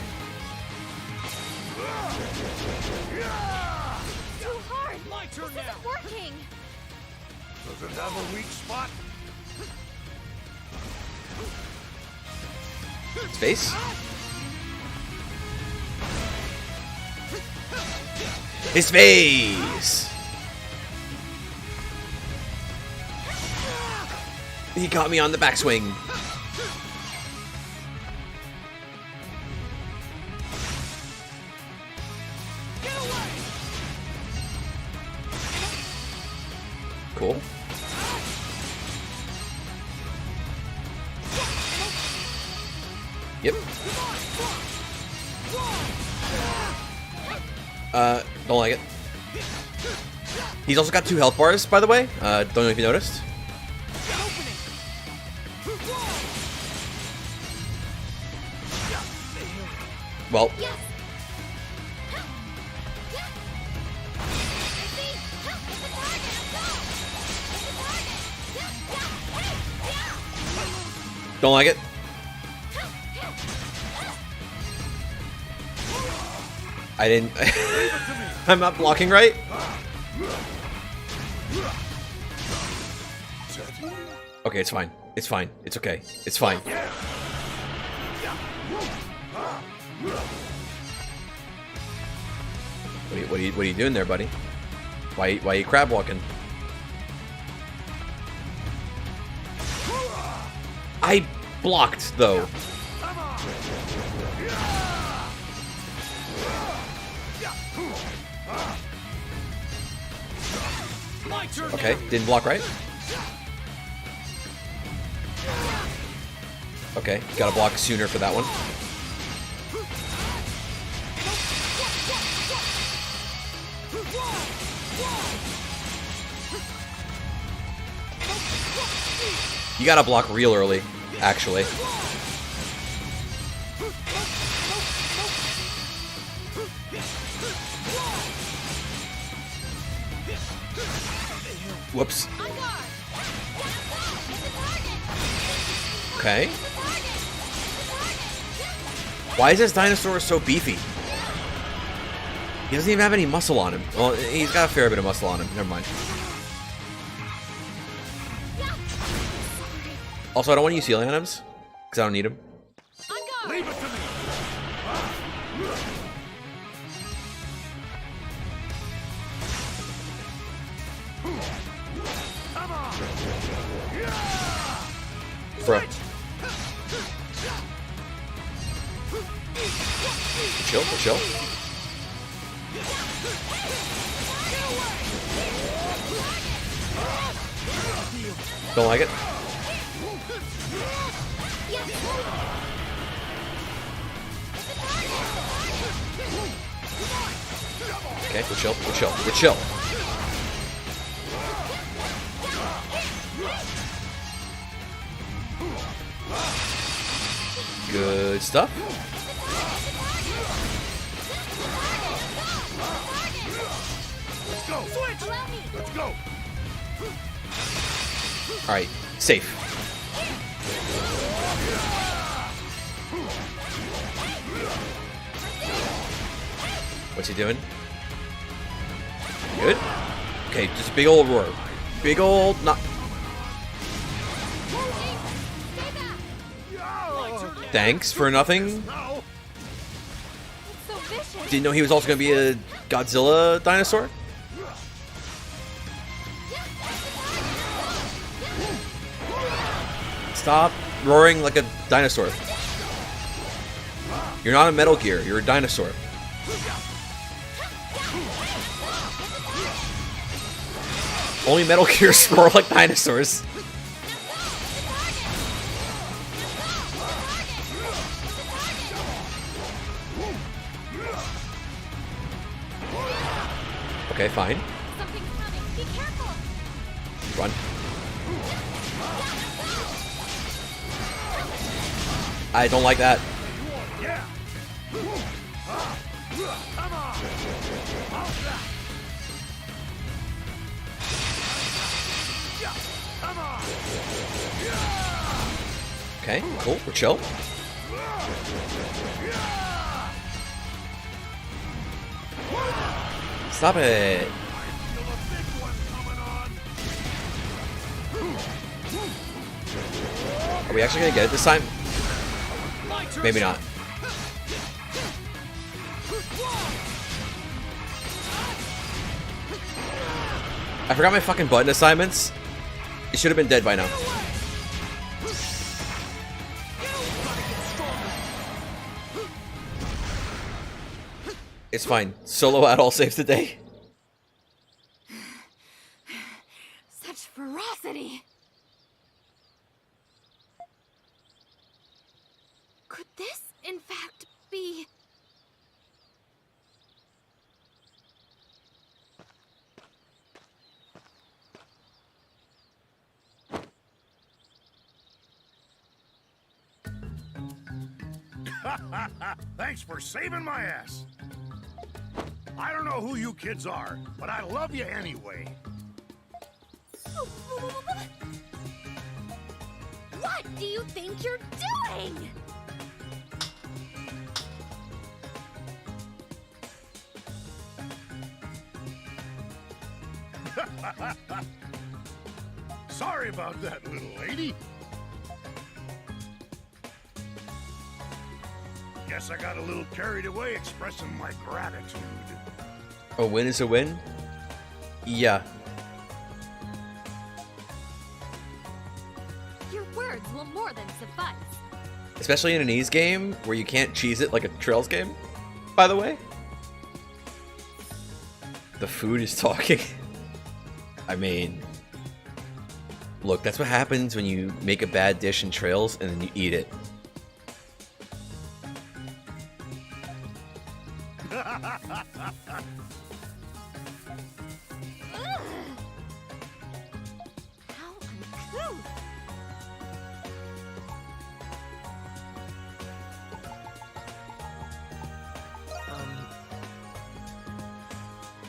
Too hard. My turn This now. isn't working. Does it have a weak spot? Space. His face! He caught me on the backswing. Cool. Yep. Don't like it. He's also got 2 health bars, by the way. Don't know if you noticed. Well. Don't like it. I didn't. I'm not blocking right. Okay, it's fine. It's fine. It's okay. It's fine. What are you doing there, buddy? Why are you crab walking? I blocked though. Okay, didn't block right. Okay, gotta block sooner for that one. You gotta block real early, actually. Whoops. Okay. Why is this dinosaur so beefy? He doesn't even have any muscle on him. Well, he's got a fair bit of muscle on him. Never mind. Also, I don't want to use healing items, because I don't need them. Leave it to me. Come on. Bro. Chill, chill. Don't like it. Okay, we're chill, we're chill, we're chill. Good stuff. Let's go. Switch. Let's go. All right, safe. What's he doing? Good. Okay, just a big old roar. Big old not. Thanks for nothing. Didn't know he was also going to be a Godzilla dinosaur. Stop roaring like a dinosaur. You're not a Metal Gear, you're a dinosaur. Only Metal Gears roar like dinosaurs. Okay, fine. Something's coming. Be careful. Run. I don't like that. Yeah. Come on. Come on. Okay, cool. We're chill. Stop it. Are we actually gonna get it this time? Maybe not. I forgot my fucking button assignments. It should have been dead by now. It's fine. Solo Adol saves the day. Such ferocity. Could this, in fact, be... Thanks for saving my ass. I don't know who you kids are, but I love you anyway. What do you think you're doing? Sorry about that, little lady. Guess I got a little carried away expressing my gratitude. A win is a win? Yeah. Your words will more than suffice. Especially in an ease game where you can't cheese it like a Trails game, by the way. The food is talking. I mean, look, that's what happens when you make a bad dish in Trails and then you eat it. How uncouth.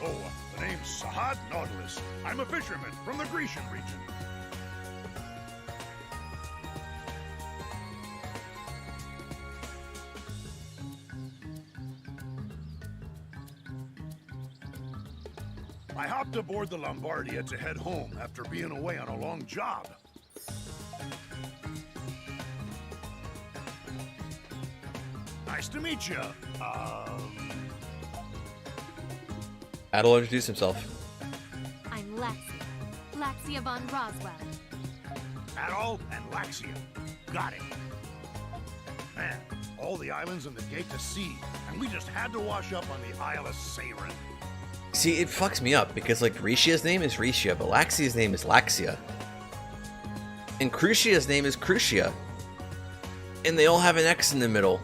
Oh, the name's Sahad Nautilus. I'm a fisherman from the Grecian region. I hopped aboard the Lombardia to head home after being away on a long job. Nice to meet you. Adol introduced himself. I'm Laxia. Laxia von Roswell. Adol and Laxia. Got it. Man, all the islands and the gate to sea, and we just had to wash up on the Isle of Seiren. See, it fucks me up because, like, Rishia's name is Rishia, but Laxia's name is Laxia. And Crucia's name is Crucia. And they all have an X in the middle.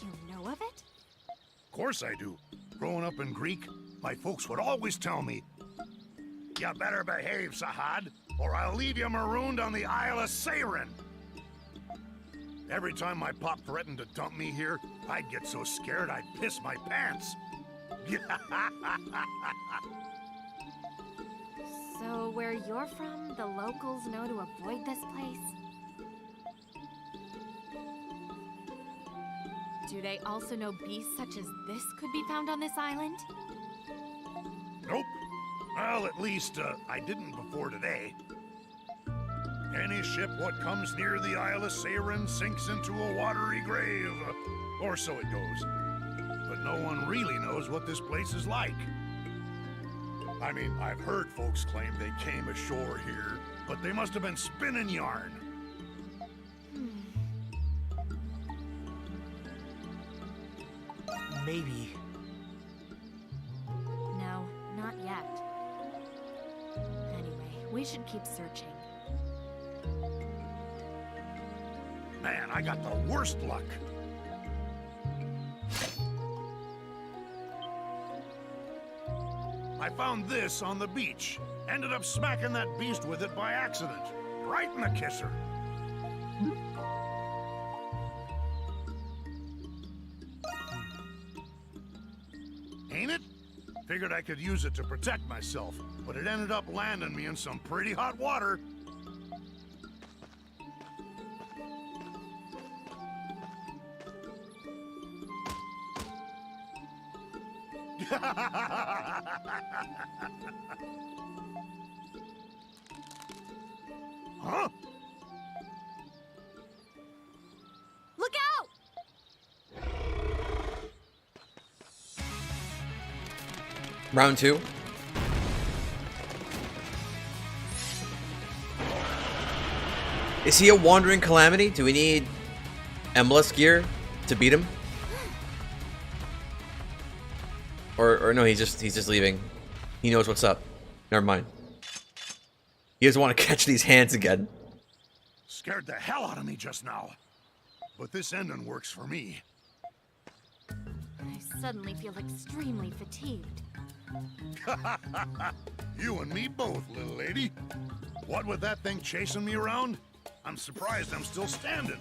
You know of it? Of course I do. Growing up in Greek, my folks would always tell me, "You better behave, Sahad, or I'll leave you marooned on the Isle of Seiren." Every time my pop threatened to dump me here, I'd get so scared I'd piss my pants. So where you're from, the locals know to avoid this place? Do they also know beasts such as this could be found on this island? Nope. Well, at least, I didn't before today. Any ship what comes near the Isle of Seiren sinks into a watery grave. Or so it goes. But no one really knows what this place is like. I mean, I've heard folks claim they came ashore here, but they must have been spinning yarn. Maybe. No, not yet. Anyway, we should keep searching. Man, I got the worst luck. I found this on the beach. Ended up smacking that beast with it by accident. Right in the kisser. Ain't it? Figured I could use it to protect myself, but it ended up landing me in some pretty hot water. Huh? Look out! Round 2. Is he a wandering calamity? Do we need Embless gear to beat him? Or no, he's just leaving. He knows what's up. Never mind. He doesn't want to catch these hands again. Scared the hell out of me just now. But this ending works for me. I suddenly feel extremely fatigued. You and me both, little lady. What with that thing chasing me around? I'm surprised I'm still standing.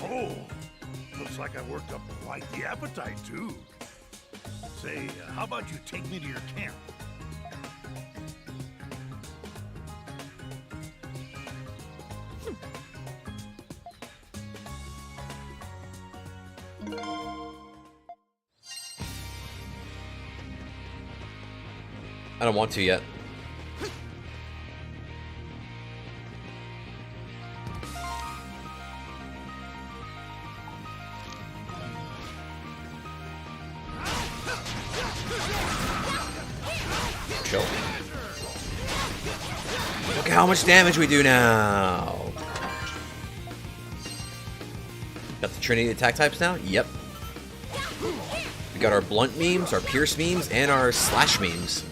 Oh, looks like I worked up quite the appetite, too. Say, how about you take me to your camp? I don't want to yet. Chill. Look at how much damage we do now. Got the Trinity attack types now? Yep. We got our blunt memes, our pierce memes, and our slash memes.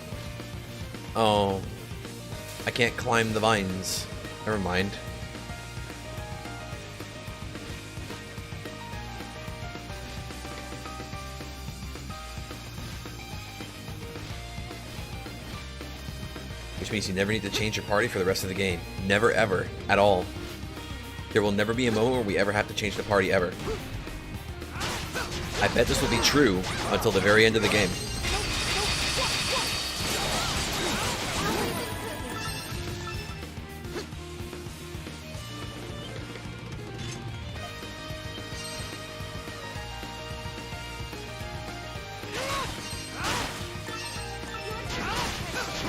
Oh. I can't climb the vines. Never mind. Which means you never need to change your party for the rest of the game. Never ever. At all. There will never be a moment where we ever have to change the party ever. I bet this will be true until the very end of the game.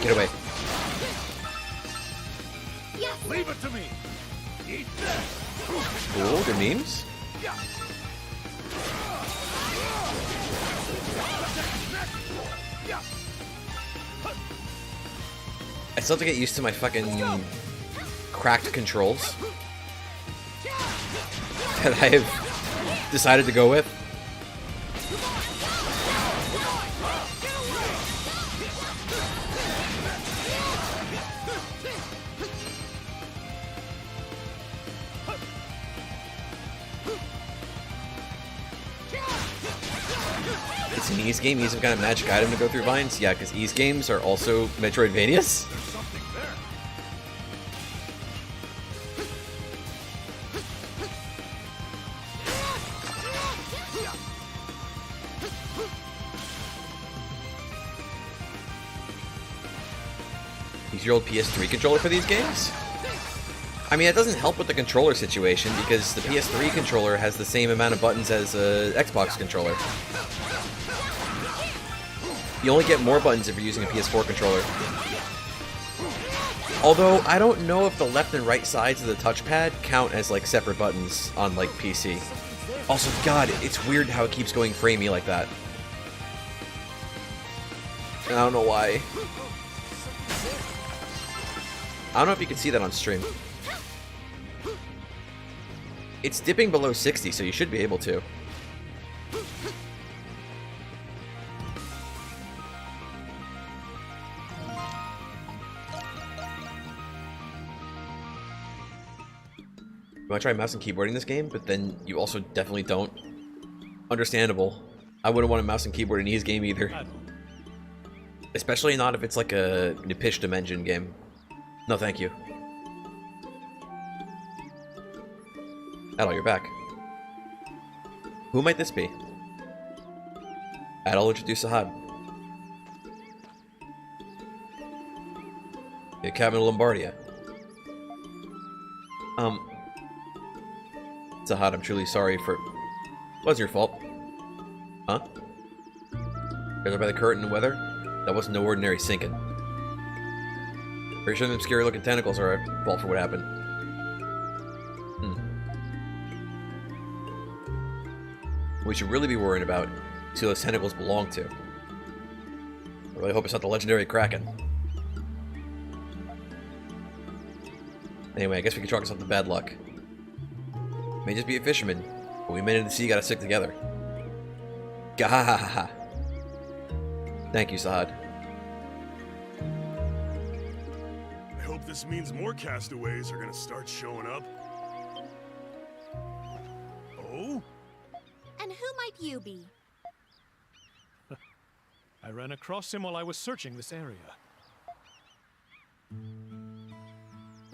Get away. Leave it to me. Eat this. Cool, good memes. I still have to get used to my fucking cracked controls that I have decided to go with. It's an Ease game. Use some kind of magic item to go through vines. Yeah, because Ease games are also Metroidvanias. There's something there. Use your old PS3 controller for these games? I mean, it doesn't help with the controller situation because the PS3 controller has the same amount of buttons as a Xbox controller. You only get more buttons if you're using a PS4 controller. Although, I don't know if the left and right sides of the touchpad count as, like, separate buttons on, like, PC. Also, God, it's weird how it keeps going framey like that. I don't know why. I don't know if you can see that on stream. It's dipping below 60, so you should be able to. You want to try mouse and keyboarding this game, but then you also definitely don't. Understandable. I wouldn't want a mouse and keyboard in his game either. Especially not if it's like a Nipish Dimension game. No, thank you. Adol, you're back. Who might this be? Adol, introduce Sahad. The Cabin of Lombardia. Sahad, I'm truly sorry for... Was your fault. Huh? Guys by the current and weather? That wasn't no ordinary sinking. Pretty sure them scary looking tentacles are a fault for what happened. What we should really be worrying about is who those tentacles belong to. I really hope it's not the legendary Kraken. Anyway, I guess we can chalk ourselves to bad luck. May just be a fisherman, but we men in the sea gotta stick together. Gahahaha. Thank you, Sahad. I hope this means more castaways are gonna start showing up. Oh? And who might you be? I ran across him while I was searching this area.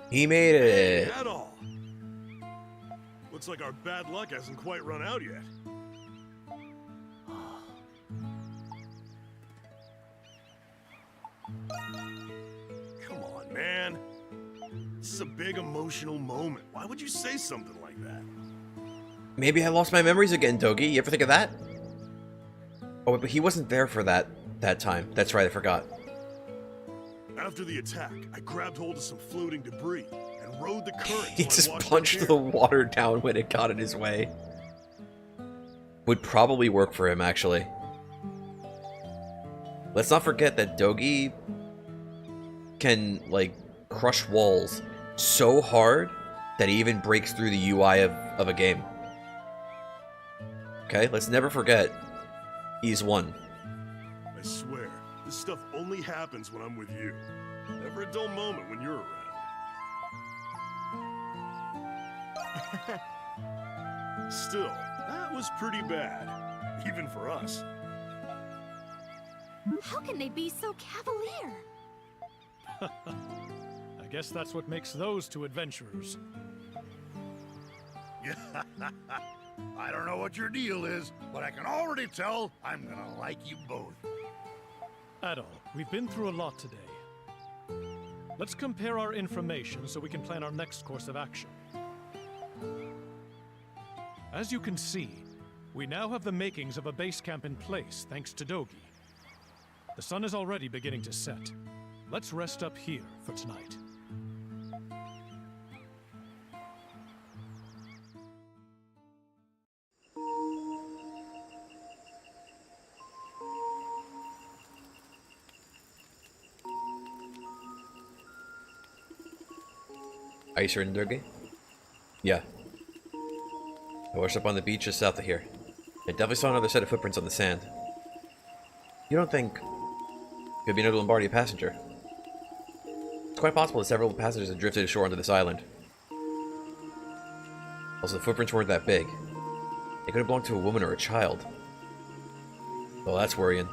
He made it. Hey, Adol. Looks like our bad luck hasn't quite run out yet. Come on, man. This is a big emotional moment. Why would you say something like that? Maybe I lost my memories again, Dogi. You ever think of that? Oh, but he wasn't there for that time. That's right, I forgot. After the attack, I grabbed hold of some floating debris and rode the current. He just punched the water down when it got in his way. Would probably work for him, actually. Let's not forget that Dogi can, like, crush walls so hard that he even breaks through the UI of a game. Okay, let's never forget, he's one. I swear, this stuff only happens when I'm with you. Never a dull moment when you're around. Still, that was pretty bad, even for us. How can they be so cavalier? I guess that's what makes those two adventurers. I don't know what your deal is, but I can already tell I'm gonna like you both. Adol, we've been through a lot today. Let's compare our information so we can plan our next course of action. As you can see, we now have the makings of a base camp in place, thanks to Dogi. The sun is already beginning to set. Let's rest up here for tonight. Are you certain, Dogi? Yeah. I washed up on the beach just south of here. I definitely saw another set of footprints on the sand. You don't think it could be another Lombardia passenger? It's quite possible that several passengers have drifted ashore onto this island. Also, the footprints weren't that big. They could have belonged to a woman or a child. Well, that's worrying.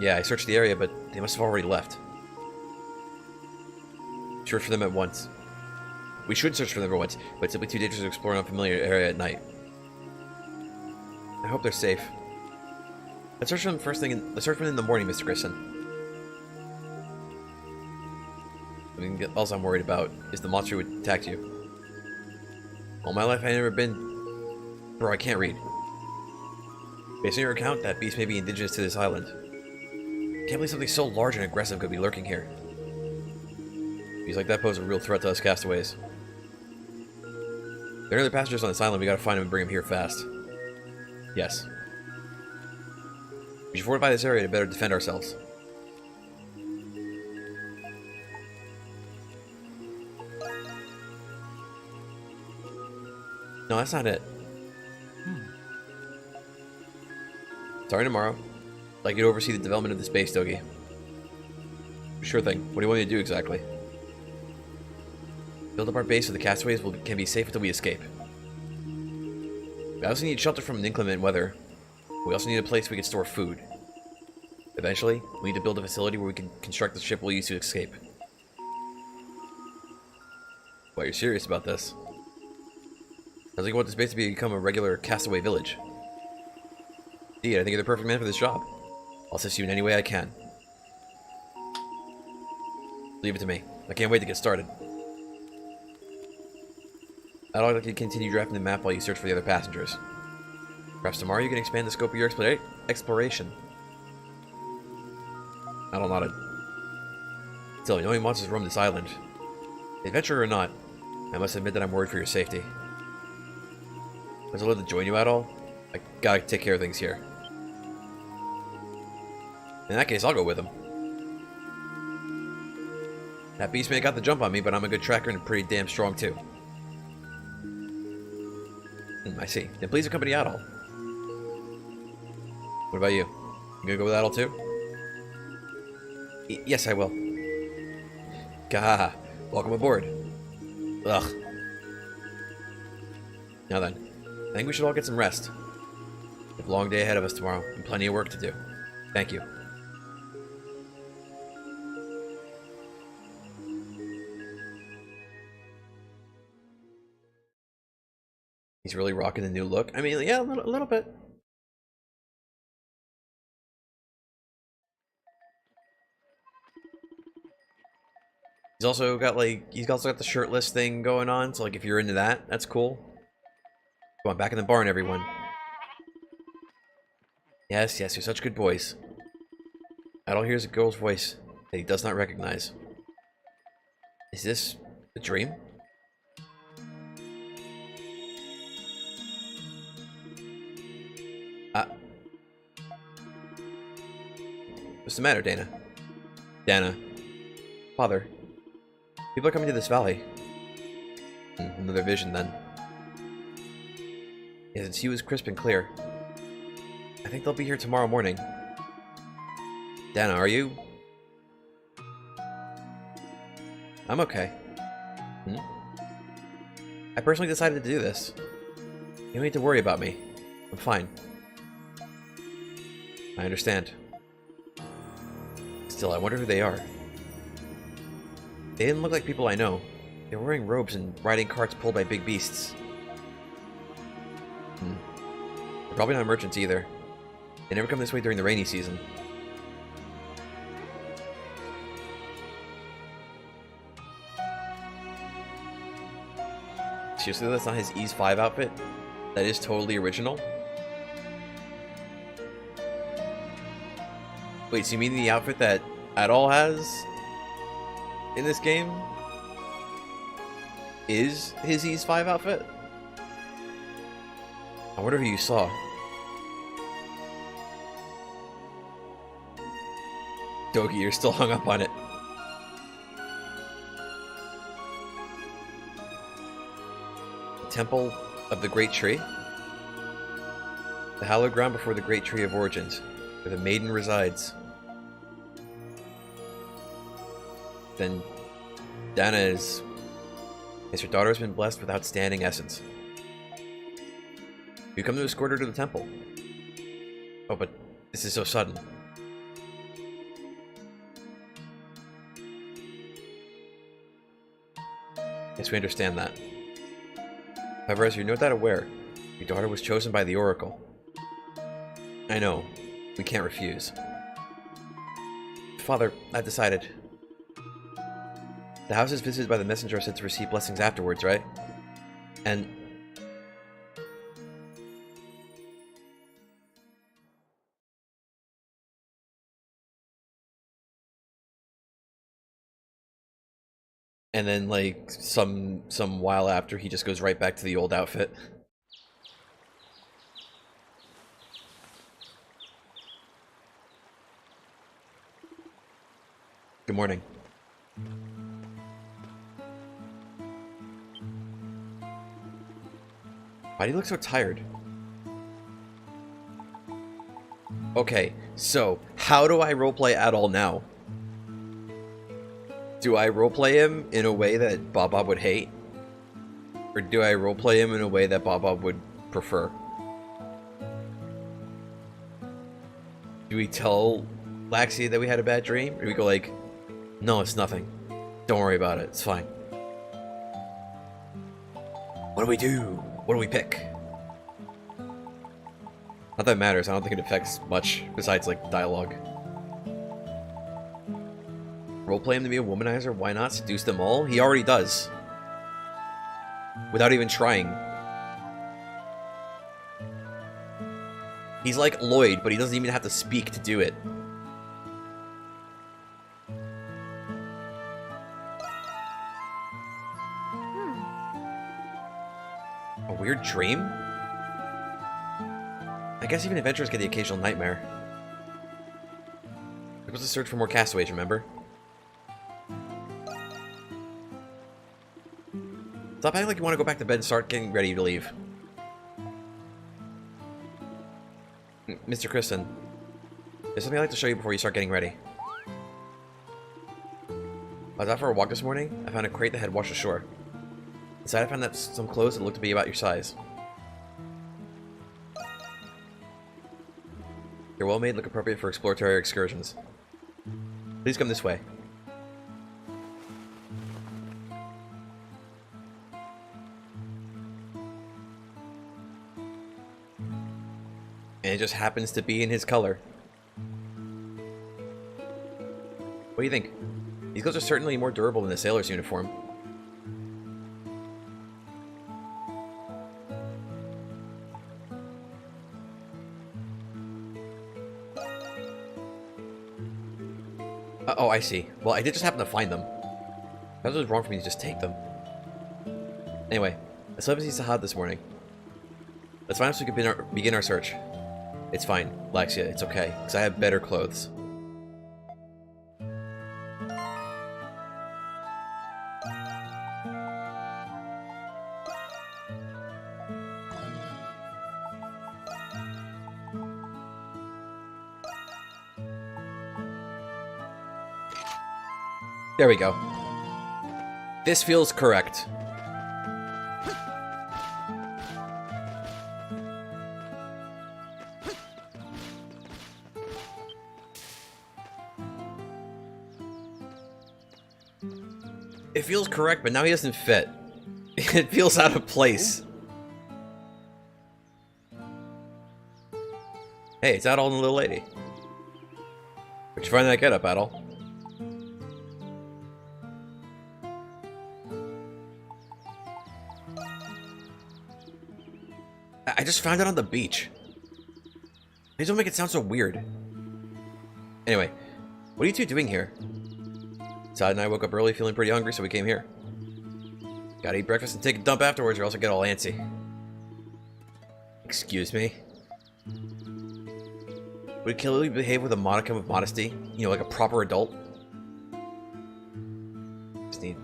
Yeah, I searched the area, but they must have already left. Search for them at once. We should search for them at once, but it's simply too dangerous to explore an unfamiliar area at night. I hope they're safe. Let's search for them first thing. Let's search for them in the morning, Mr. Grissom. I mean, all I'm worried about is the monster who attacked you. All my life, I've never been. Bro, I can't read. Based on your account, that beast may be indigenous to this island. I can't believe something so large and aggressive could be lurking here. Beasts like that pose a real threat to us castaways. There are other passengers on this island. We gotta find them and bring them here fast. Yes. We should fortify this area to better defend ourselves. No, that's not it. Starting tomorrow, I'd like you to oversee the development of this base, Dogi. Sure thing. What do you want me to do exactly? Build up our base so the castaways can be safe until we escape. We also need shelter from inclement weather. We also need a place we can store food. Eventually, we need to build a facility where we can construct the ship we'll use to escape. Well, you're serious about this. Sounds like you want this base to become a regular castaway village. Indeed, I think you're the perfect man for this job. I'll assist you in any way I can. Leave it to me. I can't wait to get started. I'd like to continue drafting the map while you search for the other passengers. Perhaps tomorrow you can expand the scope of your exploration. Adol nodded. Still, knowing monsters roam this island. Adventurer or not, I must admit that I'm worried for your safety. Was I allowed to join you at all? I gotta take care of things here. In that case, I'll go with him. That beast may have got the jump on me, but I'm a good tracker and pretty damn strong too. I see. Then please accompany Adol. What about you? You gonna go with Adol too? Yes, I will. Gah! Welcome aboard. Ugh. Now then, I think we should all get some rest. We have a long day ahead of us tomorrow, and plenty of work to do. Thank you. He's really rocking the new look. I mean, yeah, a little bit. He's also got the shirtless thing going on, so like if you're into that, that's cool. Come on, back in the barn, everyone. Yes, yes, you're such good boys. Adol hears a girl's voice that he does not recognize. Is this a dream? What's the matter, Dana? Dana. Father. People are coming to this valley. Another vision, then. Yes, its hue is crisp and clear. I think they'll be here tomorrow morning. Dana, are you? I'm okay. I personally decided to do this. You don't need to worry about me. I'm fine. I understand. Still, I wonder who they are. They didn't look like people I know. They were wearing robes and riding carts pulled by big beasts. They're probably not merchants either. They never come this way during the rainy season. Seriously, that's not his VIII outfit? That is totally original? Wait, so you mean the outfit that Adol has in this game is his VIII outfit? I wonder who you saw. Dogi, you're still hung up on it. The Temple of the Great Tree? The hallowed ground before the Great Tree of Origins, where the maiden resides. Then Dana is... Yes, her daughter has been blessed with outstanding essence. You come to escort her to the temple. Oh, but this is so sudden. Yes, we understand that. However, as you're no doubt aware, your daughter was chosen by the Oracle. I know. We can't refuse. Father, I've decided. The house is visited by the messenger said to receive blessings afterwards, right? And... And then, like, some while after, he just goes right back to the old outfit. Good morning. Why do you look so tired? Okay, so, how do I roleplay Adol now? Do I roleplay him in a way that Bob would hate? Or do I roleplay him in a way that Bob would prefer? Do we tell Laxia that we had a bad dream? Or do we go like, no, it's nothing. Don't worry about it, it's fine. What do we do? What do we pick? Not that it matters, I don't think it affects much besides like dialogue. Roleplay him to be a womanizer? Why not? Seduce them all? He already does. Without even trying. He's like Lloyd, but he doesn't even have to speak to do it. A weird dream? I guess even adventurers get the occasional nightmare. It was a search for more castaways, remember? Stop acting like you want to go back to bed and start getting ready to leave. Mr. Kristen, there's something I'd like to show you before you start getting ready. I was out for a walk this morning. I found a crate that had washed ashore. Inside I found some clothes that looked to be about your size. They're well made, look appropriate for exploratory excursions. Please come this way. And it just happens to be in his color. What do you think? These clothes are certainly more durable than a sailor's uniform. Oh, I see. Well, I did just happen to find them. That was wrong for me to just take them. Anyway, I still haven't seen Sahad this morning. Let's find out so we can begin our search. It's fine, Laxia, it's okay, because I have better clothes. There we go. This feels correct. It feels correct, but now he doesn't fit. It feels out of place. Hey, it's Adol and the little lady. Where'd you find that getup, Adol? I just found it on the beach. Please don't make it sound so weird. Anyway, what are you two doing here? Todd and I woke up early feeling pretty hungry, so we came here. Gotta eat breakfast and take a dump afterwards or else I get all antsy. Excuse me? Would Kelly behave with a modicum of modesty? You know, like a proper adult? Just need,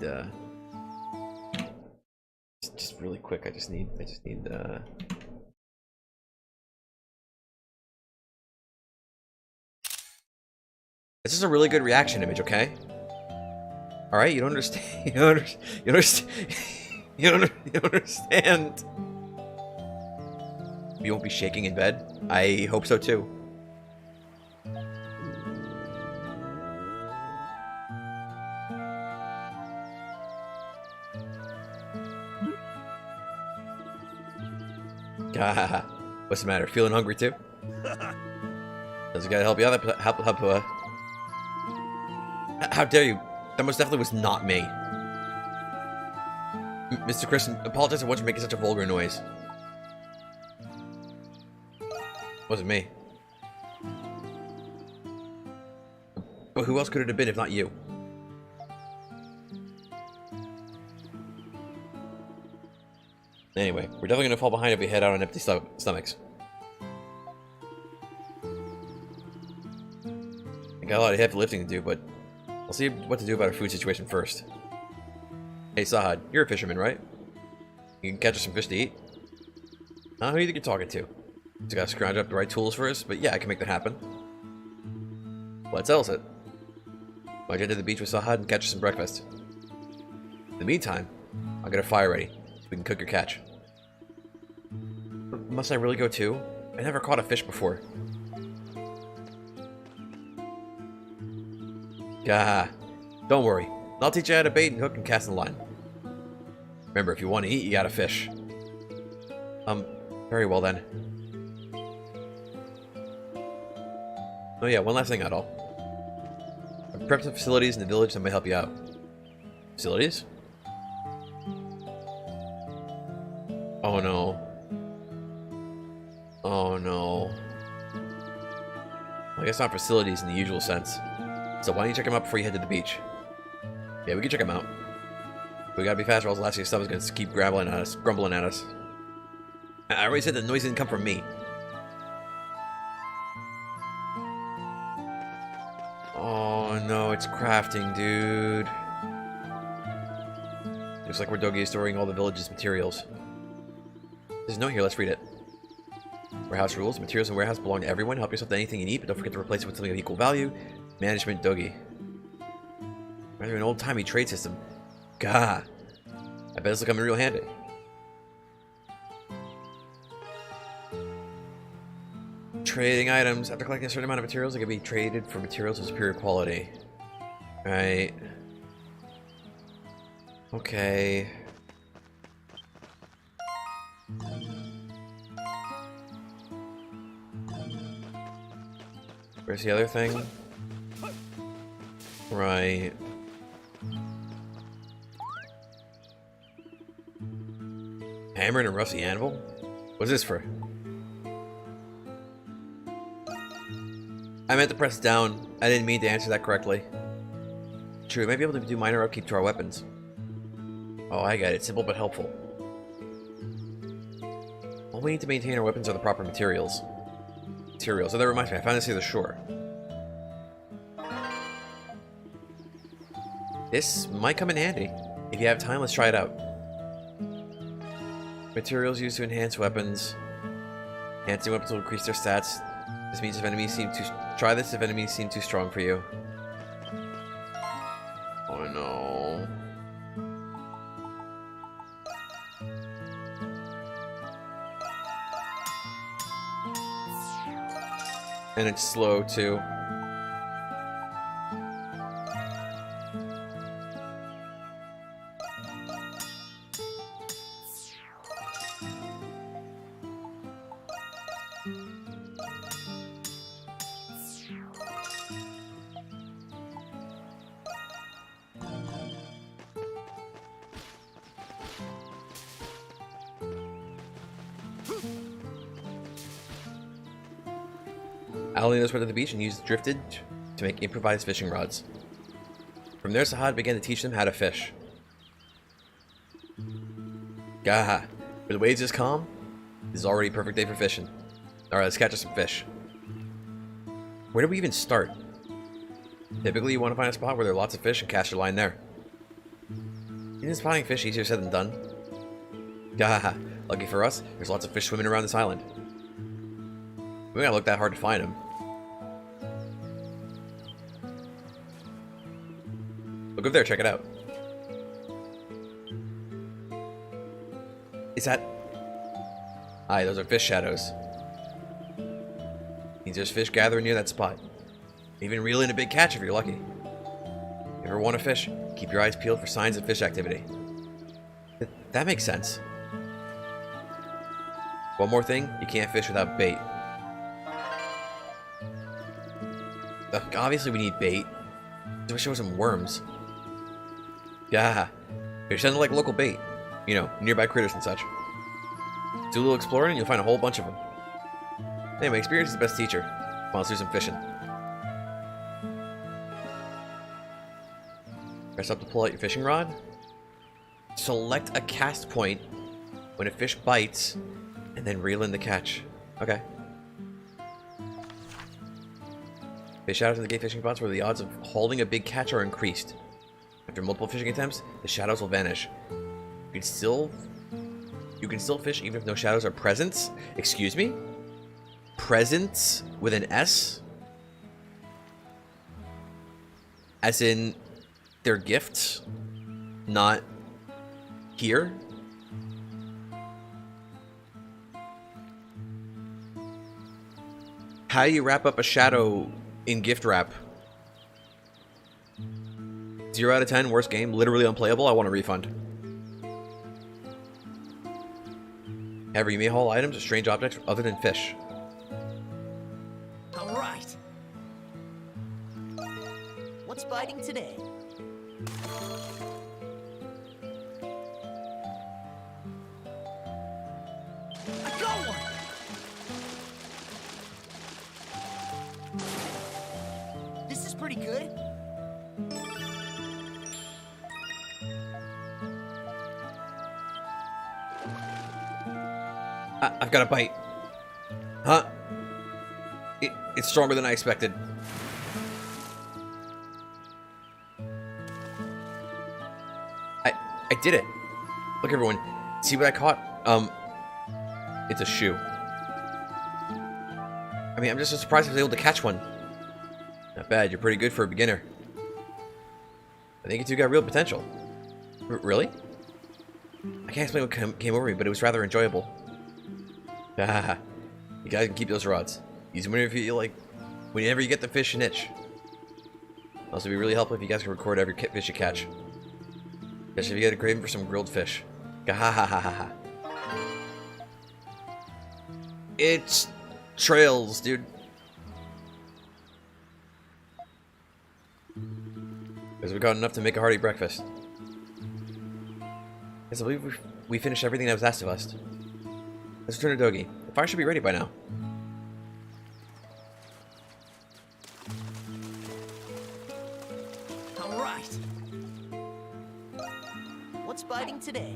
just really quick, I just need, This is a really good reaction image, okay? Alright, you don't understand. You don't understand. You don't understand. You won't be shaking in bed? I hope so too. What's the matter? Feeling hungry too? Does a guy help you out? How dare you? That most definitely was not me. Mr. Kristen, apologize for making such a vulgar noise. Wasn't me. But who else could it have been if not you? Anyway, we're definitely gonna fall behind if we head out on empty stomachs. I got a lot of heavy lifting to do, but I'll see what to do about our food situation first. Hey Sahad, you're a fisherman, right? You can catch us some fish to eat? Who do you think you're talking to? Just gotta scrounge up the right tools for us, but yeah, I can make that happen. Well, that settles it. I'll get to the beach with Sahad and catch us some breakfast. In the meantime, I'll get a fire ready, so we can cook your catch. Must I really go too? I never caught a fish before. Gah, don't worry. I'll teach you how to bait and hook and cast the line. Remember, if you want to eat, you gotta fish. Very well then. Oh yeah, one last thing, Adol. I've prepped some facilities in the village that may help you out. Facilities? Oh no. Oh no. Well, I guess not facilities in the usual sense. So why don't you check them out before you head to the beach? Yeah, we can check them out. But we gotta be faster or else Lassie's stuff is gonna keep grumbling at us. I already said the noise didn't come from me. no, it's crafting, dude. Looks like where Dogi is storing all the village's materials. There's a note here, let's read it. Warehouse rules. Materials in the warehouse belong to everyone. Help yourself to anything you need, but don't forget to replace it with something of equal value. Management Dogi. Rather an old-timey trade system. Gah. I bet this will come in real handy. Trading items. After collecting a certain amount of materials, they can be traded for materials of superior quality. Right. Okay. Where's the other thing? Right. Hammer and a rusty anvil? What's this for? I meant to press down. I didn't mean to answer that correctly. True, we might be able to do minor upkeep to our weapons. Oh, I got it. Simple but helpful. All we need to maintain our weapons are the proper materials. Materials. Oh, that reminds me. I found this near the shore. This might come in handy. If you have time, let's try it out. Materials used to enhance weapons. Enhancing weapons will increase their stats. This means if enemies seem too... Try this if enemies seem too strong for you. Oh no. And it's slow too. Alinos went to the beach and used drifted to make improvised fishing rods. From there, Sahad began to teach them how to fish. Gah! With the waves this calm, this is already a perfect day for fishing. Alright, let's catch us some fish. Where do we even start? Typically, you want to find a spot where there are lots of fish and cast your line there. Isn't spotting fish easier said than done? Gah! Lucky for us, there's lots of fish swimming around this island. We gotta look that hard to find them. Look up there, check it out. Is that... Aye, those are fish shadows. Means there's fish gathering near that spot. Even reel in a big catch if you're lucky. If you ever want to fish, keep your eyes peeled for signs of fish activity. That makes sense. One more thing, you can't fish without bait. Obviously we need bait. I wish there was some worms. Yeah, fish sound like local bait. You know, nearby critters and such. Do a little exploring and you'll find a whole bunch of them. Anyway, experience is the best teacher. Come on, let's do some fishing. Press up to pull out your fishing rod. Select a cast point when a fish bites, and then reel in the catch. Okay. Fish out to the gate fishing spots where the odds of holding a big catch are increased. After multiple fishing attempts, the shadows will vanish. You can still fish even if no shadows are present. Excuse me? Presents with an S? As in, they're gifts, not here? How do you wrap up a shadow in gift wrap? 0 out of 10, worst game, literally unplayable, I want a refund. However, you may haul items or strange objects other than fish. All right. What's biting today? I got one! This is pretty good. I've got a bite. Huh? It's stronger than I expected. did it. Look, everyone. See what I caught? It's a shoe. I mean, I'm just so surprised I was able to catch one. Not bad. You're pretty good for a beginner. I think you two got real potential. Really? I can't explain what came over me, but it was rather enjoyable. Ah, you guys can keep those rods. Use them whenever you like, whenever you get the fish an itch. Also, it'd be really helpful if you guys can record every fish you catch. Especially if you get a craving for some grilled fish. Gahahahaha. It's trails, dude. Because we got enough to make a hearty breakfast. Yes, I believe we finished everything that was asked of us. Let's return to Dogi. The fire should be ready by now. All right. What's biting today?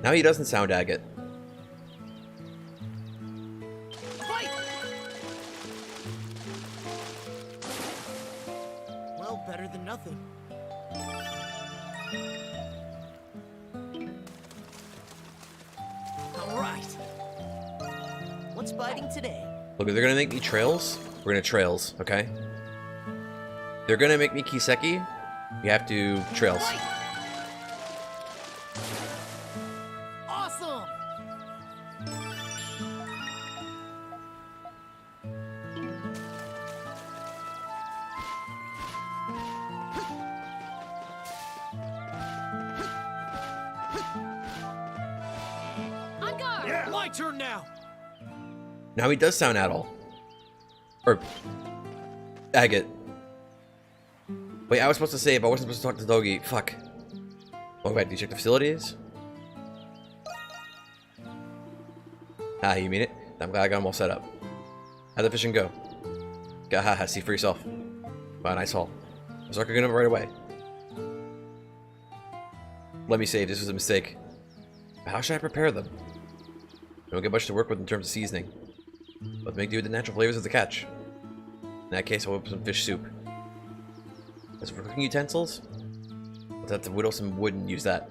Now he doesn't sound agate. Fight! Well, better than nothing. All right. What's biting today? Look, if they're gonna make me trails, we're gonna trails, okay? They're gonna make me Kiseki, you have to trails. Fight! Awesome! On guard! Yeah. My turn now! Now he does sound Adol. Or agate. Wait, I was supposed to say if I wasn't supposed to talk to Dogi. Fuck. Oh wait, did you check the facilities? Ah, you mean it? I'm glad I got them all set up. How'd the fishing go? Gahaha, see for yourself. Wow, nice haul. I was looking at them right away. Let me say, this was a mistake. How should I prepare them? I don't get much to work with in terms of seasoning. Let's make do with the natural flavors of the catch. In that case, I'll whip some fish soup. As for cooking utensils, let's have to whittle some wood and use that.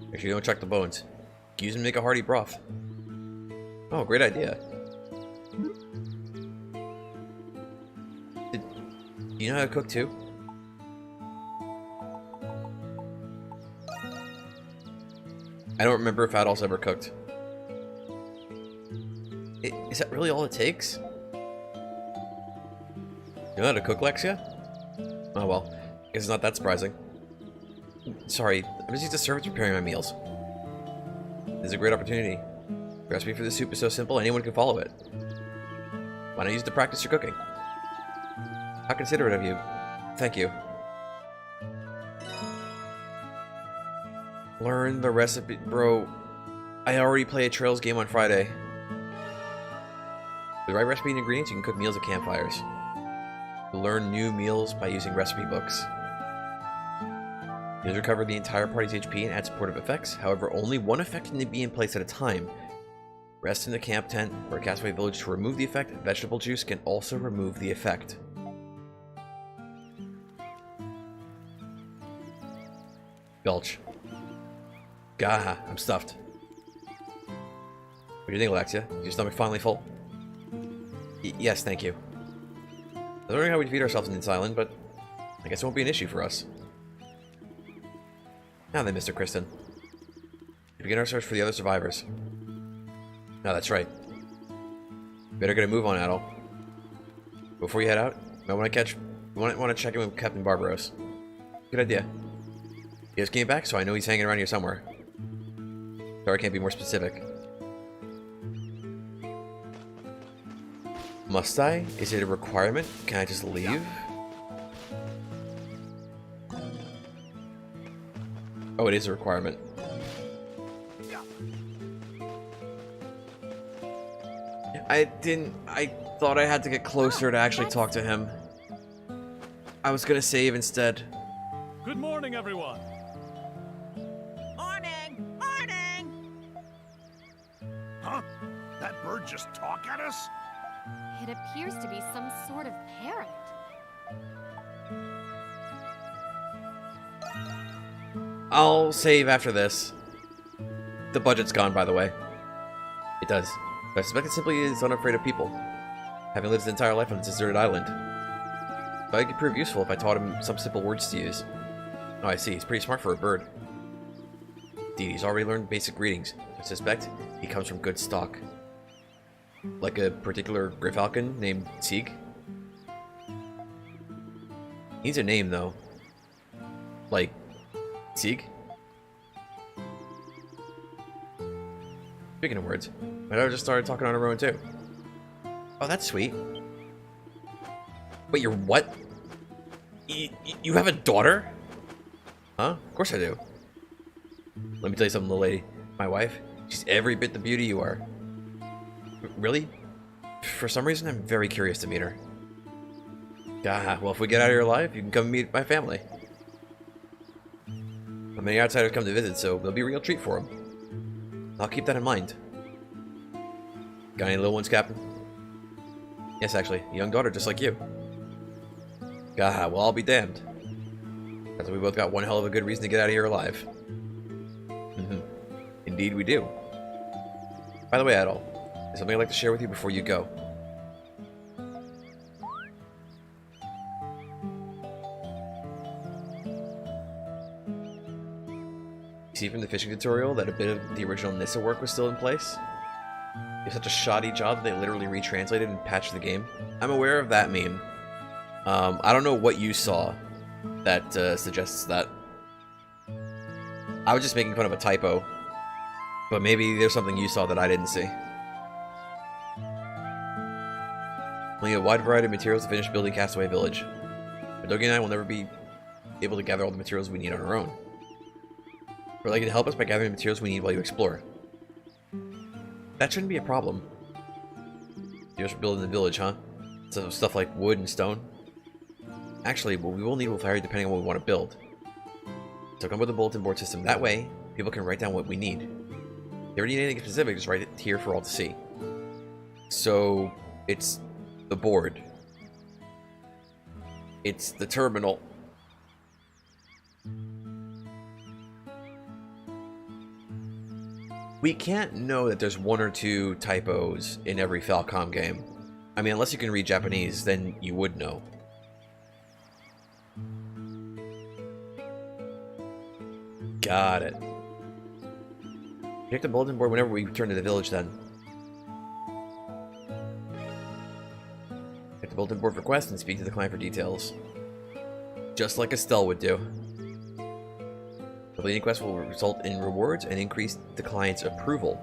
Make sure you don't chuck the bones. Use them to make a hearty broth. Oh, great idea. Do you know how to cook too? I don't remember if Adol's ever cooked. Is that really all it takes? You know how to cook, Lexia? Oh well, guess it's not that surprising. Sorry, I'm just used to servants preparing my meals. This is a great opportunity. The recipe for the soup is so simple, anyone can follow it. Why not use it to practice your cooking? How considerate of you. Thank you. Learn the recipe, bro. I already play a Trails game on Friday. With the right recipe and ingredients, you can cook meals at campfires. Learn new meals by using recipe books. These recover the entire party's HP and add supportive effects. However, only one effect can be in place at a time. Rest in the camp tent or a castaway village to remove the effect. Vegetable juice can also remove the effect. Belch. Gah, I'm stuffed. What do you think, Alexia? Is your stomach finally full? Yes, thank you. I was wondering how we'd feed ourselves in this island, but I guess it won't be an issue for us. Now then, Mr. Kristen. We begin our search for the other survivors. No, that's right. Better get a move on, Adol. Before you head out, you might want to check in with Captain Barbaros. Good idea. He just came back, so I know he's hanging around here somewhere. Sorry, I can't be more specific. Must I? Is it a requirement? Can I just leave? Oh, it is a requirement. I thought I had to get closer to actually talk to him. I was gonna save instead. Good morning, everyone. Morning! Morning! Huh? That bird just talk at us? It appears to be some sort of parrot. I'll save after this. The budget's gone, by the way. It does. But I suspect it simply is unafraid of people, having lived his entire life on this deserted island. But it could prove useful if I taught him some simple words to use. Oh, I see. He's pretty smart for a bird. Indeed, he's already learned basic greetings. I suspect he comes from good stock. Like a particular Gryfalcon named Sieg. Needs a name, though. Like, Sieg? Speaking of words, my daughter just started talking on her own, too. Oh, that's sweet. Wait, you're what? You have a daughter? Huh? Of course I do. Let me tell you something, little lady. My wife, she's every bit the beauty you are. Really? For some reason, I'm very curious to meet her. Ah, well, if we get out of your life, you can come meet my family. Many outsiders come to visit, so it'll be a real treat for them. I'll keep that in mind. Got any little ones, Captain? Yes, actually. A young daughter just like you. Ah, well, I'll be damned. That's why we both got one hell of a good reason to get out of here alive. Indeed we do. By the way, Adol, there's something I'd like to share with you before you go. You see from the fishing tutorial that a bit of the original Nissa work was still in place? It's such a shoddy job that they literally retranslated and patched the game. I'm aware of that meme. I don't know what you saw that suggests that. I was just making fun of a typo. But maybe there's something you saw that I didn't see. Only a wide variety of materials to finish building Castaway Village. But Dogi and I will never be able to gather all the materials we need on our own. We're likely to help us by gathering the materials we need while you explore. That shouldn't be a problem. You're just building the village, huh? So stuff like wood and stone? Actually, what we will need will vary depending on what we want to build. So come with a bulletin board system. That way, people can write down what we need. If you ever need anything specific, just write it here for all to see. So, it's the board. It's the terminal. We can't know that there's one or two typos in every Falcom game. I mean, unless you can read Japanese, then you would know. Got it. Check the bulletin board whenever we return to the village, then. Check the bulletin board for quests and speak to the client for details. Just like Estelle would do. Completing quests will result in rewards and increase the client's approval.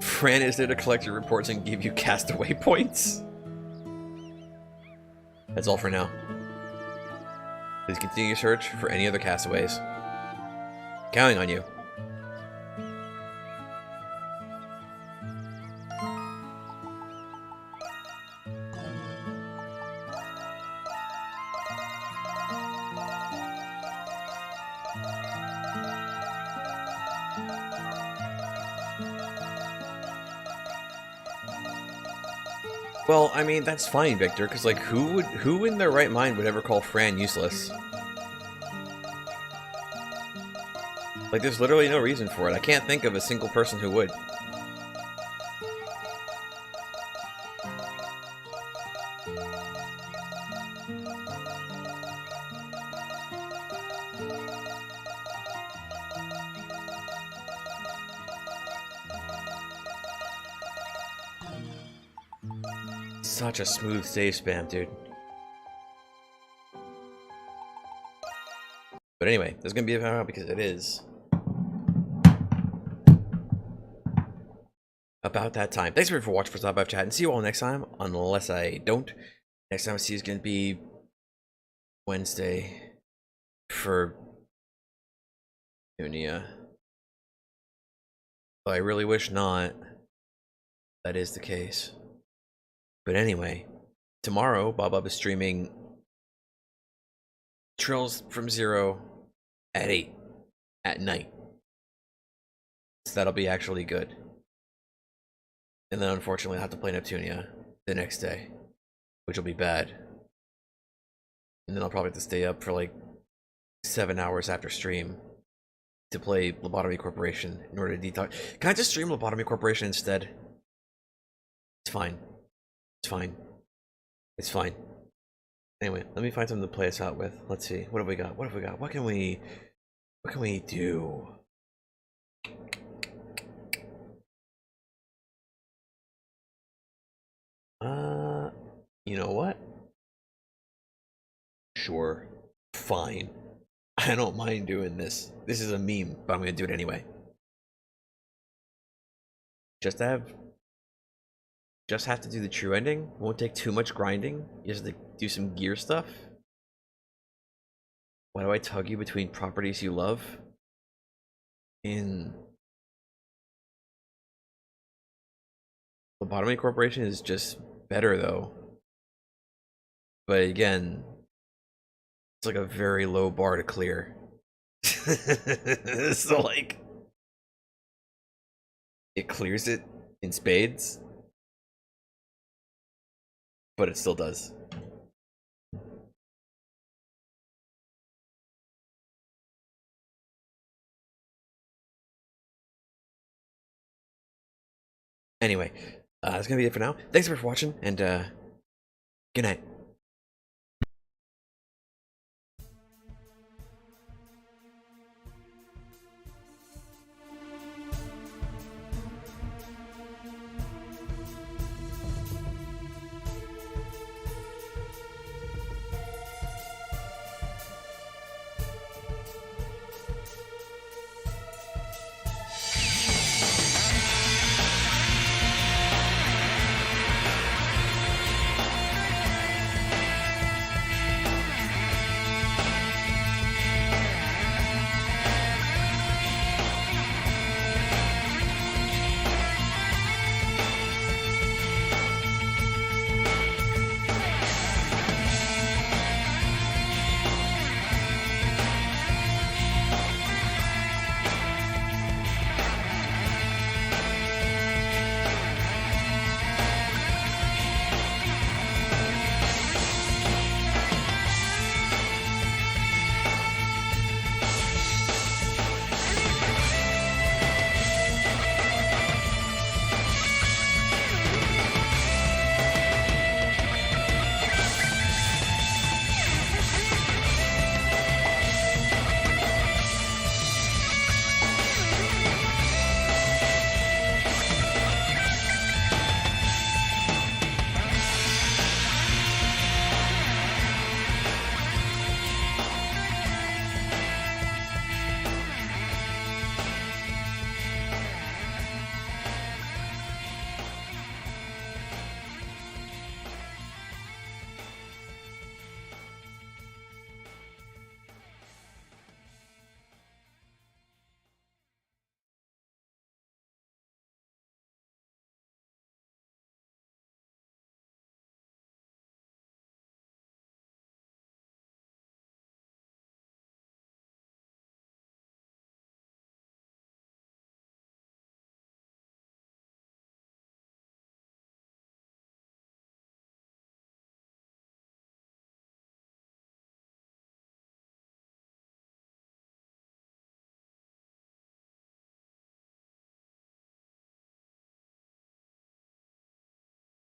Fran is there to collect your reports and give you castaway points. That's all for now. Please continue your search for any other castaways. Counting on you. Well, I mean, that's fine, Victor, because, like, who in their right mind would ever call Fran useless? Like, there's literally no reason for it. I can't think of a single person who would. Such a smooth save spam, dude. But anyway, there's gonna be a video because it is about that time. Thanks for watching for Stop by Chat, and see you all next time. Unless I don't, next time I see you is gonna be Wednesday for Unia. But I really wish not. That is the case. But anyway, tomorrow Bob is streaming Trails from Zero at 8 at night. So that'll be actually good. And then unfortunately I'll have to play Neptunia the next day, which will be bad. And then I'll probably have to stay up for like 7 hours after stream to play Lobotomy Corporation in order to detox. Can I just stream Lobotomy Corporation instead? It's fine. It's fine. It's fine. Anyway, let me find something to play us out with. Let's see. What have we got? What have we got? What can we do? You know what? Sure. Fine. I don't mind doing this. This is a meme, but I'm gonna do it anyway. Just have to do the true ending. Won't take too much grinding. You just have to do some gear stuff. Why do I tug you between properties you love? In Lobotomy Corporation is just better though. But again, it's like a very low bar to clear. So like it clears it in spades, but it still does. Anyway, that's gonna be it for now. Thanks for watching, and good night.